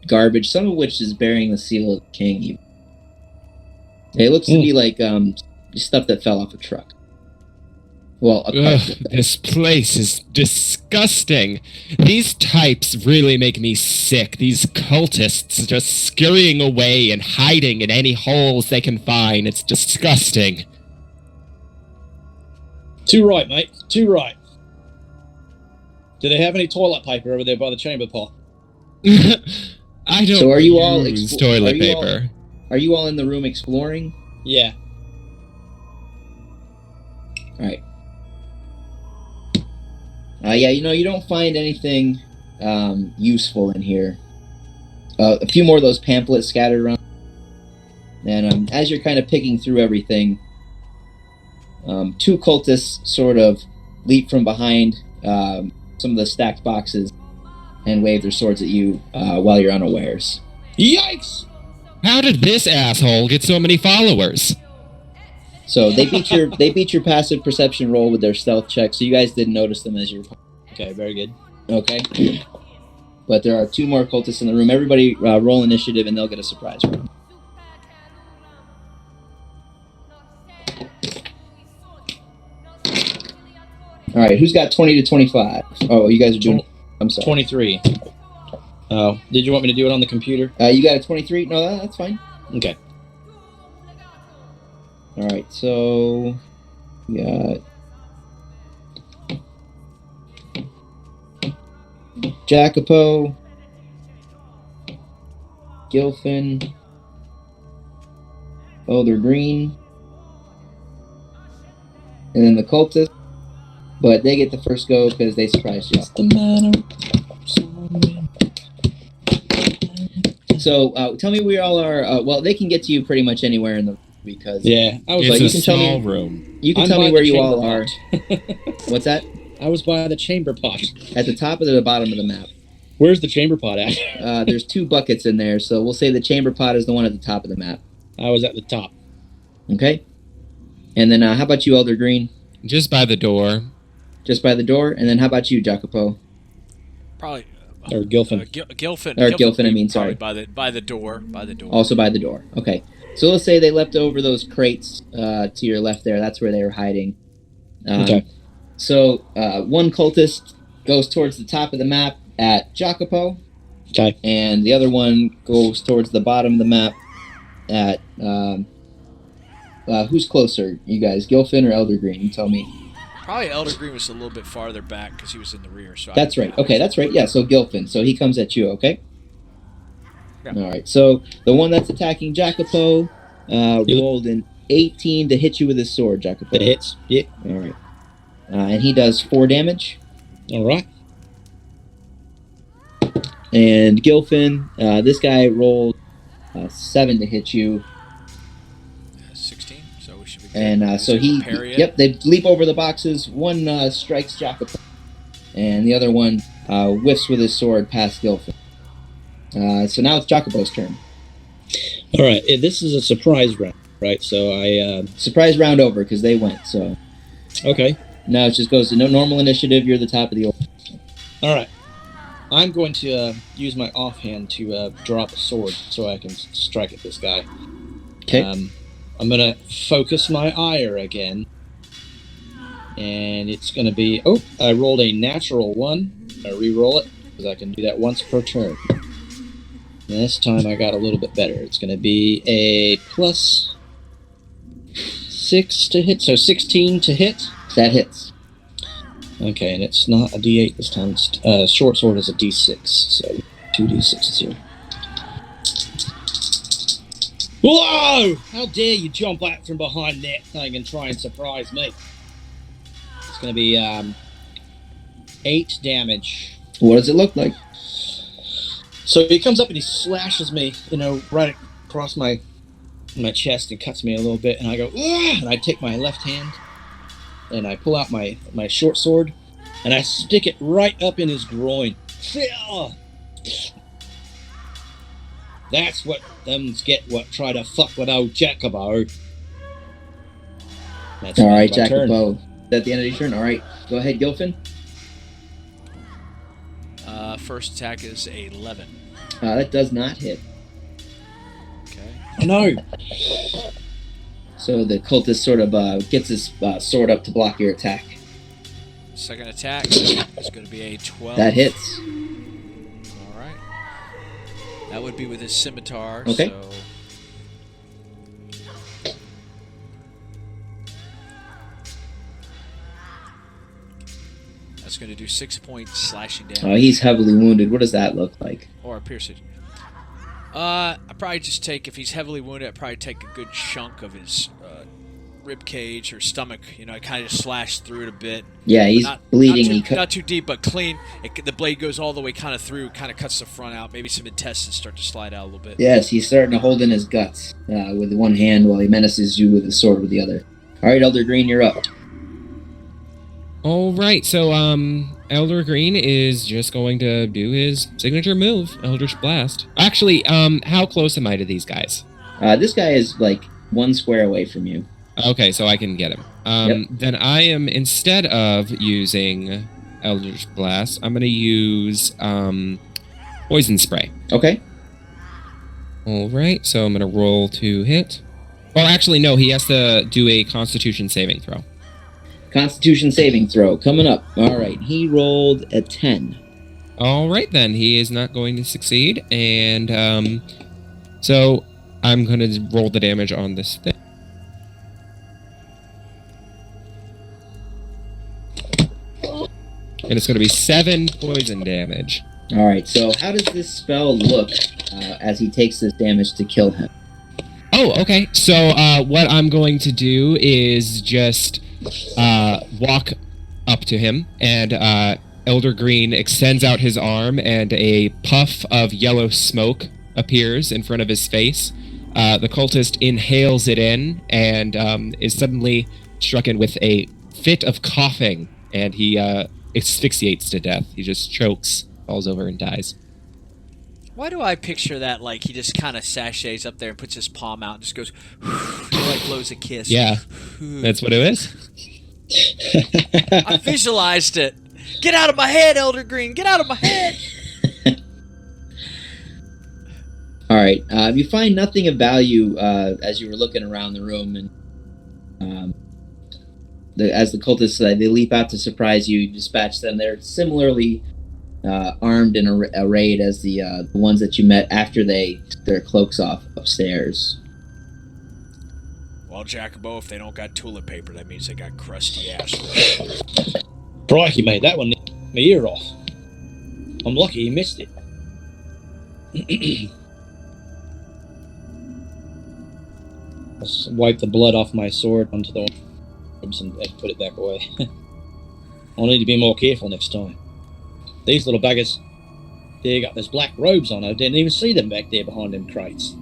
garbage, some of which is bearing the seal of the king. It looks to be like stuff that fell off a truck. Well, this place is disgusting. These types really make me sick. These cultists just scurrying away and hiding in any holes they can find. It's disgusting. Too right, mate. Too right. Do they have any toilet paper over there by the chamber pot? I don't So are you all use toilet paper. Are you all in the room exploring? Yeah. All right. Yeah, you don't find anything useful in here. A few more of those pamphlets scattered around. And as you're kind of picking through everything, two cultists sort of leap from behind some of the stacked boxes and wave their swords at you while you're unawares. Yikes! How did this asshole get so many followers? So they beat your passive perception roll with their stealth check, so you guys didn't notice them as you were. Okay, very good. Okay. But there are two more cultists in the room. Everybody roll initiative and they'll get a surprise round. All right, who's got 20 to 25? Oh, you guys are doing... I'm sorry. 23. Oh, did you want me to do it on the computer? You got a 23? No, that's fine. Okay. All right, so we got Jacopo, Gilfin, Elder Green, and then the cultist. But they get the first go because they surprised you. So tell me where you all are. Well, they can get to you pretty much anywhere in the. because Yeah, I was It's like, a you can tell me- small room. you can I'm tell by me the where you chamber all are. pot. What's that? I was by the chamber pot. At the top or the bottom of the map? Where's the chamber pot at? There's 2 buckets in there, so we'll say the chamber pot is the one at the top of the map. I was at the top. Okay. And then how about you, Elder Green? Just by the door. Just by the door. And then how about you, Jacopo? Probably. Or Gilfin. Gilfin. Or Gilfin, I mean, probably sorry. By the door. Also by the door. Okay. So let's say they left over those crates to your left there. That's where they were hiding. Okay. So one cultist goes towards the top of the map at Jacopo. Okay. And the other one goes towards the bottom of the map at... who's closer, you guys? Gilfin or Elder Green? You tell me. Probably Elder Green was a little bit farther back because he was in the rear. So That's right. Okay, that's right. Yeah, so Gilfin. So he comes at you, okay? Yeah. All right. So the one that's attacking Jacopo rolled an 18 to hit you with his sword, Jacopo. It hits. Yeah. All right. And he does 4 damage. All right. And Gilfin, this guy rolled 7 to hit you. 16. So we should be. And so he... Parry it. Yep, they leap over the boxes. One strikes Jacopo. And the other one whiffs with his sword past Gilfin. So now it's Jacopo's turn. All right. This is a surprise round, right? So I... Surprise round over because they went, so... Okay. Now it just goes to no normal initiative. You're the top of the order. All right. I'm going to use my offhand to drop a sword so I can strike at this guy. Okay. I'm going to focus my ire again. And it's going to be... Oh, I rolled a natural 1. I re-roll it because I can do that once per turn. And this time I got a little bit better. It's going to be a plus 6 to hit. So 16 to hit. That hits. Okay, and it's not a D8 this time. It's, short sword is a D6, so 2D6s here. Whoa! How dare you jump out from behind that thing and try and surprise me? It's going to be 8 damage. What does it look like? So he comes up and he slashes me, right across my chest and cuts me a little bit, and I go, "Ugh!" And I take my left hand and I pull out my short sword and I stick it right up in his groin. That's what them's get what try to fuck with old Jacopo. That's All right, my turn. Jacopo. Is that the end of your turn? All right. Go ahead, Gilfin. First attack is a 11. That does not hit. Okay. No. So the cultist sort of gets his sword up to block your attack. Second attack is going to be a 12. That hits. All right. That would be with his scimitar. Okay. So that's going to do 6 points slashing damage. He's heavily wounded. What does that look like? Or a piercing. I'd probably just take, if he's heavily wounded, I'd probably take a good chunk of his rib cage or stomach. I kind of just slash through it a bit. Yeah, he's bleeding. Not too deep, but clean. The blade goes all the way kind of through, kind of cuts the front out. Maybe some intestines start to slide out a little bit. Yes, he's starting to hold in his guts with one hand while he menaces you with his sword with the other. All right, Elder Green, you're up. All right, so Elder Green is just going to do his signature move, Eldritch Blast. Actually, how close am I to these guys? This guy is like 1 square away from you. Okay, so I can get him. Yep. Then I am, instead of using Eldritch Blast, I'm going to use Poison Spray. Okay. All right, so I'm going to roll to hit. Well, actually, no, he has to do a Constitution saving throw. Constitution saving throw coming up. All right, he rolled a 10. All right, then. He is not going to succeed. And so I'm going to roll the damage on this thing. And it's going to be 7 poison damage. All right, so how does this spell look as he takes this damage to kill him? Oh, okay. So what I'm going to do is just walk up to him, and Elder Green extends out his arm, and a puff of yellow smoke appears in front of his face. The cultist inhales it in and is suddenly struck in with a fit of coughing, and he asphyxiates to death. He just chokes, falls over, and dies. Why do I picture that like he just kind of sachets up there and puts his palm out and just goes, like blows a kiss? Yeah, that's what it is. I visualized it. Get out of my head, Elder Green. Get out of my head. All right. You find nothing of value as you were looking around the room, and as the cultists they leap out to surprise you, you dispatch them. They're similarly armed and arrayed as the ones that you met after they took their cloaks off upstairs. Well, Jacobo, if they don't got toilet paper, that means they got crusty ass. Crikey, mate, that one nicked my ear off. I'm lucky you missed it. I'll wipe the blood off my sword onto the and put it back away. I'll need to be more careful next time. These little buggers, they got those black robes on. I didn't even see them back there behind them crates.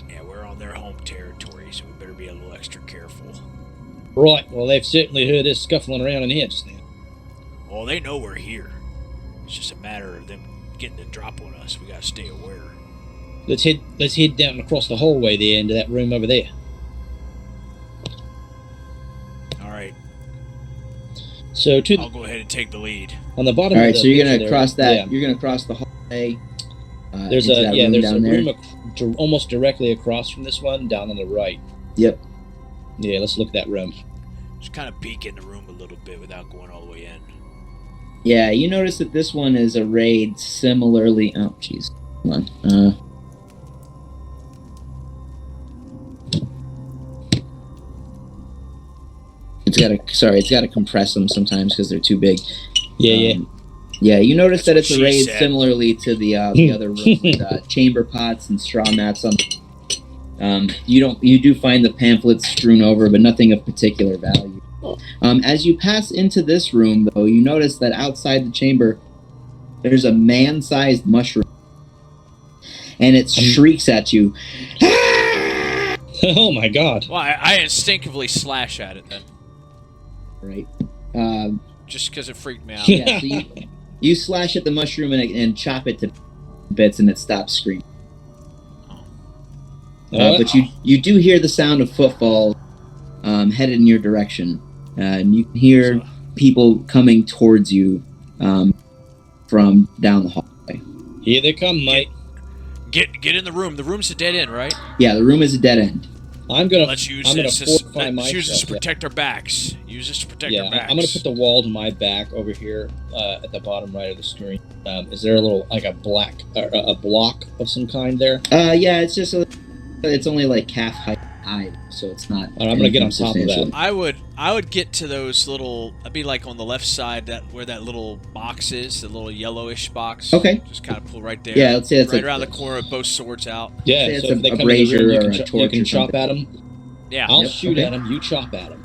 Yeah, we're on their home territory, so we better be a little extra careful. Right, well, they've certainly heard us scuffling around in here just now. Well, they know we're here. It's just a matter of them getting the drop on us. We gotta stay aware. Let's head down across the hallway there into that room over there. All right. So I'll go ahead and take the lead. On the bottom. All right, of the so you're gonna picture cross there, that. Yeah. You're gonna cross the hallway. There's a room room almost directly across from this one, down on the right. Yep. Yeah, let's look at that room. Just kind of peek in the room a little bit without going all the way in. Yeah, you notice that this one is arrayed similarly. Oh, jeez. Come on. It's got to compress them sometimes because they're too big. Yeah. Yeah, you notice That's that it's what she arrayed said. similarly to the other room with chamber pots and straw mats on. You do find the pamphlets strewn over, but nothing of particular value. As you pass into this room, though, you notice that outside the chamber, there's a man-sized mushroom, and it shrieks at you. Oh my god! Well, I instinctively slash at it then, Right. just because it freaked me out. Yeah. So you slash at the mushroom and chop it to bits, and it stops screaming. But you do hear the sound of footfall headed in your direction, and you can hear people coming towards you from down the hallway. Here they come, mate. Get in the room. The room's a dead end, right? Yeah, the room is a dead end. Let's use this to myself, protect our backs. Use this to protect our backs. I'm gonna put the wall to my back over here at the bottom right of the screen. Is there a little like a block of some kind there? Yeah, it's just it's only like calf height, so it's not. All right, I'm gonna get on top of that. I would get to those little. I'd be like on the left side where that little box is, the little yellowish box. Okay. Just kind of pull right there. Yeah, let's say it's right around the corner with both swords out. Yeah, it's so if they a come in the room, brazier you or can, a you torch can or chop something. at them. Yeah. I'll Yep, shoot okay. at them. You chop at them.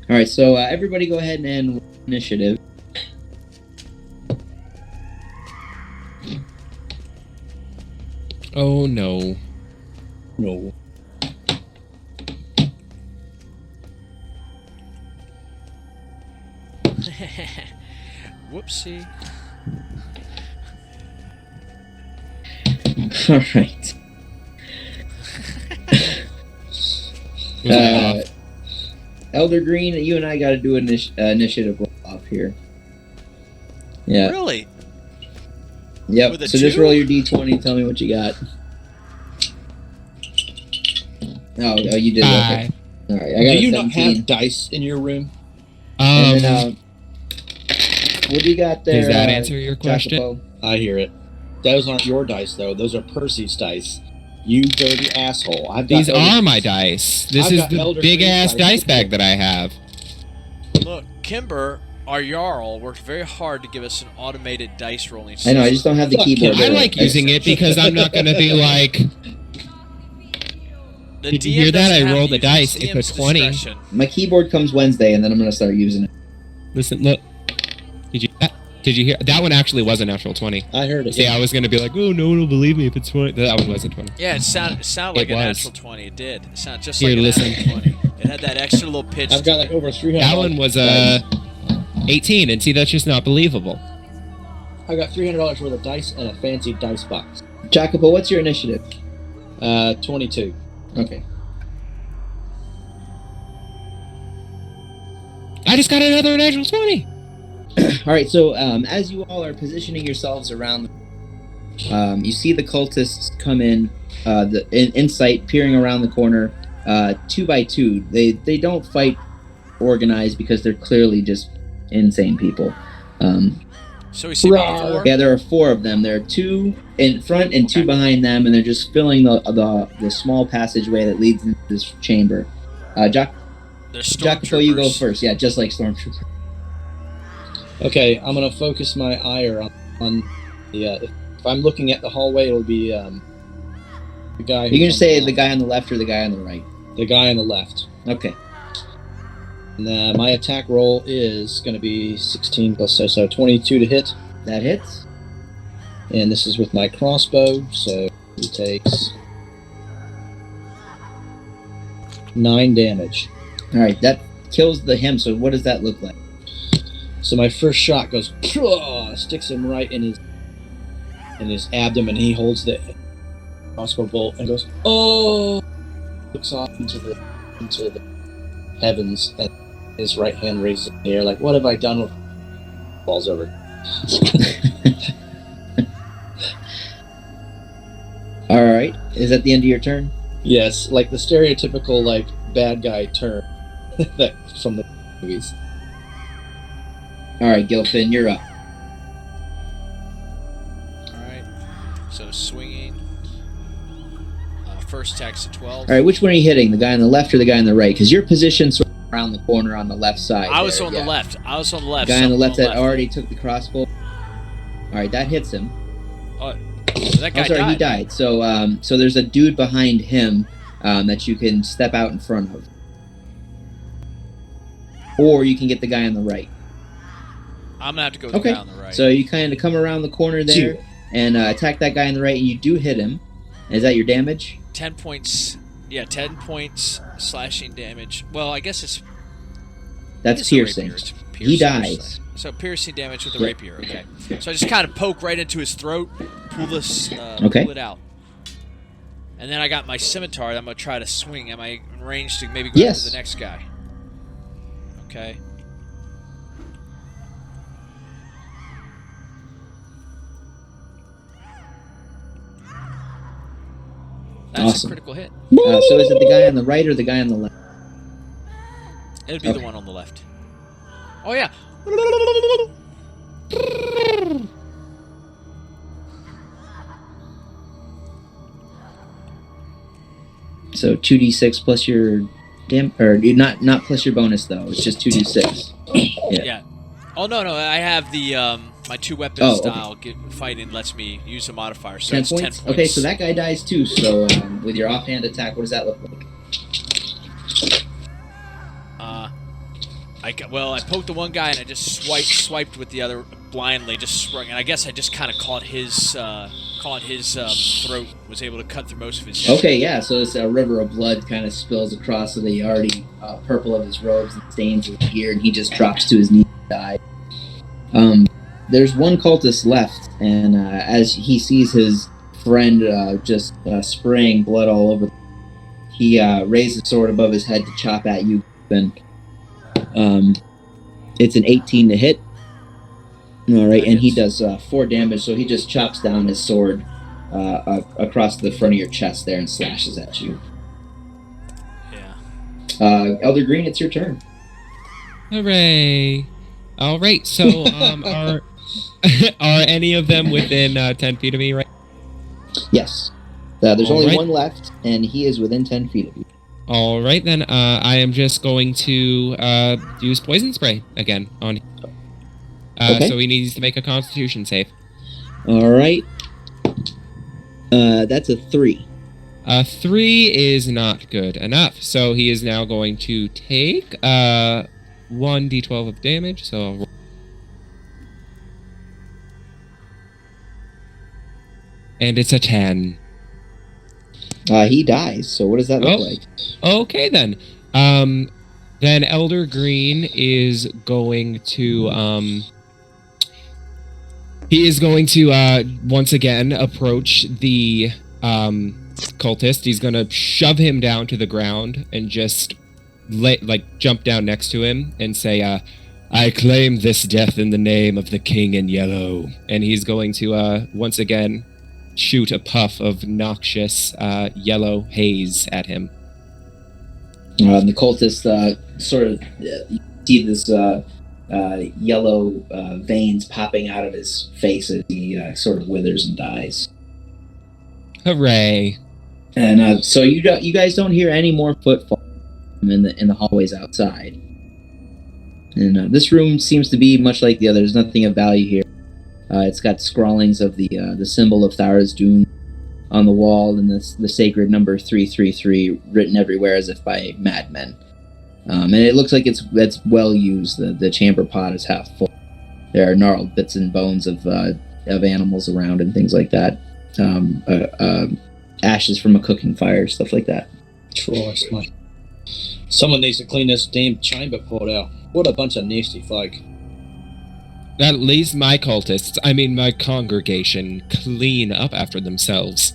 All right, so everybody go ahead and initiative. Oh no. No. Whoopsie. All right. Elder Green, you and I got to do an initiative roll off here. Yeah. Really? Yep. With a So just 2? roll your d20. Tell me what you got. Oh, you did. Okay. All right. I got Do a you 17. not have dice in your room? And then, what do you got there? Does that answer your question? Jacopo? I hear it. Those aren't your dice, though. Those are Percy's dice. You dirty asshole. These are my dice. This is the big ass dice bag that I have. Look, Kimber, our Jarl, worked very hard to give us an automated dice rolling I system. know. I just don't have the keyboard. I like using it because I'm not going to be like. Did you hear that? I rolled the dice. It's a 20. Discretion. My keyboard comes Wednesday, and then I'm going to start using it. Listen, look. Did you? Did you hear? That one actually was a natural 20. I heard it. See, I was going to be like, oh, no one will believe me if it's 20. That one wasn't 20. Yeah, it sounded like It a was. natural 20. It did. It sounded just Here, like a listen. natural 20. It had that extra little pitch. I've got like over 300. That one was 18, and see, that's just not believable. I got $300 worth of dice and a fancy dice box. Jacopo, what's your initiative? 22. Okay. I just got another natural 20. All right, so as you all are positioning yourselves around, you see the cultists come in, in sight, peering around the corner, 2 by 2. They don't fight organized because they're clearly just insane people. So we see about 4? Yeah, there are 4 of them. There are 2 in front and 2 behind them, and they're just filling the small passageway that leads into this chamber. Jacopo, you go first. Yeah, just like Stormtrooper. Okay, I'm gonna focus my ire on the. If I'm looking at the hallway, it'll be the guy. You can just say the guy on the left or the guy on the right. The guy on the left. Okay. And my attack roll is going to be 16 plus so 22 to hit. That hits. And this is with my crossbow, so he takes 9 damage. All right, that kills him. So what does that look like? So my first shot goes, sticks him right in his abdomen. He holds the crossbow bolt and goes, oh! Looks off into the heavens, and his right hand raises in the air, like, what have I done? Falls over. All right, is that the end of your turn? Yes, like the stereotypical like bad guy turn that from the movies. All right, Gilfin, you're up. Alright. So swinging. First attack's a 12. All right, which one are you hitting? The guy on the left or the guy on the right? Because your position's sort of around the corner on the left side. I was there, on the left. The guy on the left that already took the crossbow. All right, that hits him. That guy died. He died. So, so there's a dude behind him that you can step out in front of, or you can get the guy on the right. I'm gonna have to go with the guy on the right. So you kind of come around the corner there and attack that guy on the right, and you do hit him. Is that your damage? 10 points. Yeah, 10 points slashing damage. Well, I guess it's... That's piercing. He dies. So piercing damage with the rapier, okay. So I just kind of poke right into his throat, pull pull it out. And then I got my scimitar that I'm going to try to swing. Am I in range to maybe go after the next guy? Okay. That's a critical hit. So is it the guy on the right or the guy on the left? It would be the one on the left. Oh, yeah. So 2d6 plus your or not plus your bonus though. It's just 2d6. Yeah. Oh no, I have the my 2 weapon style fighting lets me use a modifier, so 10 it's points? 10 points. Okay, so that guy dies too. So with your offhand attack, what does that look like? I poked the one guy and I just swiped with the other blindly, just sprung, and I guess I just kind of caught his throat, was able to cut through most of his head. Okay, yeah, so it's a river of blood kind of spills across the already purple of his robes and stains his gear, and he just drops to his knees and dies. There's one cultist left, and as he sees his friend just spraying blood all over, he raises his sword above his head to chop at you, and it's an 18 to hit. All right, and he does 4 damage, so he just chops down his sword across the front of your chest there and slashes at you. Yeah. Elder Green, it's your turn. Hooray! All right, so are any of them within 10 feet of me, right? Yes. There's All only right. one left, and he is within 10 feet of you. All right, then I am just going to use poison spray again on. Okay. So he needs to make a Constitution save. All right. That's a 3. 3 is not good enough, so he is now going to take 1d12 of damage. So And it's a 10. He dies. So what does that look like? Okay, then. Then Elder Green is going to he is going to once again approach the cultist. He's going to shove him down to the ground and just jump down next to him and say, I claim this death in the name of the King in Yellow. And he's going to once again shoot a puff of noxious yellow haze at him. The cultist sort of see this yellow veins popping out of his face as he sort of withers and dies. Hooray! And so you guys don't hear any more footfall in the hallways outside. And this room seems to be much like the others. There's nothing of value here. It's got scrawlings of the symbol of Thara's Doom on the wall, and the sacred number 333 written everywhere as if by madmen. And it looks like it's well used. The chamber pot is half full. There are gnarled bits and bones of animals around and things like that. Ashes from a cooking fire, stuff like that. Christ, mate. Someone needs to clean this damn chamber pot out. What a bunch of nasty folk. At least my cultists, my congregation, clean up after themselves.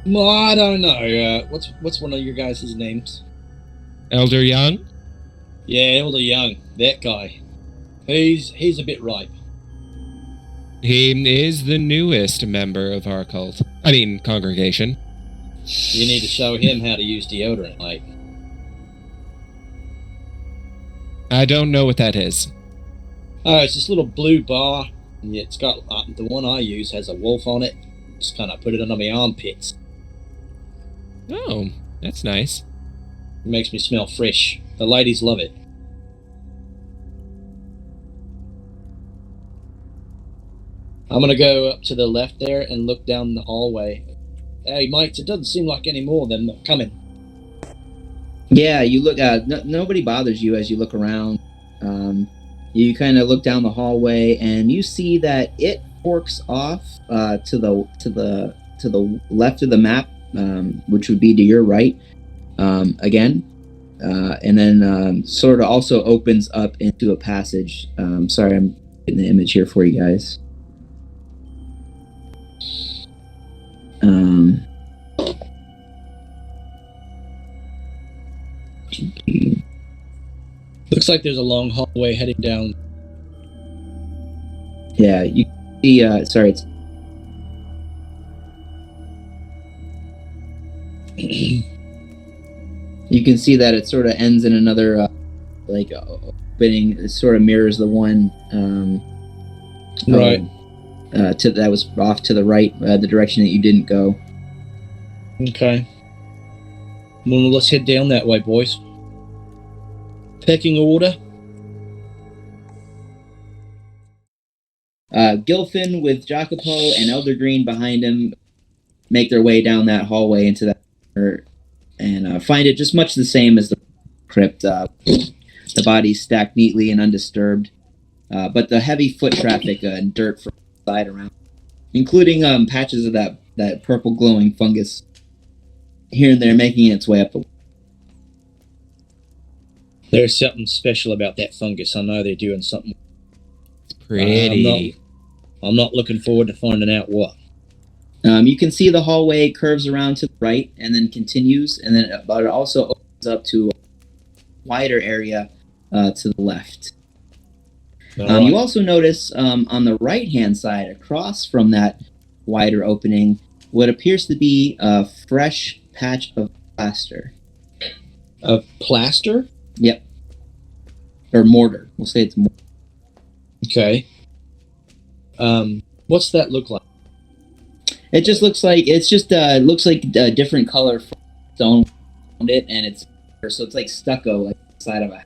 Well, I don't know. What's one of your guys' names? Elder Young? Yeah, Elder Young. That guy. He's a bit ripe. He is the newest member of our congregation. You need to show him how to use deodorant, mate. I don't know what that is. Oh, it's this little blue bar. And it's got the one I use has a wolf on it. Just kind of put it under my armpits. Oh, that's nice. It makes me smell fresh. The ladies love it. I'm gonna go up to the left there and look down the hallway. Hey, mates, it doesn't seem like any more than coming. Yeah, you look. Nobody bothers you as you look around. You kind of look down the hallway, and you see that it forks off to the left of the map, which would be to your right again, and then sort of also opens up into a passage. Sorry, I'm getting the image here for you guys. Looks like there's a long hallway heading down. Yeah, you see. Sorry, it's. You can see that it sort of ends in another opening. It sort of mirrors the one. Right. That was off to the right, the direction that you didn't go. Okay. Well, let's head down that way, boys. Pecking order. Gilfin with Jacopo and Elder Green behind him make their way down that hallway into that and find it just much the same as the crypt. The bodies stacked neatly and undisturbed, but the heavy foot traffic and dirt from the side around, including patches of that purple glowing fungus here and there making its way up the wall. There's something special about that fungus. I know they're doing something. It's pretty. I'm not looking forward to finding out what. You can see the hallway curves around to the right and then continues, and then but it also opens up to a wider area to the left. Right. You also notice on the right-hand side, across from that wider opening, what appears to be a fresh patch of plaster. Of plaster? Yep. Or mortar. We'll say it's mortar. Okay. What's that look like? It just looks like a different color from stone around it, and it's like stucco, like inside of a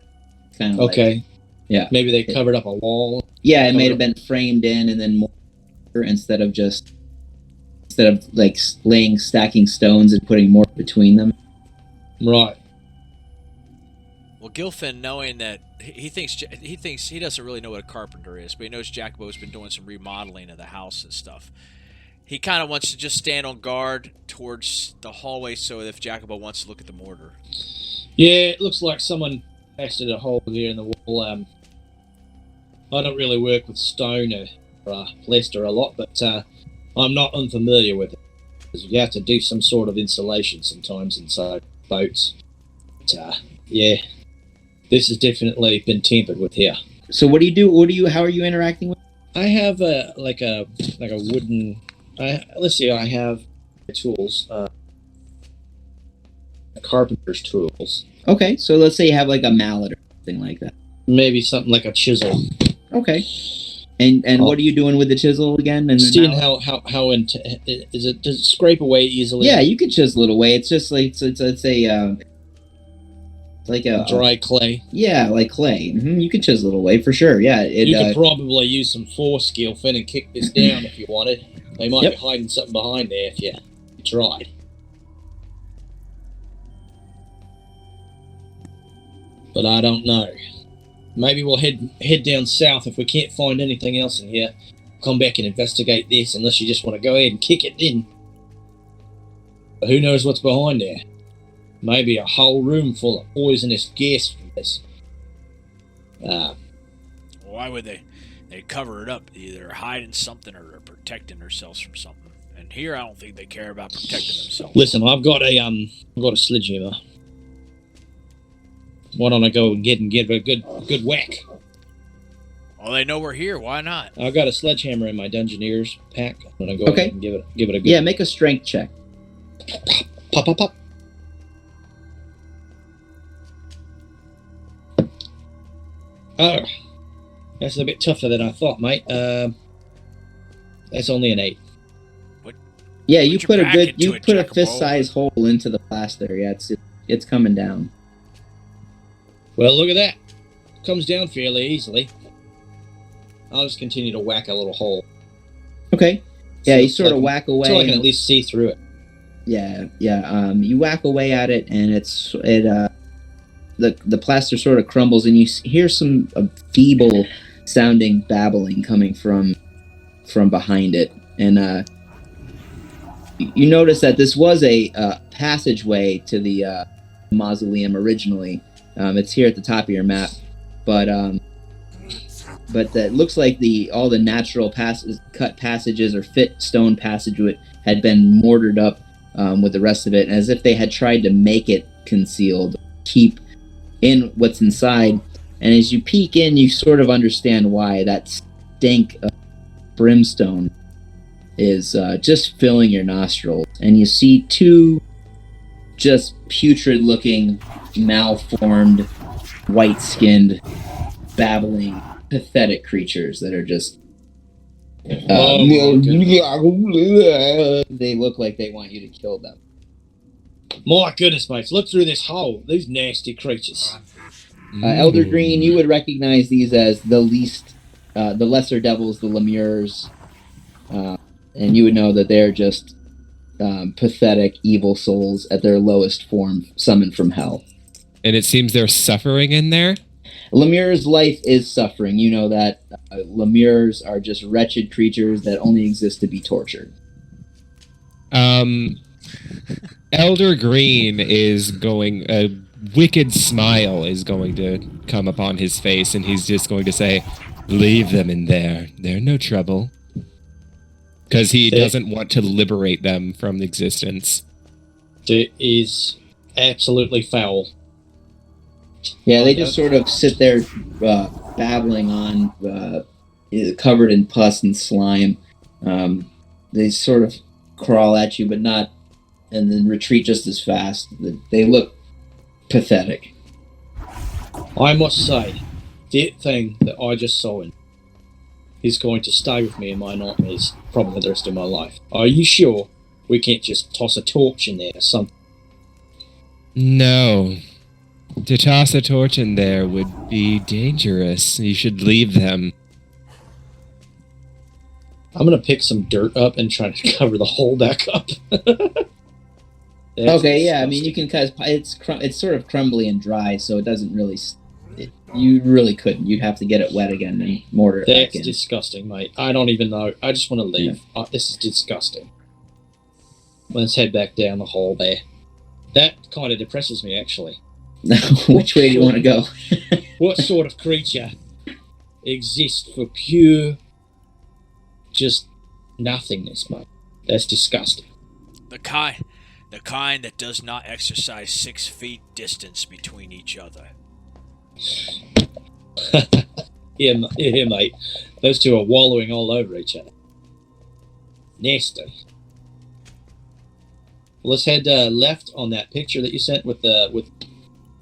kind of. Okay. Like, yeah. Maybe they covered up a wall. Yeah, it may have been framed in and then mortar instead of like stacking stones and putting mortar between them. Right. Well, Gilfin, knowing that he thinks he doesn't really know what a carpenter is, but he knows Jacobo's been doing some remodeling of the house and stuff. He kind of wants to just stand on guard towards the hallway so if Jacobo wants to look at the mortar. Yeah, it looks like someone pasted a hole here in the wall. I don't really work with stone or plaster a lot, but I'm not unfamiliar with it. Because you have to do some sort of insulation sometimes inside boats. But, yeah, this has definitely been tampered with here. So what do you do? How are you interacting with? I have a wooden. Let's see. I have tools. Carpenter's tools. Okay, so let's say you have like a mallet or something like that. Maybe something like a chisel. Okay. And what are you doing with the chisel again? And seeing how is it? Does it scrape away easily? Yeah, you could chisel it away. It's just like it's like a dry clay. Yeah, like clay. Mm-hmm. You could chisel it away for sure. Yeah, you could probably use some force skill, Finn, and kick this down if you wanted. They might be hiding something behind there if you tried. But I don't know. Maybe we'll head down south if we can't find anything else in here. Come back and investigate this, unless you just want to go ahead and kick it in. But who knows what's behind there? Maybe a whole room full of poisonous gas from this. Why would they cover it up? Either hiding something or they're protecting themselves from something. And here, I don't think they care about protecting themselves. Listen, I've got a sledgehammer. Why don't I go and get a good whack? Well, they know we're here. Why not? I've got a sledgehammer in my Dungeoneer's pack. I'm gonna go ahead and give it a good. Yeah, make a strength check. Pop, pop, pop. Oh, that's a bit tougher than I thought, mate. That's only an 8. Yeah, you put a fist-sized hole into the plaster. Yeah, it's coming down. Well, look at that. Comes down fairly easily. I'll just continue to whack a little hole. Okay. Yeah, you sort of whack away. So I can at least see through it. Yeah. You whack away at it, and the plaster sort of crumbles, and you hear some feeble sounding babbling coming from behind it, and you notice that this was a passageway to the mausoleum originally. It's here at the top of your map, but that looks like all the natural cut passages or fit stone passage had been mortared up with the rest of it, as if they had tried to make it concealed, keep in what's inside. And as you peek in, you sort of understand why that stink of brimstone is just filling your nostrils. And you see two just putrid-looking, malformed, white-skinned, babbling, pathetic creatures that are just... they look like they want you to kill them. My goodness, mate. Look through this hole. These nasty creatures. Elder Green, you would recognize these as the lesser devils, the Lemures. And you would know that they're just pathetic, evil souls at their lowest form, summoned from hell. And it seems they're suffering in there? Lemure's life is suffering. You know that Lemures are just wretched creatures that only exist to be tortured. Elder Green is going... A wicked smile is going to come upon his face, and he's just going to say, "Leave them in there. They're no trouble." Because he doesn't want to liberate them from existence. It is absolutely foul. Yeah, they just sort of sit there babbling on, covered in pus and slime. They sort of crawl at you, but not, and then retreat just as fast. They look pathetic. I must say, that thing that I just saw is going to stay with me in my nightmares probably the rest of my life. Are you sure we can't just toss a torch in there or something? No. To toss a torch in there would be dangerous. You should leave them. I'm going to pick some dirt up and try to cover the hole back up. Okay, yeah, I mean, you can, because it's sort of crumbly and dry, so it doesn't really... You really couldn't. You'd have to get it wet again and mortar it back That's in. disgusting, mate. I don't even know. I just want to leave. This is disgusting. Let's head back down the hall there. That kind of depresses me, actually. Which way do you want to go? What sort of creature exists for pure, just nothingness, mate? That's disgusting. The kind that does not exercise 6 feet distance between each other. Yeah, mate. Those two are wallowing all over each other. Nasty. Let's head left on that picture that you sent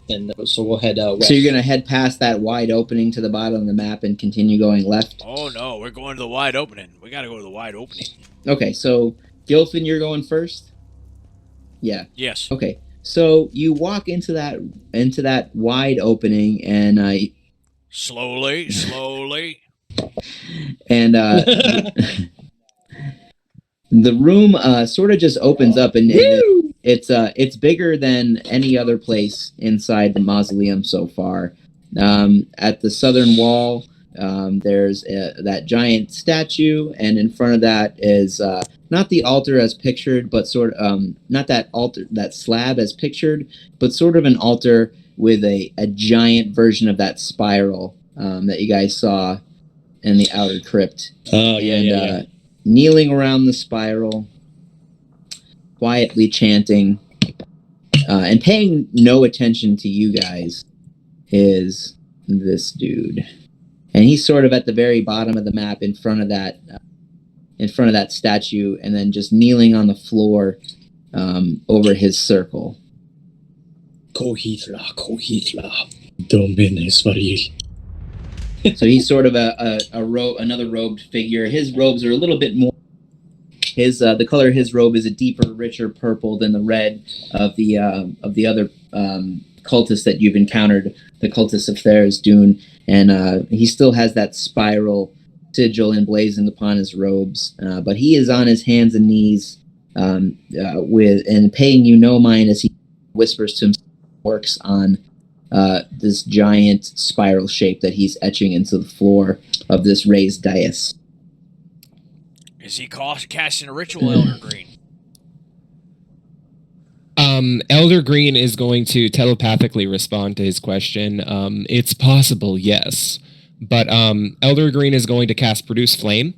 and so we'll head west. So you're gonna head past that wide opening to the bottom of the map and continue going left? Oh no, we're going to the wide opening. We gotta go to the wide opening. Okay, so Gilfin, you're going first? Yeah. Yes. Okay. So you walk into that wide opening and Slowly. and the room sort of just opens up and it's bigger than any other place inside the mausoleum so far. At the southern wall, there's that giant statue, and in front of that is not the altar as pictured, but not that altar, that slab as pictured, but sort of an altar with a giant version of that spiral that you guys saw in the outer crypt. Oh, yeah. Kneeling around the spiral, quietly chanting, and paying no attention to you guys is this dude. And he's sort of at the very bottom of the map in front of that statue, and then just kneeling on the floor over his circle. Kohithla. Dombin Ismail. So he's sort of another robed figure. His robes are a little bit more. The color of his robe is a deeper, richer purple than the red of the other cultists that you've encountered, the cultists of Thayer's Dune, and he still has that spiral sigil emblazoned upon his robes. But he is on his hands and knees, and paying you no mind as he whispers to himself, works on this giant spiral shape that he's etching into the floor of this raised dais. Is he casting a ritual, Elder Green? Elder Green is going to telepathically respond to his question. It's possible, yes. But Elder Green is going to cast Produce Flame.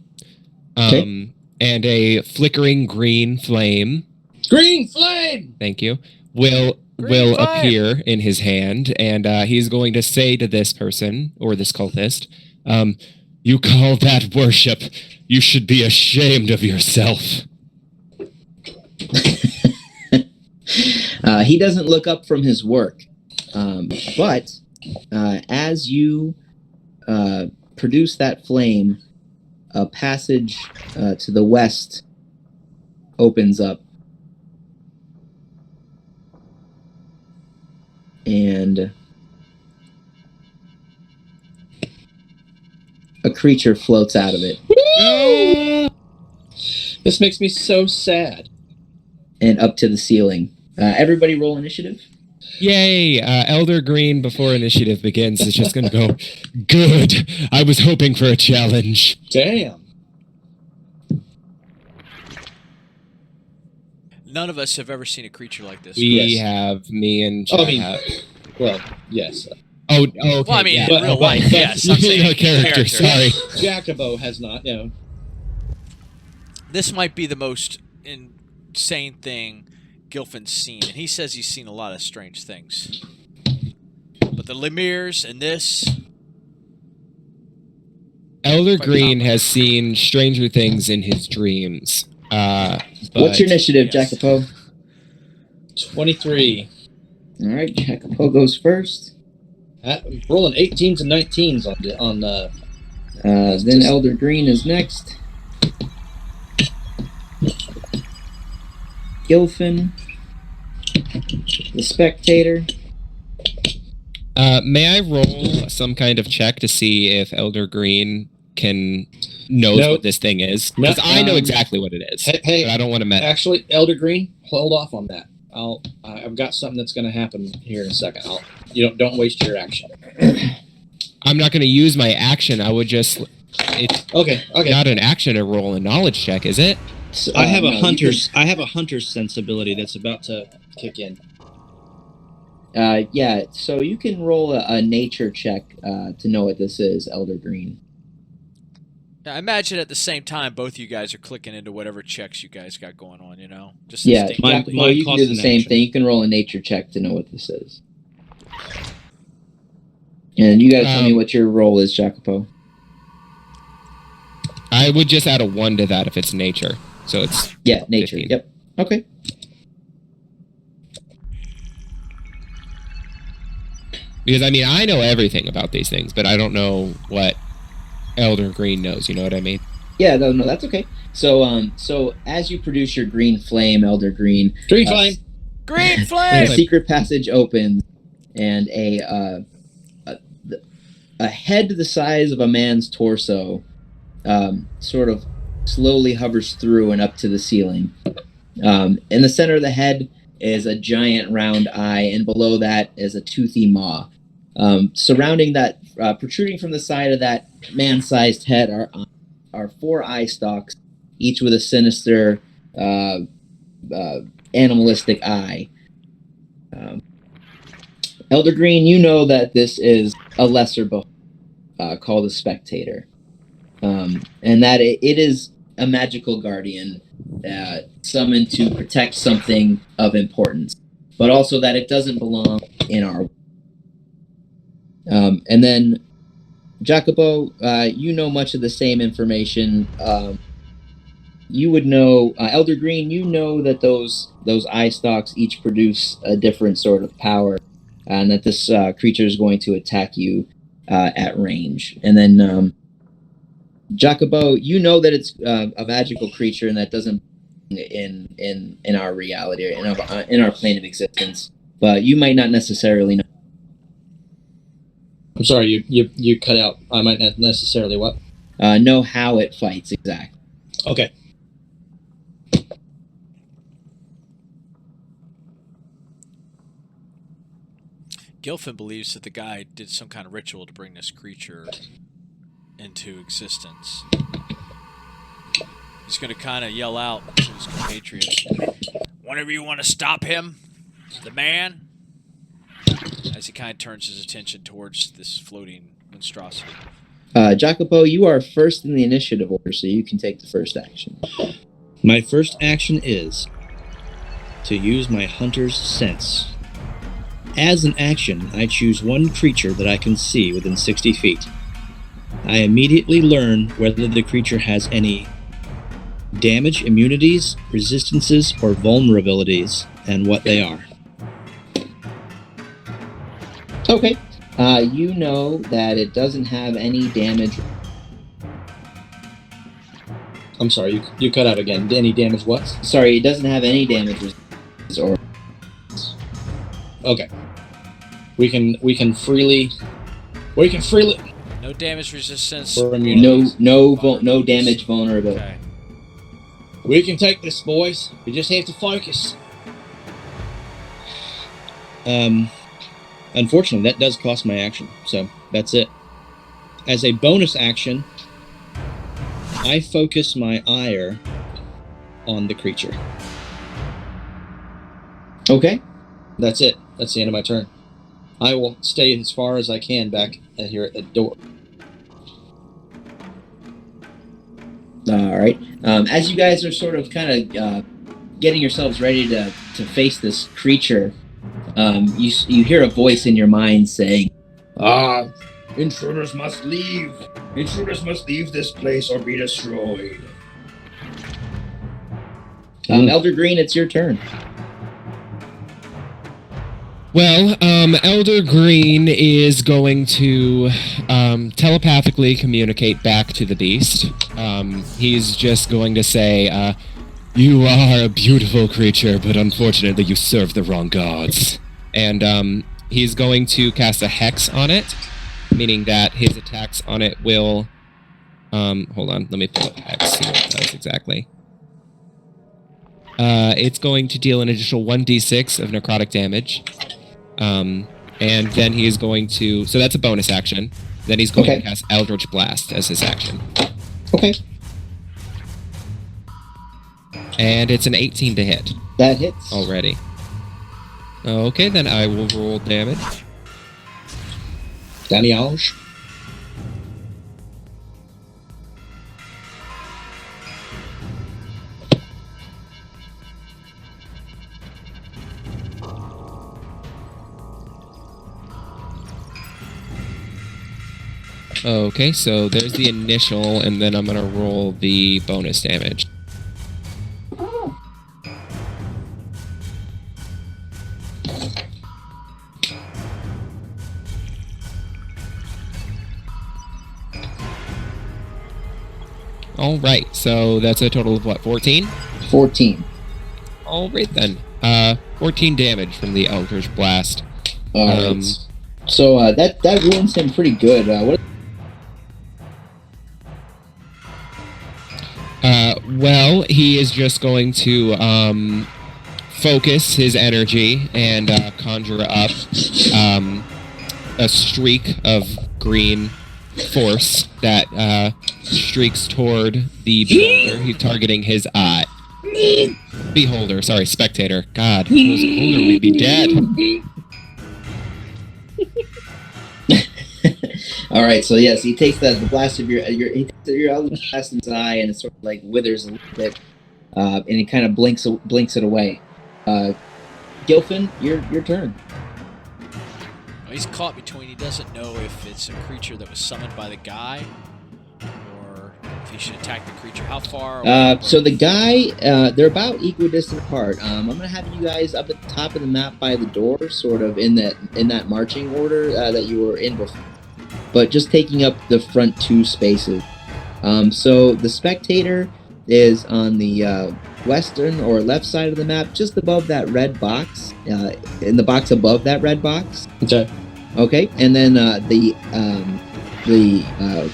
And a flickering green flame. Green flame! Thank you. Will appear in his hand, and he's going to say to this person, or this cultist, you call that worship? You should be ashamed of yourself. He doesn't look up from his work, but as you produce that flame, a passage to the west opens up, and a creature floats out of it. This makes me so sad. And up to the ceiling. Everybody roll initiative. Yay! Elder Green, before initiative begins, is just going to go, good! I was hoping for a challenge. Damn. None of us have ever seen a creature like this. We have, me and Chad have. Well, yes. Oh, okay. Well, I mean, yeah. in real life, yes. I'm saying character, sorry. Jacobo has not, This might be the most insane thing Gilfin's seen, and he says he's seen a lot of strange things. But the Lemirs and this... Elder Green has seen stranger things in his dreams. What's your initiative, yes. Jacopo? 23. All right, Jacopo goes first. Rolling 18s and 19s on then Elder Green is next. Gilfin, the spectator. May I roll some kind of check to see if Elder Green knows what this thing is? Because I know exactly what it is. Hey, but I don't want to mess. Actually, Elder Green, hold off on that. I've got something that's going to happen here in a second. Don't waste your action. I'm not going to use my action. I would just. It's Okay. not an action to roll a knowledge check, is it? So, I have a no, hunter's. I have a hunter's sensibility that's about to kick in. Yeah, so you can roll a nature check to know what this is, Elder Green. Now, I imagine at the same time, both you guys are clicking into whatever checks you guys got going on. You know, just Yeah, instinct- Jacopo, you can do the same thing. You can roll a nature check to know what this is. And you gotta tell me what your roll is, Jacopo. I would just add a 1 to that if it's nature. So it's nature. 15. Yep. Okay. Because I mean, I know everything about these things, but I don't know what Elder Green knows. You know what I mean? Yeah, no, that's okay. So, so as you produce your green flame, Elder Green, Green flame. Green a flame. secret passage opens, and a head the size of a man's torso, sort of slowly hovers through and up to the ceiling. In the center of the head is a giant round eye, and below that is a toothy maw. Surrounding that, protruding from the side of that man-sized head are 4 eye stalks, each with a sinister, animalistic eye. Elder Green, you know that this is a lesser beholder called a spectator, and that it is a magical guardian summoned to protect something of importance, but also that it doesn't belong in our world. And then, Jacopo, you know much of the same information. You would know, Elder Green, you know that those eye stalks each produce a different sort of power, and that this creature is going to attack you at range. And then, Jacopo, you know that it's a magical creature and that doesn't in our reality or in our plane of existence, but you might not necessarily know. I'm sorry, you cut out. I might not necessarily what? Know how it fights exactly. Okay. Gilfin believes that the guy did some kind of ritual to bring this creature into existence. He's going to kind of yell out to his compatriots, "Whenever you want to stop him, the man," as he kind of turns his attention towards this floating monstrosity. Jacopo, you are first in the initiative order, so you can take the first action. My first action is to use my hunter's sense. As an action, I choose one creature that I can see within 60 feet. I immediately learn whether the creature has any damage, immunities, resistances, or vulnerabilities, and what they are. Okay. You know that it doesn't have any damage. I'm sorry, you cut out again. Any damage what? Sorry, it doesn't have any damage or. Okay. We can freely. No damage resistance. Or immunity. No damage vulnerability. Okay. We can take this, boys. We just have to focus. Unfortunately, that does cost my action, so that's it. As a bonus action, I focus my ire on the creature. Okay. That's it. That's the end of my turn. I will stay as far as I can back here at the door. All right. As you guys are sort of kind of getting yourselves ready to face this creature, you hear a voice in your mind saying, Intruders must leave. Intruders must leave this place or be destroyed. Elder Green, it's your turn. Well, Elder Green is going to telepathically communicate back to the beast. He's just going to say, "You are a beautiful creature, but unfortunately you serve the wrong gods." And he's going to cast a hex on it, meaning that his attacks on it will... hold on, let me pull up hex, see what it does exactly. It's going to deal an additional 1d6 of necrotic damage. And then he is going to... So that's a bonus action. Then he's going Okay. to cast Eldritch Blast as his action. Okay. And it's an 18 to hit That hits. already. Okay, then I will roll damage. Damage. Okay, so there's the initial, and then I'm going to roll the bonus damage. Alright, so that's a total of what, 14? 14. Alright then. 14 damage from the Eldritch Blast. Alright. So that ruins him pretty good. What? Well, he is just going to focus his energy and conjure up a streak of green force that streaks toward the beholder. He's targeting his eye. Beholder, sorry, spectator. God, if it was a beholder, we'd be dead. All right, so yes, he takes the blast of your eldritch blast in his eye, and it sort of like withers a little bit, and he kind of blinks it away. Gilfin, your turn. Well, he's caught between. He doesn't know if it's a creature that was summoned by the guy, or if he should attack the creature. How far? So the guy, they're about equidistant apart. I'm gonna have you guys up at the top of the map by the door, sort of in that marching order that you were in before, but just taking up the front two spaces. So the spectator is on the western or left side of the map, just above that red box, in the box above that red box. Okay, and then the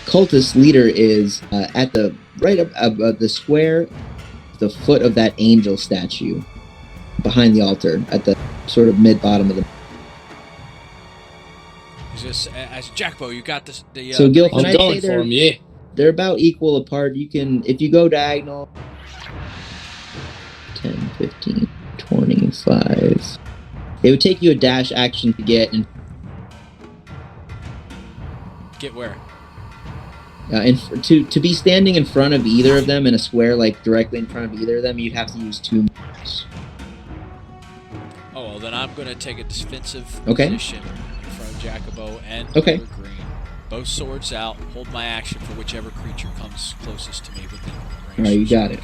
cultist leader is at the right of the square, the foot of that angel statue, behind the altar, at the sort of mid bottom of the. Is this as Jackbo? You got this. So Gil, can I'm I going say for him, yeah. they're about equal apart. You can, if you go diagonal, 10, 15, 25. It would take you a dash action to get in. Get where? To be standing in front of either of them in a square, like directly in front of either of them, you'd have to use 2 moves. Oh well, then I'm going to take a defensive Okay. position in front of Jacobo and Okay. Elder Green. Both swords out. Hold my action for whichever creature comes closest to me within range. All right, you got it.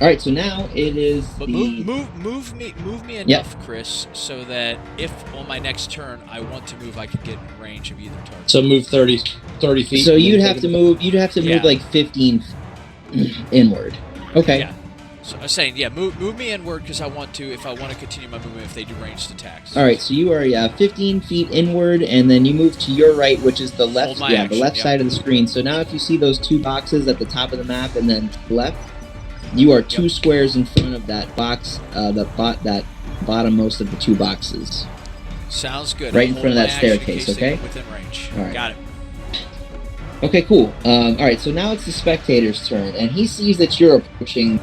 All right, so now it is But the. move me enough, Chris, so that if on my next turn I want to move, I can get in range of either target. So move 30 feet. So you'd have to move. You'd have to Yeah. move like 15 inward. Okay. Yeah. So I was saying, yeah, move me inward because I want to. If I want to continue my movement, if they do ranged attacks. All right, so you are 15 feet inward, and then you move to your right, which is the left. Hold my The action, left yep. side of the screen. So now, if you see those 2 boxes at the top of the map, and then left, you are 2 squares in front of that box. That bottommost of the 2 boxes. Sounds good. Right in I'll front of hold that my action in staircase, case they okay? get within range. All right. Got it. Okay, cool. All right, so now it's the spectator's turn, and he sees that you're approaching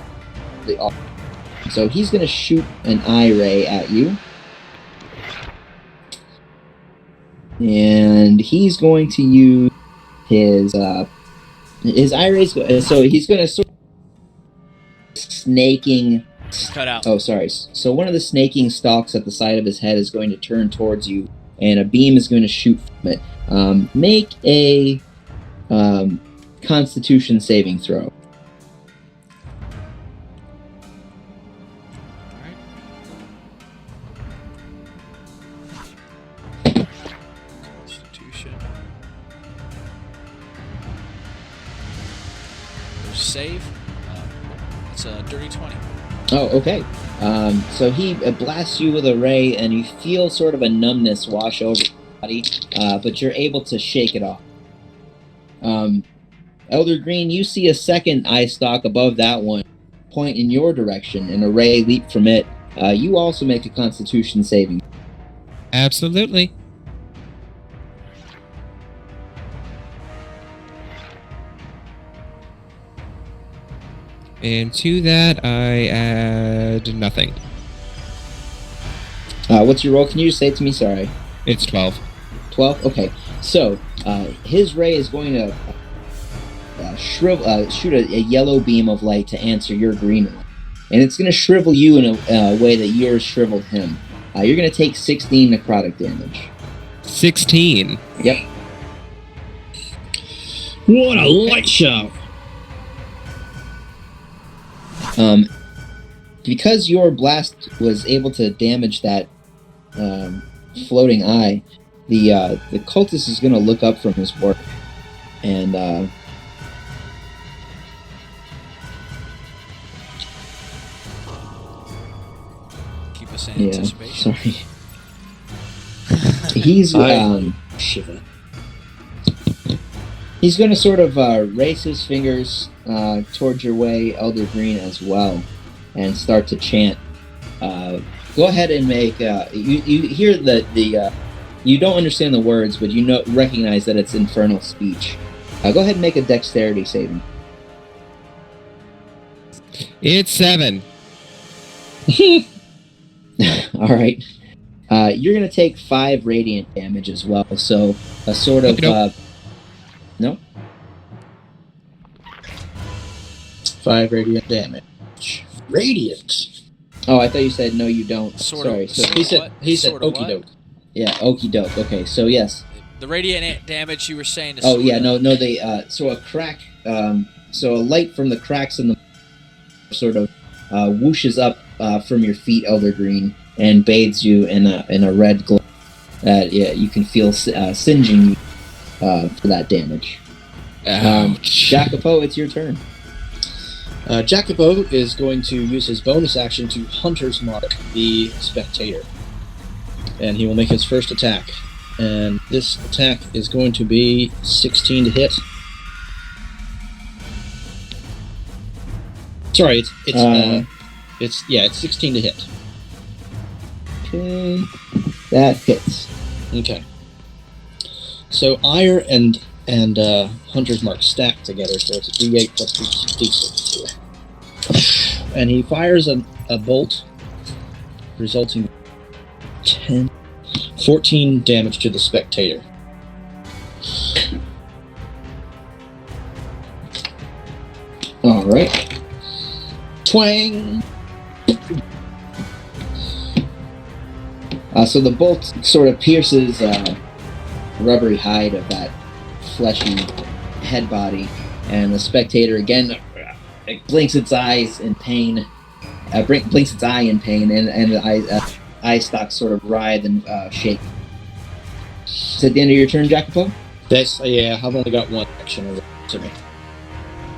the altar. So he's going to shoot an eye ray at you. And he's going to use his eye rays. So he's going to sort of snaking. Cut out. Oh, sorry. So one of the snaking stalks at the side of his head is going to turn towards you, and a beam is going to shoot from it. Make a Constitution saving throw. Constitution. There's save. It's a dirty 20. Oh, okay. So he blasts you with a ray, and you feel sort of a numbness wash over your body, but you're able to shake it off. Elder Green, you see a second eye stalk above that one point in your direction, and a ray leap from it. You also make a Constitution saving. Absolutely. And to that, I add nothing. What's your roll? Can you just say it to me? Sorry. It's 12. 12? Okay. So, his ray is going to shoot a yellow beam of light to answer your green one. And it's going to shrivel you in a way that yours shriveled him. You're going to take 16 necrotic damage. 16. Yep. What a light show! Because your blast was able to damage that floating eye, the cultist is going to look up from his work and keep us in anticipation. Sorry. He's Shiver. he's going to sort of raise his fingers towards your way, Elder Green, as well, and start to chant. Go ahead and make. You hear the you don't understand the words, but you recognize that it's infernal speech. Go ahead and make a dexterity saving. It's 7. All right. You're going to take 5 radiant damage as well. So a sort of no. 5 radiant damage. Radiant. Oh, I thought you said no. You don't. Sorta. Sorry. So He said Sorta okie what? doke. yeah, okie doke. Okay. So yes. The radiant damage you were saying. Oh yeah. No. They. So a crack. So a light from the cracks in the sort of whooshes up from your feet, Elder Green, and bathes you in a red glow. Yeah, you can feel singeing you for that damage. Ouch. Jacopo, it's your turn. Jacopo is going to use his bonus action to Hunter's Mark the Spectator. And he will make his first attack. And this attack is going to be 16 to hit. Sorry, it's 16 to hit. Okay, that hits. Okay. So Ire and Hunter's Mark stack together, so it's a D8 plus D6. And he fires a bolt, resulting in 14 damage to the Spectator. All right. Twang! So the bolt sort of pierces the rubbery hide of that fleshy head body, and the Spectator again blinks its eyes in pain. Blinks its eye in pain, and the eye stalks sort of writhe and shake. Is that the end of your turn, Jacopo? That's I've only got one action to me.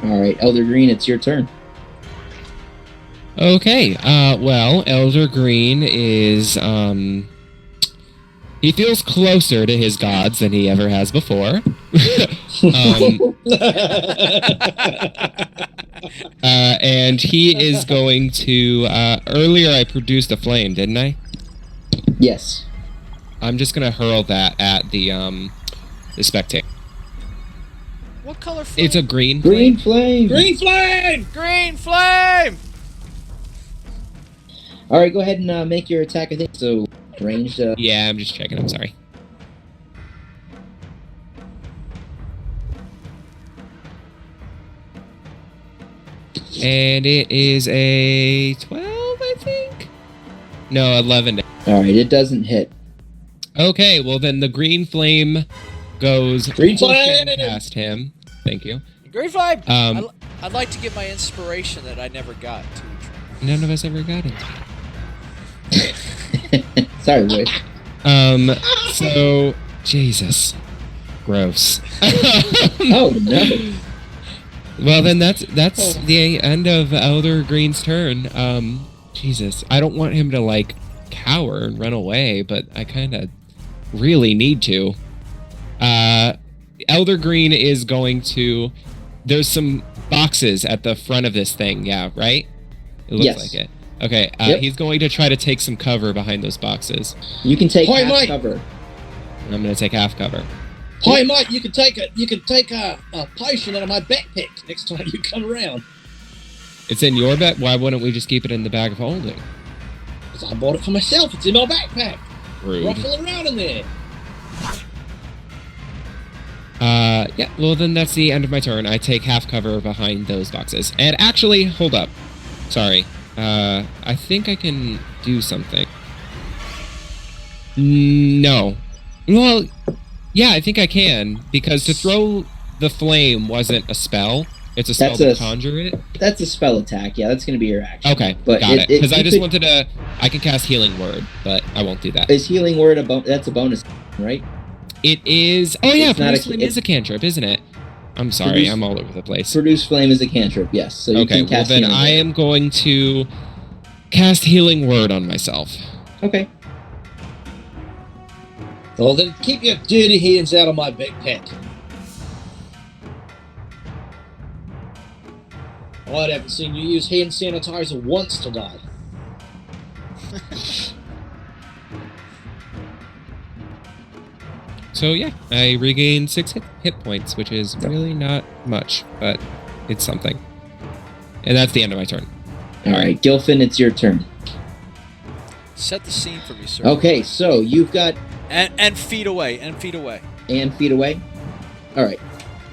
All right, Elder Green, it's your turn. Okay, well, Elder Green is, he feels closer to his gods than he ever has before. And he is going to, earlier I produced a flame, didn't I? Yes. I'm just gonna hurl that at the spectator. What color flame? It's a green Green flame. flame. Green flame! Green flame! All right, go ahead and make your attack. I think so. Ranged. Yeah, I'm just checking, I'm sorry. And it is a 12, I think? No, 11. All right, it doesn't hit. Okay, well then the green flame goes Green pushing flame! past him. Thank you. Green flame! Um, I'd like to get my inspiration that I never got to. None of us ever got it. Sorry, boys. So Jesus. Gross. Oh no. Well then that's the end of Elder Green's turn. Jesus. I don't want him to like cower and run away, but I kinda really need to. Elder Green is going to there's some boxes at the front of this thing, yeah, right? It looks Yes. like it. Okay, Yep. he's going to try to take some cover behind those boxes. You can take Hi, half Mike. cover. And I'm going to take half cover. Hi, mate. You can take a potion out of my backpack next time you come around. It's in your bag? Why wouldn't we just keep it in the bag of holding? Because I bought it for myself. It's in my backpack. Rude. Ruffling around in there. Yeah, well then that's the end of my turn. I take half cover behind those boxes. And actually, hold up. Sorry. I think I can do something. No. Well, yeah, I think I can, because to throw the flame wasn't a spell. It's a spell to conjure it. That's a spell attack. Yeah, that's going to be your action. Okay, but got it. Because I just wanted to... I can cast Healing Word, but I won't do that. Is Healing Word that's a bonus, right? It is... Oh yeah, It's not Produce Flame is a cantrip, isn't it? I'm sorry, I'm all over the place. Produce Flame is a cantrip, yes. So you Okay, can cast well then Healing I Word. am going to cast Healing Word on myself. Okay. Well, then keep your dirty hands out of my backpack. I haven't seen you use hand sanitizer once today. So yeah, I regain 6 hit points, which is really not much, but it's something. And that's the end of my turn. All right, Gilfin, it's your turn. Set the scene for me, sir. Okay, so you've got And feet away. And feet away. feet away. All right.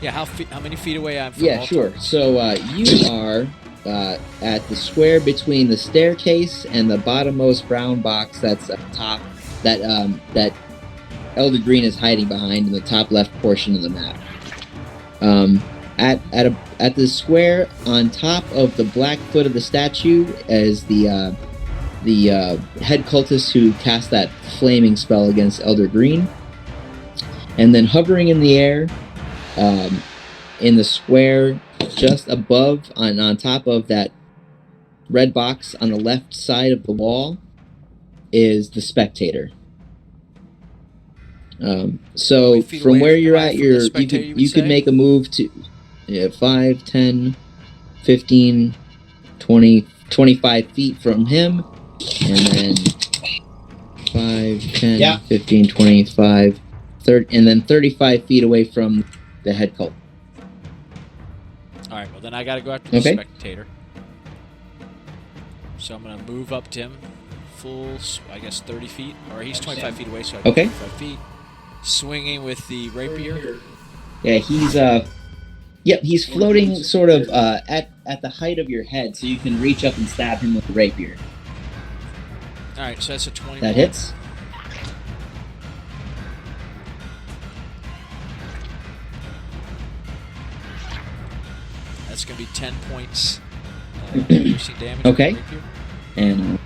Yeah, how many feet away I'm from? Yeah, all sure. targets? So you are at the square between the staircase and the bottommost brown box that's up top. That Elder Green is hiding behind in the top left portion of the map. At the square on top of the black foot of the statue is the head cultist who cast that flaming spell against Elder Green, and then hovering in the air, in the square just above on top of that red box on the left side of the wall is the spectator. So Wait, feet from away, where you're am I at, from the spectator, you could say? make a move to 5, 10, 15, 20, 25 feet from him, and then 5, 10, Yeah. 15, 25, 30, and then 35 feet away from the head cult. All right, well, then I got to go after the Okay. spectator. So I'm going to move up to him full, I guess, 30 feet. Or he's 25 feet away, so I Okay. 25 feet. Swinging with the rapier. Yeah, he's floating sort of at the height of your head, so you can reach up and stab him with the rapier. All right, so that's a 20. That hits. That's going to be 10 points piercing damage. Okay. With the rapier. And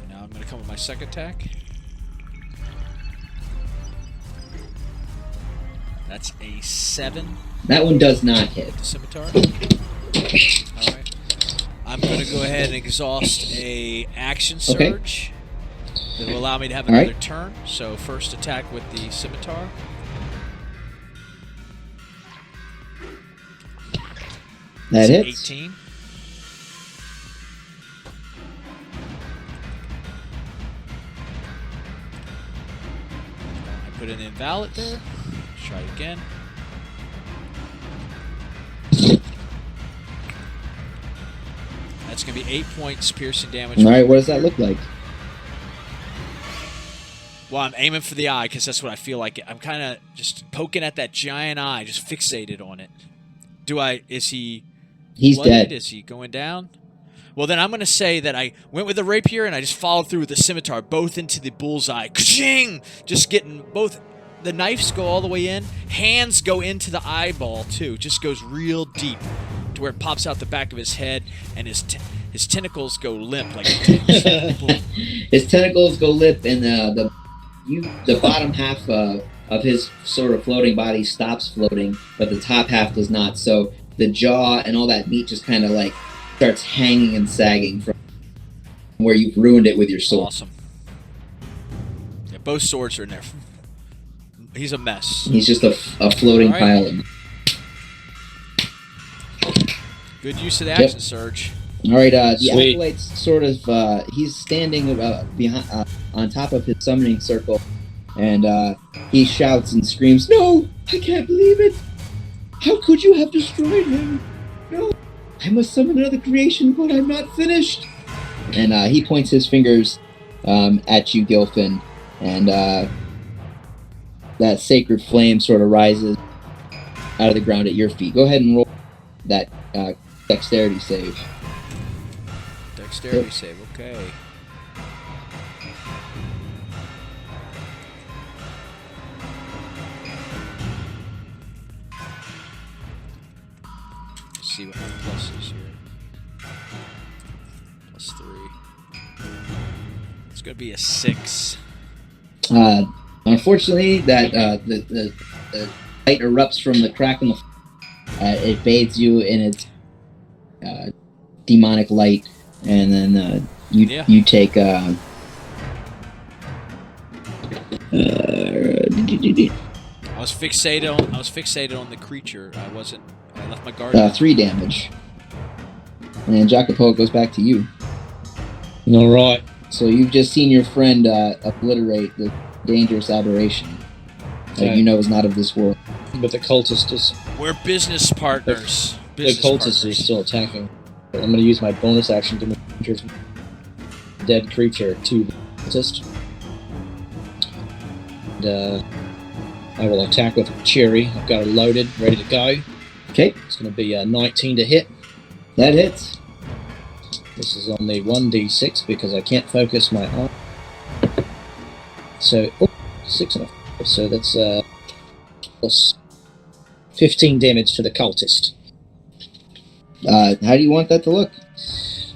Now I'm going to come with my second attack. That's a 7 that one does not hit. with the scimitar. All right. I'm going to go ahead and exhaust a action Okay. surge that will allow me to have All right. another turn. So first attack with the scimitar. That That's hits. 18. I put an invalid there. Let's try it again. That's going to be 8 points piercing damage. All right, what does that look like? Well, I'm aiming for the eye because that's what I feel like. I'm kind of just poking at that giant eye, just fixated on it. Is he He's bloodied? dead. Is he going down? Well, then I'm going to say that I went with the rapier and I just followed through with the scimitar, both into the bullseye. Ka-ching! Just getting both. The knives go all the way in. Hands go into the eyeball, too. Just goes real deep to where it pops out the back of his head, and his tentacles go limp. Like His tentacles go limp, and the bottom half of his sort of floating body stops floating, but the top half does not. So the jaw and all that meat just kind of like starts hanging and sagging from where you've ruined it with your sword. awesome. Yeah, both swords are in there. He's a mess. He's just a floating All right. pile of. Good use of the Yep. action surge. All right, the Sweet. acolyte's sort of he's standing behind on top of his summoning circle, and he shouts and screams, "No, I can't believe it! How could you have destroyed him? No, I must summon another creation, but I'm not finished." And he points his fingers at you, Gilfin, and that sacred flame sort of rises out of the ground at your feet. Go ahead and roll that dexterity save. Dexterity save, okay. Let's see what my plus is here. +3. It's gonna be a 6. Unfortunately, that the light erupts from the crack in the it bathes you in its demonic light, and then you take I was fixated on the creature. I left my guard. 3 damage. And Jacopo, it goes back to you. All right. So you've just seen your friend obliterate the dangerous aberration that you know is not of this world. But the cultist is... We're business partners. The cultist is still attacking. I'm going to use my bonus action to move the dead creature to the cultist. And I will attack with Cherry. I've got her loaded, ready to go. Okay. It's going to be a 19 to hit. That hits. This is only 1d6 because I can't focus my arm. So, 6 and a 5. So that's plus 15 damage to the cultist. How do you want that to look?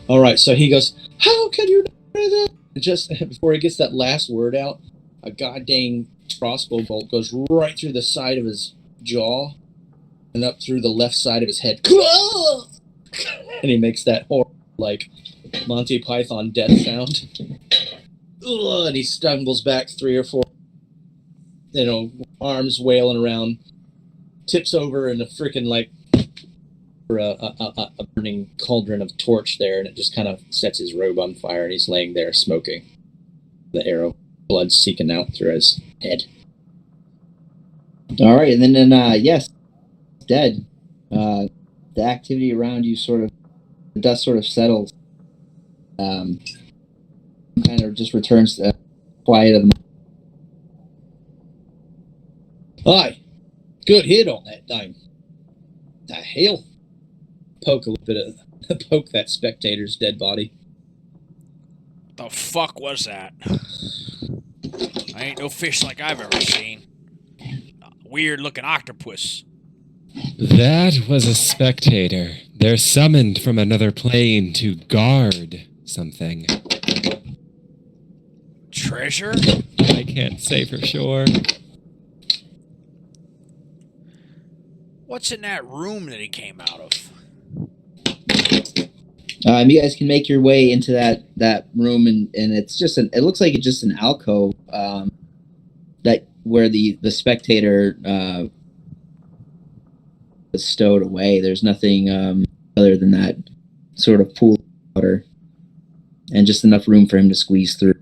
Alright, so he goes, "How can you do that?" Just before he gets that last word out, a goddamn crossbow bolt goes right through the side of his jaw and up through the left side of his head. And he makes that horrible, like, Monty Python death sound. And he stumbles back 3 or 4, arms wailing around, tips over in a freaking, like, a burning cauldron of torch there, and it just kind of sets his robe on fire, and he's laying there smoking. The arrow, blood seeking out through his head. All right, and then yes, dead. The activity around you the dust sort of settles. Kind of just returns to quiet of the mind. Aye, good hit on that thing. The hell? Poke that spectator's dead body. The fuck was that? I ain't no fish like I've ever seen. Weird looking octopus. That was a spectator. They're summoned from another plane to guard something. Treasure? I can't say for sure. What's in that room that he came out of? You guys can make your way into that room, and it's just it looks like it's just an alcove that where the spectator was stowed away. There's nothing other than that sort of pool of water, and just enough room for him to squeeze through.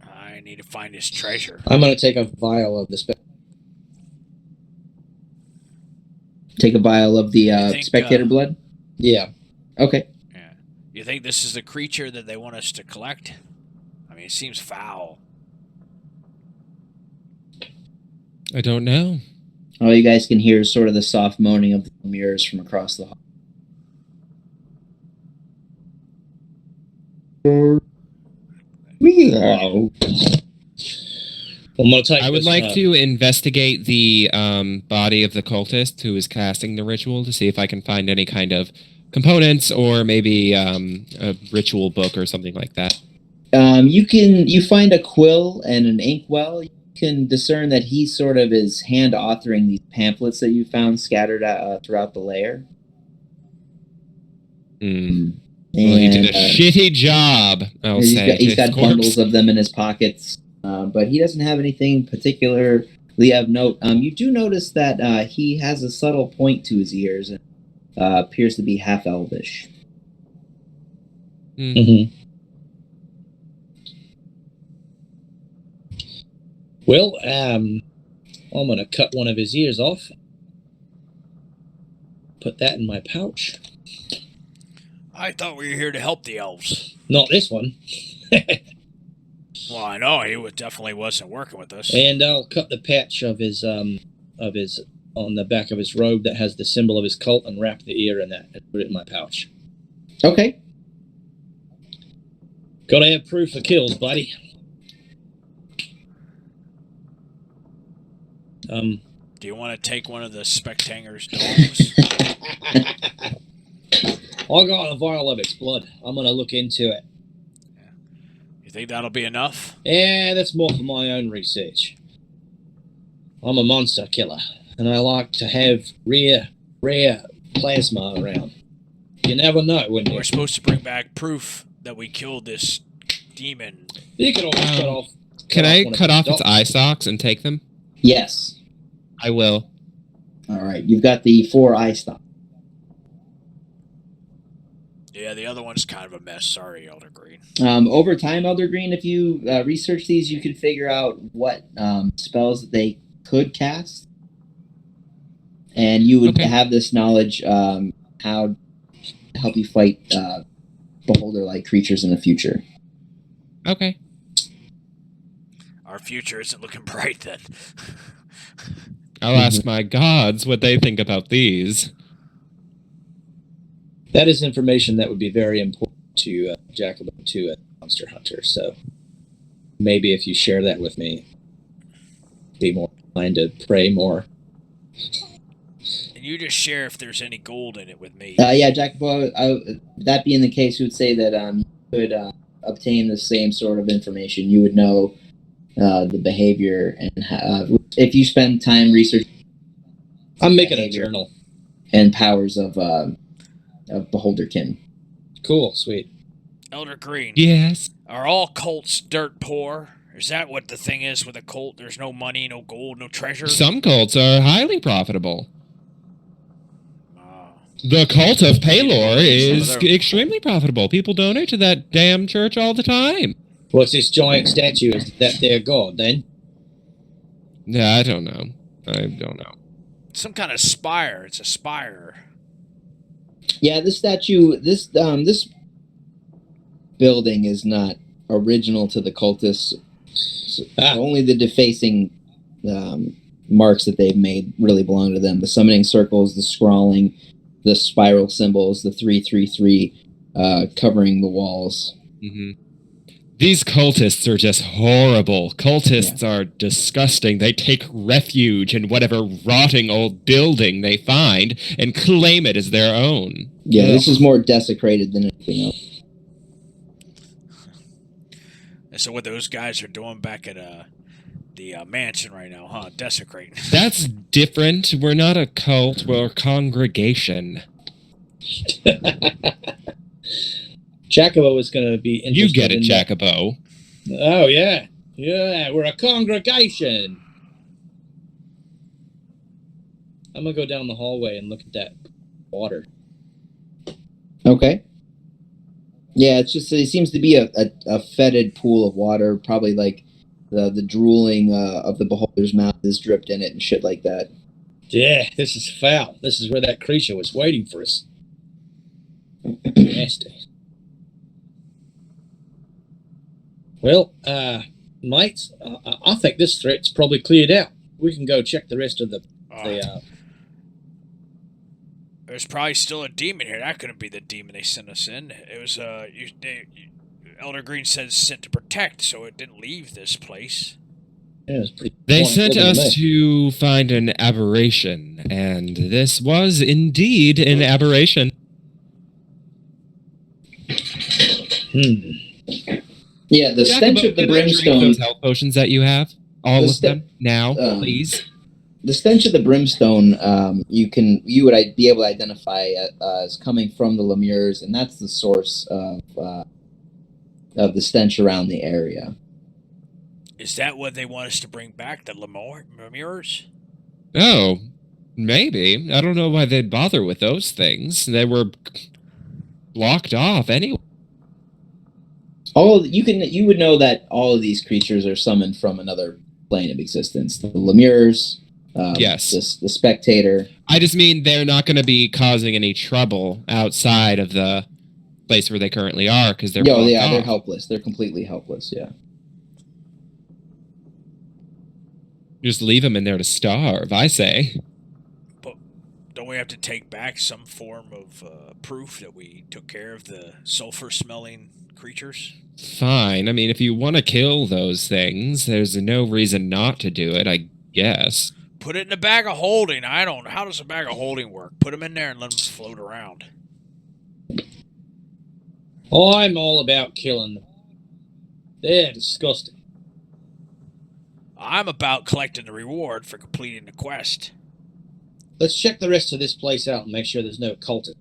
I need to find his treasure. I'm going to take a vial of the Take a vial of the spectator blood? Yeah. Okay. Yeah. You think this is the creature that they want us to collect? I mean, it seems foul. I don't know. All you guys can hear is sort of the soft moaning of the mirrors from across the hall. I would like to investigate the body of the cultist who is casting the ritual to see if I can find any kind of components or maybe a ritual book or something like that. You find a quill and an inkwell. You can discern that he sort of is hand authoring these pamphlets that you found scattered throughout the lair. Well, he did a shitty job, I'll say. He's got bundles of them in his pockets, but he doesn't have anything particularly of note. You do notice that he has a subtle point to his ears, and appears to be half elvish. Mm-hmm. Well, I'm going to cut one of his ears off. Put that in my pouch. I thought we were here to help the elves. Not this one. Well, I know he definitely wasn't working with us. And I'll cut the patch of his on the back of his robe that has the symbol of his cult and wrap the ear in that and put it in my pouch. Okay. Gotta have proof of kills, buddy. Do you want to take one of the spectators' dogs? I got a vial of its blood. I'm gonna look into it. You think that'll be enough? Yeah, that's more for my own research. I'm a monster killer, and I like to have rare plasma around. You never know when We're supposed to bring back proof that we killed this demon. You could always cut off. Can I one of cut off its dogs. eye stalks and take them? Yes. I will. All right. You've got the 4 eye stock. Yeah, the other one's kind of a mess. Sorry, Elder Green. Over time, Elder Green, if you research these, you could figure out what spells that they could cast, and you would have this knowledge how to help you fight beholder-like creatures in the future. Okay. Our future isn't looking bright then. I'll ask my gods what they think about these. That is information that would be very important to Jacobo, to a monster hunter. So maybe if you share that with me, be more inclined to pray more. And you just share if there's any gold in it with me. Yeah, Jacobo, that being the case, we would say that you could obtain the same sort of information. You would know the behavior, and if you spend time researching, I'm making a journal and powers of beholderkin. Cool, sweet. Elder Green. Yes. Are all cults dirt poor? Is that what the thing is with a cult? There's no money, no gold, no treasure? Some cults are highly profitable. Oh. The cult of Palor is Some of them- extremely profitable. People donate to that damn church all the time. What's this giant statue? Is that their god, then? Yeah, I don't know. Some kind of spire. It's a spire. Yeah, this statue, this building is not original to the cultists. Only the defacing marks that they've made really belong to them. The summoning circles, the scrawling, the spiral symbols, the 333 covering the walls. Mm-hmm. These cultists are just horrible. Cultists are disgusting. They take refuge in whatever rotting old building they find and claim it as their own. Yeah, this is more desecrated than anything else. And so what those guys are doing back at the mansion right now, huh? Desecrating. That's different. We're not a cult. We're a congregation. Jacobo is going to be interested. You get it, in Jacobo. Oh, yeah. Yeah, we're a congregation. I'm going to go down the hallway and look at that water. Okay. Yeah, it seems to be a fetid pool of water, probably like the drooling of the beholder's mouth is dripped in it and shit like that. Yeah, this is foul. This is where that creature was waiting for us. Nasty. Well, mates, I think this threat's probably cleared out. We can go check the rest of the There's probably still a demon here. That couldn't be the demon they sent us in. It was Elder Green says sent to protect, so it didn't leave this place. Yeah, it was pretty. They sent us to find an aberration, and this was indeed an aberration. Yeah, the stench of the can I drink brimstone. those health potions that you have, all The of them now, please. The stench of the brimstone, you would be able to identify as coming from the Lemures, and that's the source of the stench around the area. Is that what they want us to bring back, the Lemures? Oh, Maybe. I don't know why they'd bother with those things. They were blocked off anyway. You would know that all of these creatures are summoned from another plane of existence. The Lemures, Yes. the Spectator. I just mean they're not going to be causing any trouble outside of the place where they currently are because they're blocked off. They're helpless. They're completely helpless. Yeah. Just leave them in there to starve, I say. But don't we have to take back some form of proof that we took care of the sulfur-smelling creatures? Fine. I mean, if you want to kill those things, there's no reason not to do it, I guess. Put it in a bag of holding. I don't know. How does a bag of holding work? Put them in there and let them float around. I'm all about killing them. They're disgusting. I'm about collecting the reward for completing the quest. Let's check the rest of this place out and make sure there's no cultists.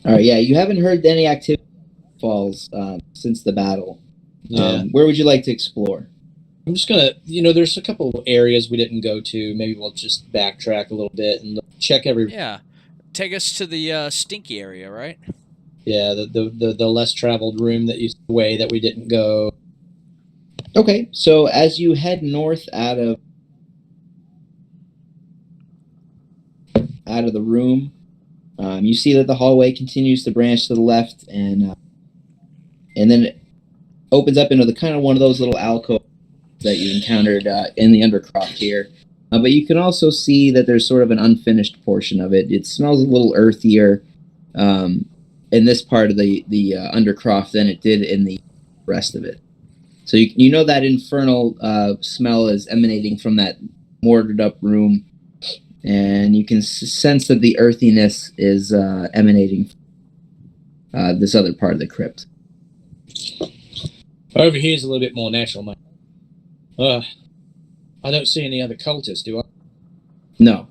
All right. Yeah, you haven't heard any activity falls since the battle. Yeah. Where would you like to explore? I'm just gonna, there's a couple of areas we didn't go to. Maybe we'll just backtrack a little bit and check every. Yeah, take us to the stinky area, right? Yeah, the less traveled room way that we didn't go. Okay, so as you head north out of the room, you see that the hallway continues to branch to the left, and then it opens up into the kind of one of those little alcoves that you encountered in the Undercroft here. But you can also see that there's sort of an unfinished portion of it. It smells a little earthier in this part of the Undercroft than it did in the rest of it. So you know that infernal smell is emanating from that mortared up room, and you can sense that the earthiness is emanating from this other part of the crypt. Over here is a little bit more natural, mate. I don't see any other cultists, do I? No.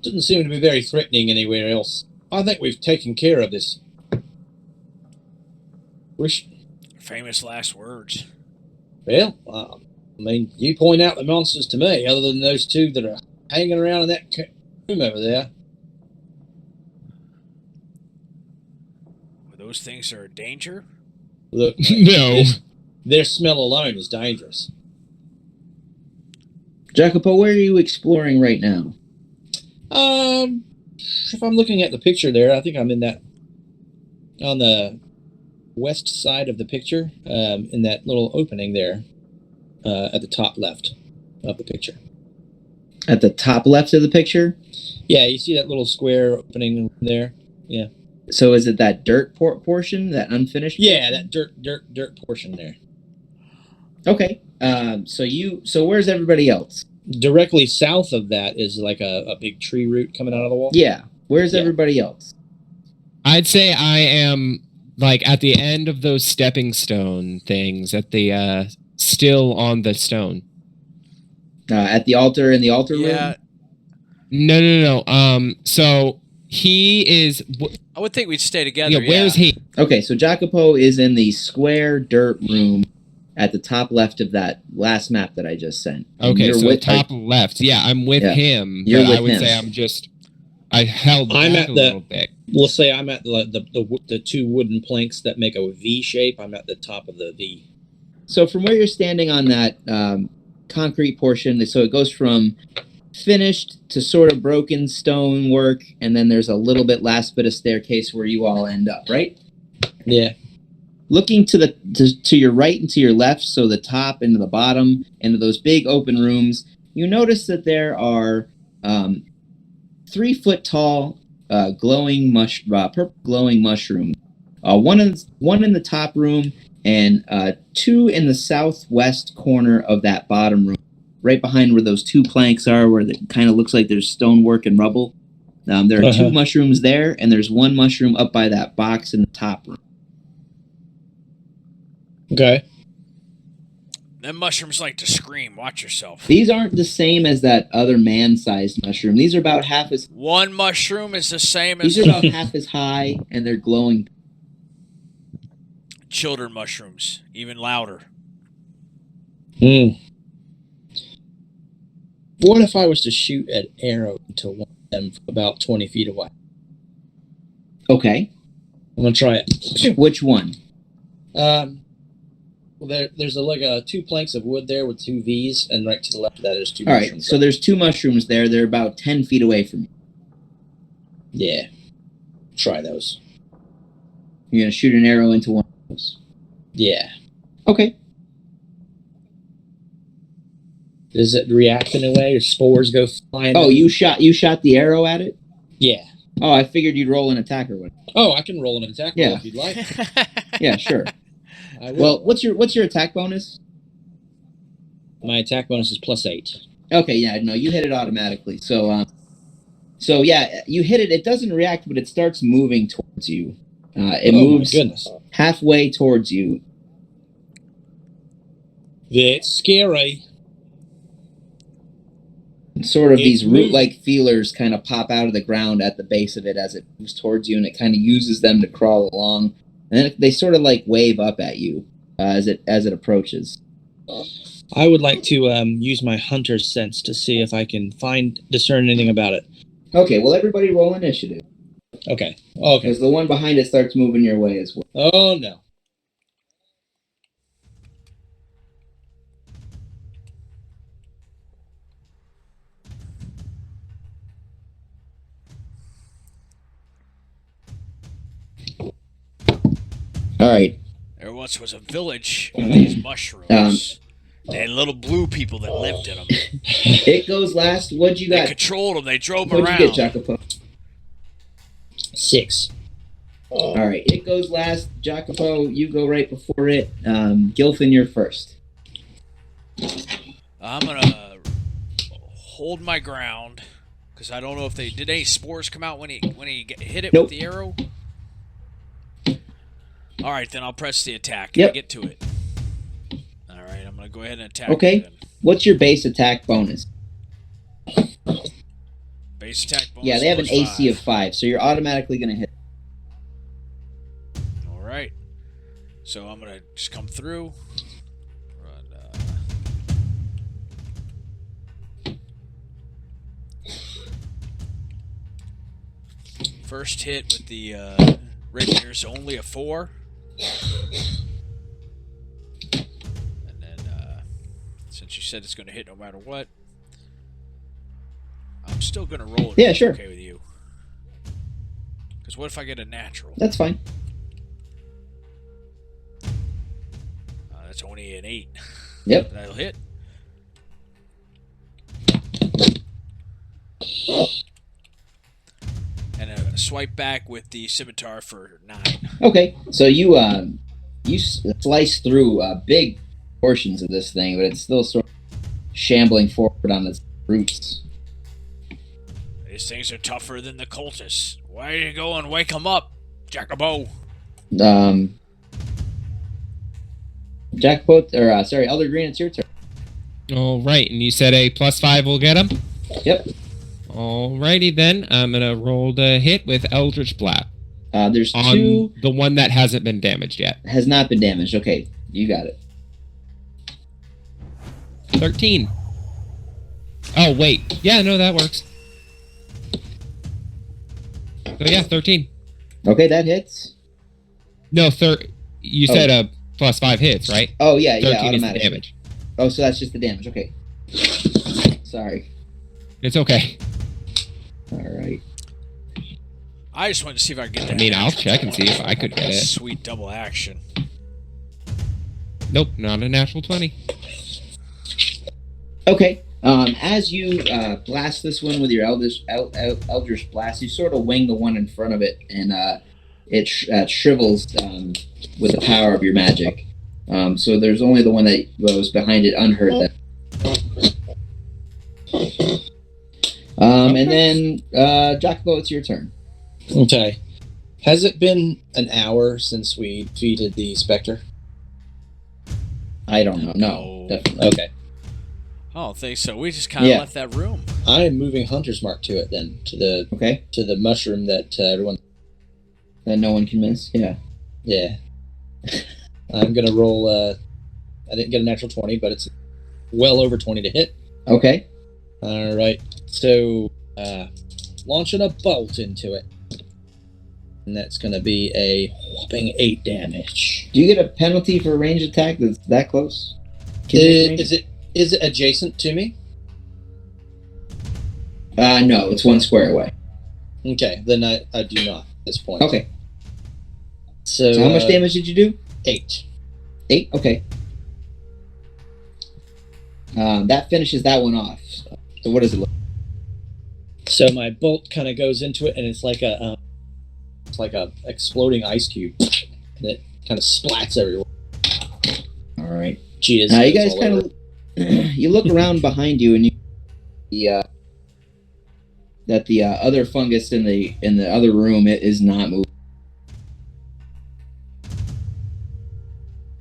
Doesn't seem to be very threatening anywhere else. I think we've taken care of this. Famous last words. Well, you point out the monsters to me, other than those two that are hanging around in that room over there. Well, those things are a danger? Look, No. Their smell alone is dangerous. Jacopo, where are you exploring right now? If I'm looking at the picture there, I think I'm on the west side of the picture, in that little opening there, at the top left of the picture. At the top left of the picture? Yeah, you see that little square opening there? Yeah. So is it that dirt portion, that unfinished portion? Yeah, that dirt portion there. Okay. So where's everybody else? Directly south of that is like a big tree root coming out of the wall. Yeah. Where's everybody else? I'd say I am like at the end of those stepping stone things, at the still on the stone. At the altar in the altar room? No. So he is. I would think we'd stay together. Yeah, where's he? Okay, so Jacopo is in the square dirt room at the top left of that last map that I just sent. Okay, so top left. Yeah, I'm with him. You're with I would him. say I held back a little bit. We'll say I'm at the two wooden planks that make a V shape. I'm at the top of the V. So from where you're standing on that concrete portion, so it goes from finished to sort of broken stonework, and then there's a little bit last bit of staircase where you all end up, right? Yeah. Looking to your right and to your left, so the top and the bottom, into those big open rooms, you notice that there are 3 foot tall purple glowing mushrooms. One in the top room and 2 in the southwest corner of that bottom room, right behind where those 2 planks are, where it kind of looks like there's stonework and rubble. There are 2 mushrooms there, and there's 1 mushroom up by that box in the top room. Okay. Them mushrooms like to scream. Watch yourself. These aren't the same as that other man-sized mushroom. These are about half as... One mushroom is the same as... These are about half as high, and they're glowing. Children mushrooms. Even louder. What if I was to shoot an arrow into one of them from about 20 feet away? Okay. I'm gonna try it. Which one? Well, there's like 2 planks of wood there with 2 V's, and right to the left of that is 2 All right, mushrooms. so there's 2 mushrooms there. They're about 10 feet away from you. Yeah. Try those. You're going to shoot an arrow into one of those. Yeah. Okay. Does it react in a way, or spores go flying? Oh, you shot the arrow at it? Yeah. Oh, I figured you'd roll an attack or whatever. Oh, I can roll an attack roll Yeah. if you'd like. Yeah, sure. I will. Well, what's your attack bonus? My attack bonus is +8. Okay, yeah, no, you hit it automatically. So yeah, you hit it. It doesn't react, but it starts moving towards you. It moves My goodness. halfway towards you. That's scary. Sort of It's these moving. root-like feelers kind of pop out of the ground at the base of it as it moves towards you, and it kind of uses them to crawl along. And then they sort of like wave up at you as it approaches. I would like to use my hunter's sense to see if I can discern anything about it. Okay, well, everybody roll initiative. Okay. Okay. Because the one behind it starts moving your way as well. Oh, no. All right. There once was a village of these mushrooms. They had little blue people that lived in them. It goes last. What'd you They got? controlled them. They drove them What'd around. you get, Jacopo? 6. All right. It goes last. Jacopo, you go right before it. Gilfin, you're first. I'm gonna hold my ground because I don't know if did any spores come out when he hit it Nope. with the arrow. All right, then I'll press the attack. Yep. I get to it. All right, I'm gonna go ahead and attack. Okay. it then. What's your base attack bonus? Base attack bonus. Yeah, they have an plus AC 5. of 5, so you're automatically going to hit. All right. So I'm gonna just come through. First hit with the rapiers, only a 4. And then, since you said it's going to hit no matter what, I'm still going to roll it. Yeah, if it's sure. Okay with you. Because what if I get a natural? That's fine. That's only an 8. Yep. That'll hit. And a swipe back with the scimitar for 9. Okay, so you slice through big portions of this thing, but it's still sort of shambling forward on its roots. These things are tougher than the cultists. Why don't you go and wake them up, Jacobo? Jacopo, or sorry, Elder Green, it's your turn. All right, and you said a +5 will get him? Yep. Alrighty then, I'm gonna roll the hit with Eldritch Blast There's on 2 the one that hasn't been damaged yet. has not been damaged. Okay, you got it. 13. Oh wait, yeah, no, that works. So yeah, 13. Okay, that hits. No, you said a +5 hits, right? Oh yeah, 13 yeah, is the automatic. damage. Oh, so that's just the damage. Okay. Sorry. It's okay. All right. I just wanted to see if I could get that. I mean, I'll check and see if I could get it. Sweet double action. Nope, not a natural 20. Okay. As you blast this one with your Eldritch Blast, you sort of wing the one in front of it, and it shrivels with the power of your magic. So there's only the one that was behind it unhurt. And then, Jacopo, it's your turn. Okay. Has it been an hour since we defeated the Spectre? I don't know. No, No. definitely. Okay. I don't think so. We just kind of Yeah. left that room. I am moving Hunter's Mark to it then, to Okay. the mushroom that everyone... That no one can miss. Yeah. Yeah. I'm going to roll... I didn't get a natural 20, but it's well over 20 to hit. Okay. All right. So, launching a bolt into it. And that's going to be a whopping 8 damage. Do you get a penalty for a range attack that's that close? Is it adjacent to me? No, it's 1 square away. Okay, then I do not at this point. Okay. So So how much damage did you do? 8. 8? Okay. That finishes that one off. So what does it look like? So my bolt kind of goes into it, and it's like a exploding ice cube, and it kind of splats everywhere. All right. Cheetahs. Now you guys kind of you look around behind you, and you that the other fungus in the other room it is not moving.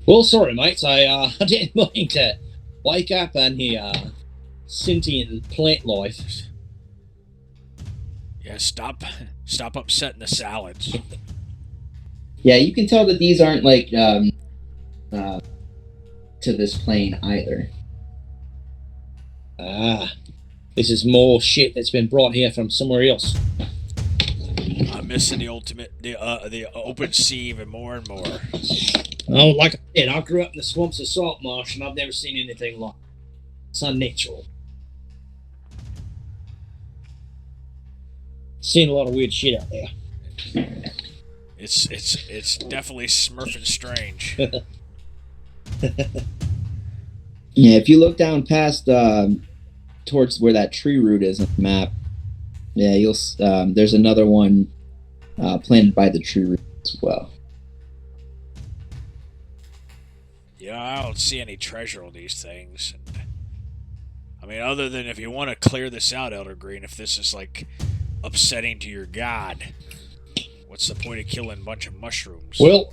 Well, sorry, mates. I didn't mean to wake up any sentient plant life. Yeah, stop upsetting the salads. Yeah, you can tell that these aren't like to this plane either. This is more shit that's been brought here from somewhere else. I'm missing the open sea even more and more. Oh, like I said, I grew up in the swamps of Saltmarsh, and I've never seen anything like it. It's unnatural. Seen a lot of weird shit out there. It's definitely smurfing strange. Yeah, if you look down past towards where that tree root is on the map, yeah, you'll there's another one planted by the tree root as well. Yeah, I don't see any treasure on these things. I mean, other than if you want to clear this out, Elder Green, if this is like upsetting to your god, what's the point of killing a bunch of mushrooms? Well,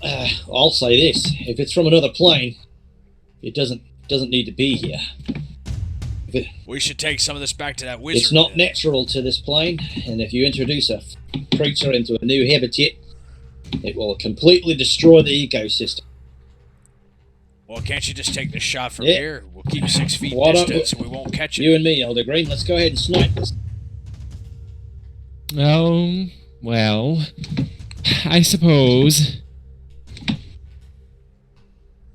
I'll say this: if it's from another plane, it doesn't need to be here. We should take some of this back to that wizard. It's not natural to this plane, and if you introduce a creature into a new habitat, it will completely destroy the ecosystem. Well, can't you just take the shot from here? We'll keep 6 feet Why don't distance and we won't catch it. You and me, Elder Green, let's go ahead and snipe this. Well, I suppose.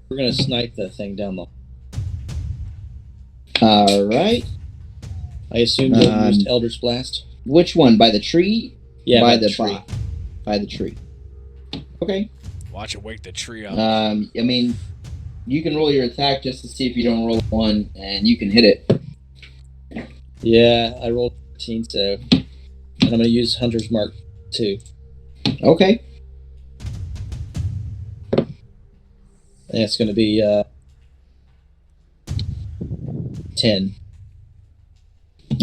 We're gonna snipe the thing down the. All right. I assume you used Elder's Blast. Which one? By the tree? Yeah, by the the tree. by the tree. Okay. Watch it wake the tree up. I mean, you can roll your attack just to see if you don't roll 1, and you can hit it. Yeah, I rolled 13, so and I'm gonna use Hunter's Mark 2. Okay. And it's gonna be 10.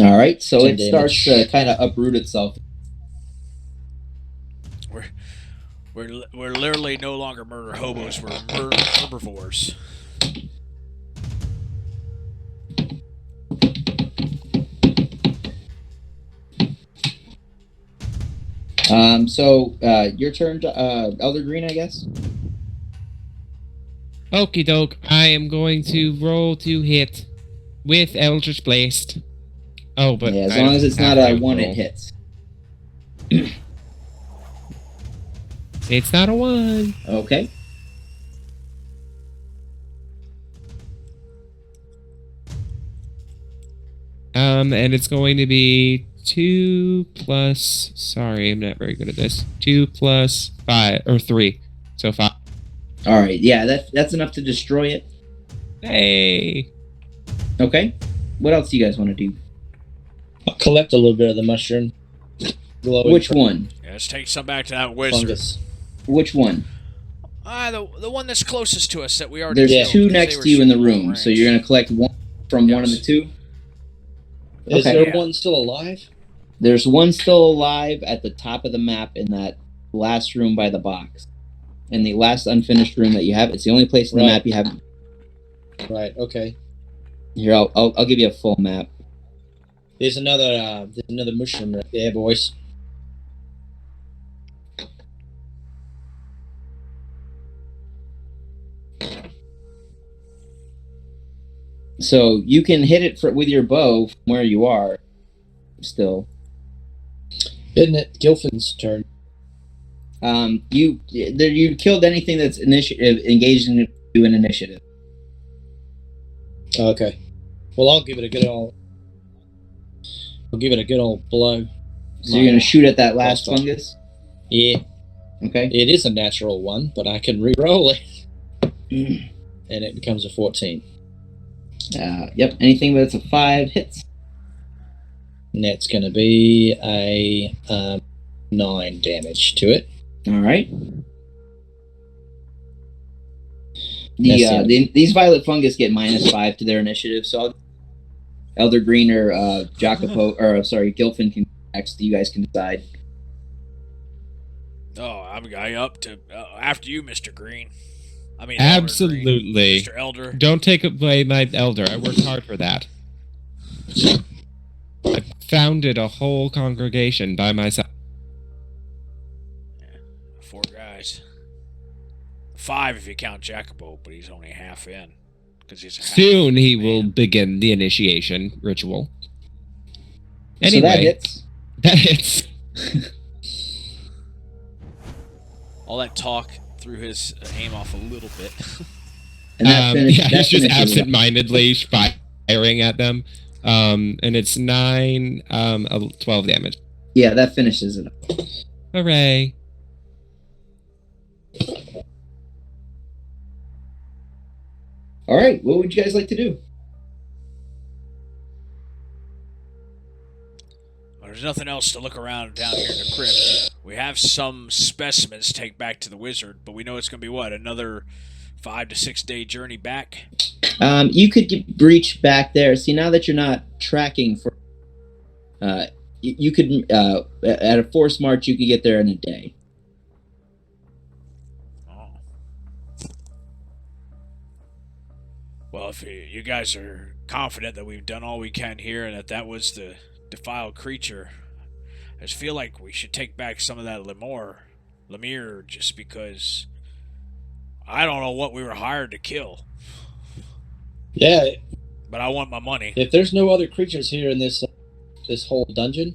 All right. So 10 it damage. starts to kind of uproot itself. We're literally no longer murder hobos. We're murder herbivores. So your turn, Elder Green, I guess. Okie doke. I am going to roll to hit with Eldritch Blast. Oh, but Yeah, as I long don't as it's have not a to 1, roll. it hits. It's not a 1. Okay. And it's going to be 2 plus. Sorry, I'm not very good at this. 2 plus 5 or 3, so 5. All right. Yeah, that's enough to destroy it. Hey. Okay. What else do you guys want to do? I'll collect a little bit of the mushroom. Glowing Which one? Yeah, let's take some back to that wizard. fungus. Which one? The one that's closest to us that we already There's killed, 2 because next they were to you in the shooting long room, so range. you're gonna collect 1 from one of the 2. Is Okay. there one still alive? There's 1 still alive at the top of the map in that last room by the box. In the last unfinished room that you have. It's the only place in the Right. map you haven't. Right. Okay. Here, I'll give you a full map. There's another mushroom right there, boys. So you can hit it with your bow from where you are. Still, Isn't it Gilfin's turn? you killed anything that's engaged in an initiative. Okay. Well, I'll give it a good old blow. So you're gonna shoot at that last Last fungus. Yeah, Okay. it is a natural one, but I can re-roll it, and it becomes a 14. Yep. Anything that's a 5 hits. And that's going to be a 9 damage to it. All right. That's These violet fungus get -5 to their initiative, so Elder Green or Jacopo or sorry, Gilfin can next. You guys can decide. Oh, I'm up to after you, Mr. Green. I mean, Absolutely. Mr. Elder. Don't take away my elder. I worked hard for that. I founded a whole congregation by myself. 4 guys. 5 if you count Jacopo, but he's only half in. Because he's a half Soon he man. will begin the initiation ritual. So Anyway, that hits. That hits. All that talk threw his aim off a little bit. And that He's just finishes it. absent-mindedly firing at them. And it's 9, 12 damage. Yeah, that finishes it. Hooray. All right. What would you guys like to do? There's nothing else to look around down here in the crypt. We have some specimens to take back to the wizard, but we know it's going to be another 5 to 6 day journey back. You could reach back there. See, now that you're not tracking for, you could at a forced march, you could get there in a day. Oh. Well, if you guys are confident that we've done all we can here and that was the defiled creature, I just feel like we should take back some of that Lemire, just because I don't know what we were hired to kill. Yeah, But I want my money. if there's no other creatures here in this whole dungeon,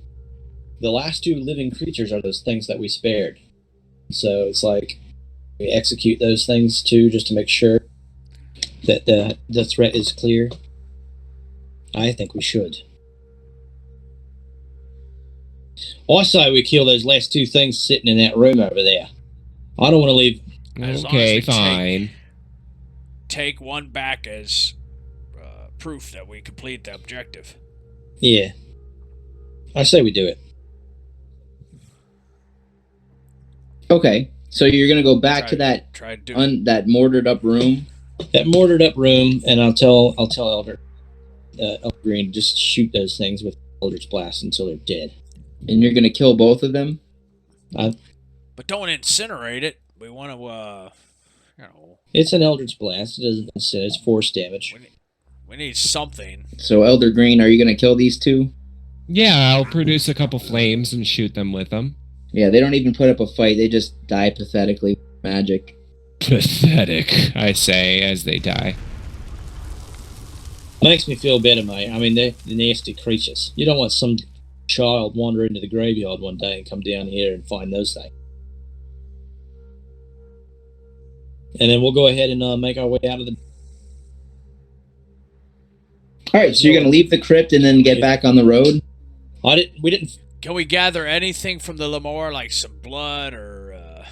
the last 2 living creatures are those things that we spared. So it's like we execute those things too, just to make sure that the threat is clear. I think we should. I say we kill those last 2 things sitting in that room over there. I don't want to leave. As long Okay, as we fine. Take one back as proof that we complete the objective. Yeah, I say we do it. Okay, so you're gonna go back to that Try to do that mortared up room. That mortared up room, and I'll tell Elder Green, just shoot those things with Eldritch Blast until they're dead. And you're gonna kill both of them. But don't incinerate it. We want to, It's an Eldritch Blast. It doesn't. It's force damage. we need something. So Elder Green, are you gonna kill these 2? Yeah, I'll produce a couple flames and shoot them with them. Yeah, they don't even put up a fight. They just die pathetically with magic. Pathetic, I say, as they die. Makes me feel better, mate. I mean, they're nasty creatures. You don't want some child wander into the graveyard one day and come down here and find those things. And then we'll go ahead and make our way out of the... All right, so you're gonna leave the crypt and then get back on the road. We didn't... Can we gather anything from the Lemore, like some blood or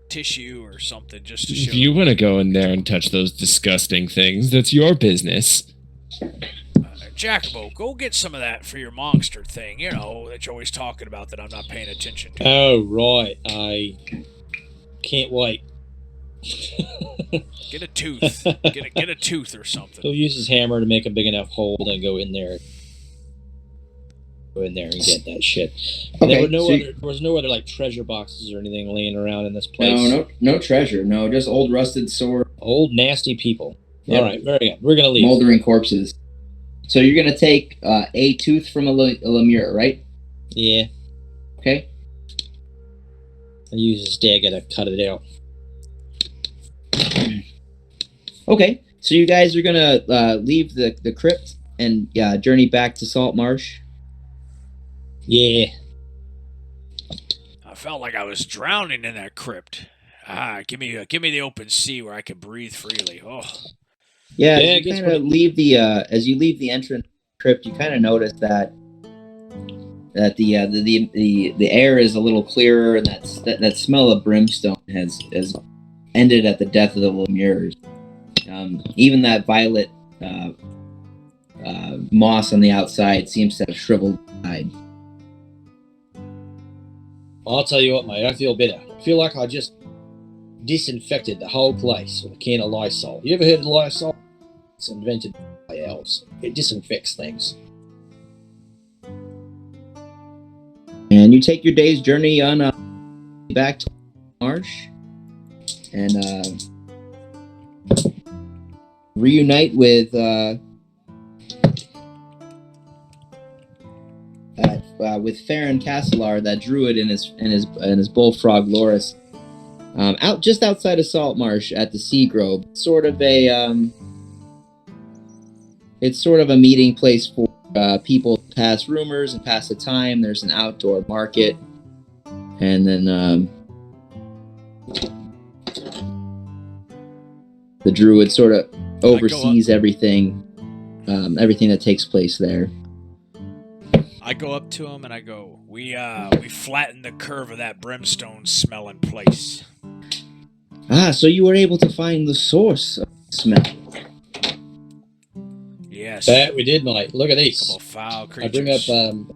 tissue or something, just to show? If you want to go in there and touch those disgusting things, that's your business. Jacobo, go get some of that for your monster thing, that you're always talking about that I'm not paying attention to. Oh, right. I can't wait. Get a tooth. Get a tooth or something. He'll use his hammer to make a big enough hole and go in there. Go in there and get that shit. And Okay, there was no other like treasure boxes or anything laying around in this place. No treasure. No, just old rusted sword, Old nasty people. Yep. All right, very good. We're gonna leave. moldering corpses. So you're gonna take a tooth from a Lemure, right? Yeah. Okay. I'll use his dagger to cut it out. Okay. So you guys are gonna leave the crypt and journey back to Saltmarsh. Yeah. I felt like I was drowning in that crypt. Give me the open sea where I can breathe freely. Oh, Yeah, Yeah, as it you gets kind of leave the as you leave the entrance crypt, you kind of notice that the air is a little clearer, and that smell of brimstone has ended at the death of the lemures. Even that violet moss on the outside seems to have shriveled aside. I'll tell you what, mate. I feel better. I feel like I just disinfected the whole place with a can of Lysol. You ever heard of Lysol? It's invented by elves. It disinfects things. And you take your day's journey on back to Marsh and reunite with Farron Castlar, that druid, and his bullfrog Loris, just outside of Saltmarsh at the Sea Grove. It's sort of a meeting place for people to pass rumors and pass the time. There's an outdoor market, and then the druid sort of oversees everything that takes place there. I go up to him and I go, we flattened the curve of that brimstone smelling place. So you were able to find the source of the smell. Yes. That we did, mate. Look at this. Couple foul I creatures.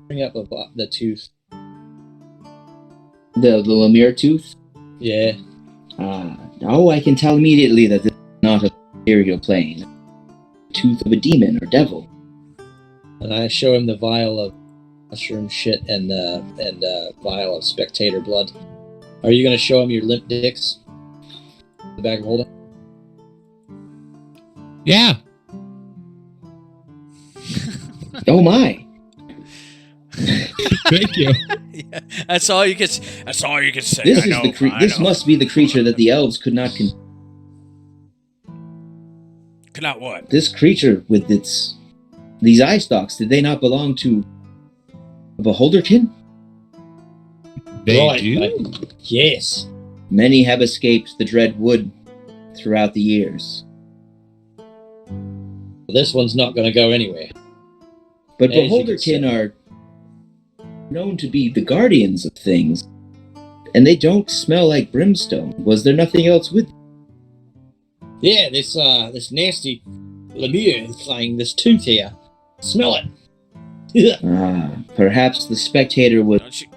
bring up the tooth. The lemure tooth? Yeah. I can tell immediately that this is not a material plane. Tooth of a demon or devil. And I show him the vial of mushroom shit and vial of spectator blood. Are you going to show him your limp dicks? The bag of holding? Yeah. Oh my! Thank you. Yeah, that's all you can say. This must be the creature that the elves could not. Could not what? This creature with these eye stalks, did they not belong to a beholderkin? They do? Yes. Many have escaped the Dreadwood throughout the years. Well, this one's not going to go anywhere. But As you can beholderkin are known to be the guardians of things, and they don't smell like brimstone. Was there nothing else with them? Yeah, this nasty lemure thing, this tooth here. Smell it. Perhaps the spectator was Don't you?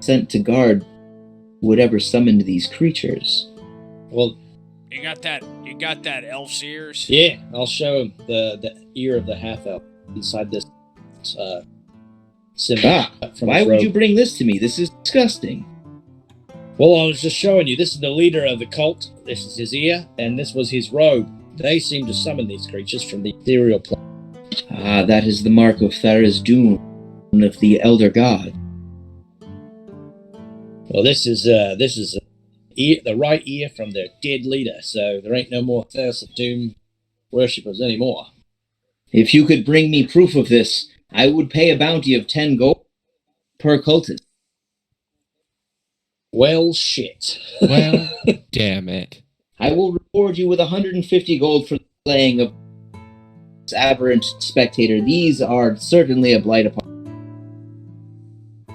sent to guard whatever summoned these creatures. Well, You got that elf's ears? yeah, I'll show him the ear of the half elf inside this symbol. from Why his would robe. you bring this to me? This is disgusting. Well, I was just showing you. This is the leader of the cult. This is his ear, and this was his robe. They seem to summon these creatures from the ethereal plane. That is the mark of Thera's doom, of the Elder God. Well, this is the right ear from their dead leader. So there ain't no more Thera's Doom worshippers anymore. If you could bring me proof of this, I would pay a bounty of 10 gold per cultist. Well, shit. Well, damn it. I will reward you with 150 gold for the slaying of this aberrant spectator. These are certainly a blight upon.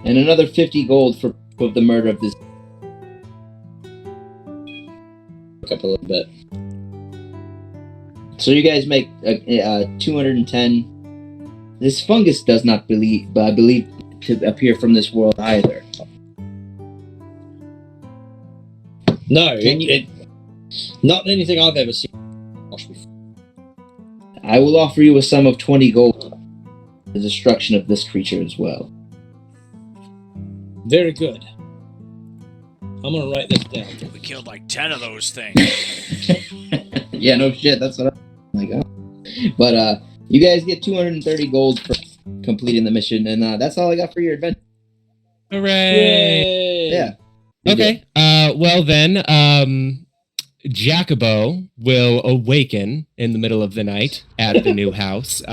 And another 50 gold for proof of the murder of this. Look up a little bit. So you guys make 210. This fungus does not believe to appear from this world either. No, Can it not anything I've ever seen before. I will offer you a sum of 20 gold for the destruction of this creature as well. Very good. I'm gonna write this down. We killed like 10 of those things. Yeah, no shit. That's what I'm like. Oh. But you guys get 230 gold for completing the mission, and that's all I got for your adventure. Hooray! Yay! Yeah. Okay. Well then, Jacobo will awaken in the middle of the night at the new house.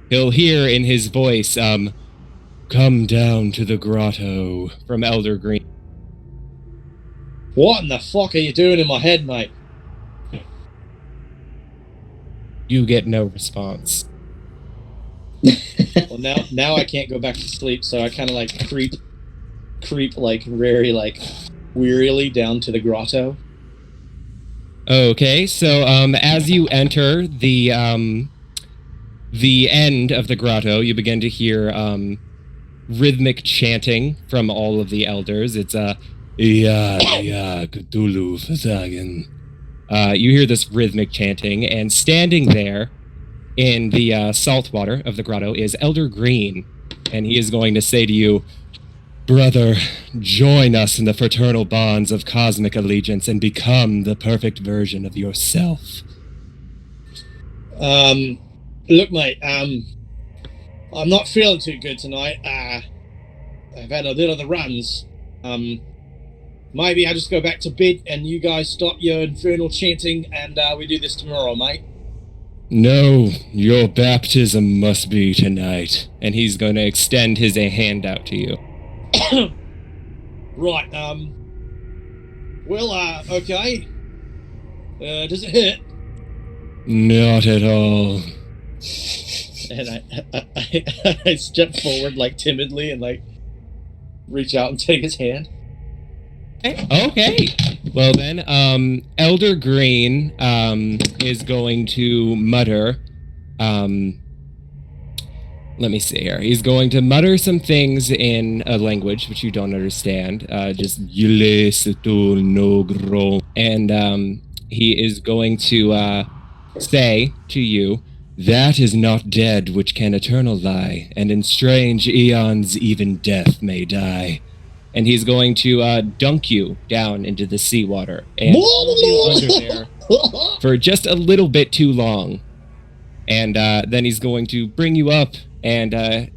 He'll hear in his voice, "Come down to the grotto," from Elder Green. What in the fuck are you doing in my head, mate? You get no response. Well, now I can't go back to sleep, so I kind of like creep like very like wearily down to the grotto. Okay, so as you enter the end of the grotto, you begin to hear rhythmic chanting from all of the elders. It's Cthulhu Fazagan. You hear this rhythmic chanting, and standing there in the salt water of the grotto is Elder Green, and he is going to say to you, "Brother, join us in the fraternal bonds of cosmic allegiance and become the perfect version of yourself." Look, mate, I'm not feeling too good tonight. I've had a little of the runs. Maybe I just go back to bed and you guys stop your infernal chanting and we do this tomorrow, mate. No, your baptism must be tonight. And he's going to extend his hand out to you. Right, well, okay. Does it hurt? Not at all. And I step forward, like, timidly and, like, reach out and take his hand. Okay. Well then, Elder Green is going to mutter. Let me see here. He's going to mutter some things in a language which you don't understand. Just Yule Setul Nogro. And he is going to say to you, "That is not dead which can eternal lie, and in strange eons even death may die." And he's going to dunk you down into the seawater and hold you under there for just a little bit too long. And then he's going to bring you up and, well,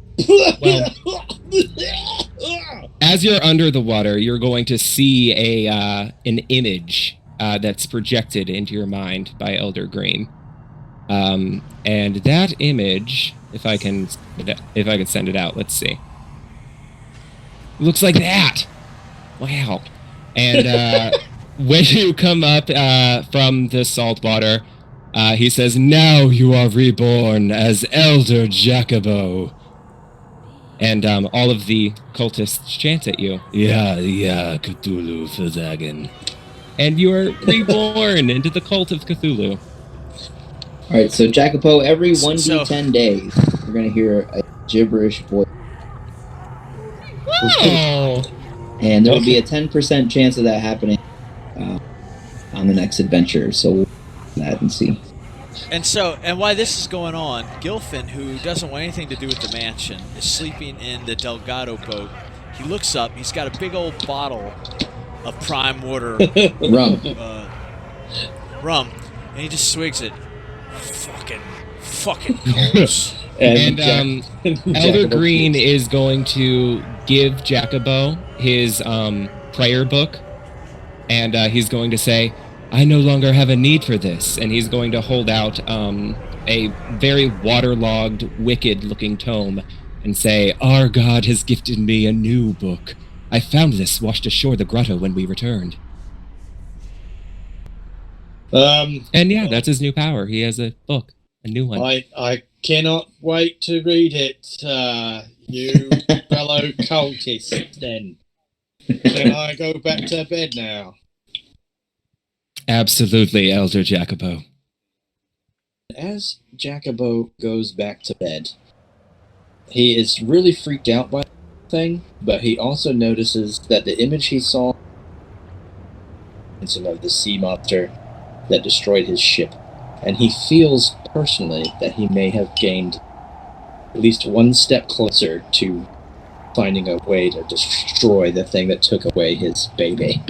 as you're under the water, you're going to see an image that's projected into your mind by Elder Green. And that image, if I can send it out, let's see. Looks like that. Wow. And when you come up from the salt water, he says, "Now you are reborn as Elder Jacobo." And all of the cultists chant at you. "Yeah, Cthulhu Fazagan." And you are reborn into the cult of Cthulhu. All right, so Jacopo, every 1d10 days, we're going to hear a gibberish voice. Oh. And there will be a 10% chance of that happening on the next adventure. So we'll do that and see. And while this is going on, Gilfin, who doesn't want anything to do with the mansion, is sleeping in the Delgado boat. He looks up. He's got a big old bottle of prime water rum, and he just swigs it. Fucking coals. And Elder Green is going to give Jacobo his prayer book, and he's going to say, "I no longer have a need for this," and he's going to hold out a very waterlogged, wicked-looking tome and say, "Our God has gifted me a new book. I found this washed ashore the grotto when we returned." And yeah, that's his new power. He has a book, a new one. I cannot wait to read it, you fellow cultists, then. Can I go back to bed now? Absolutely, Elder Jacobo. As Jacobo goes back to bed, he is really freaked out by the thing, but he also notices that the image he saw of the sea monster that destroyed his ship, and he feels personally that he may have gained at least one step closer to finding a way to destroy the thing that took away his baby.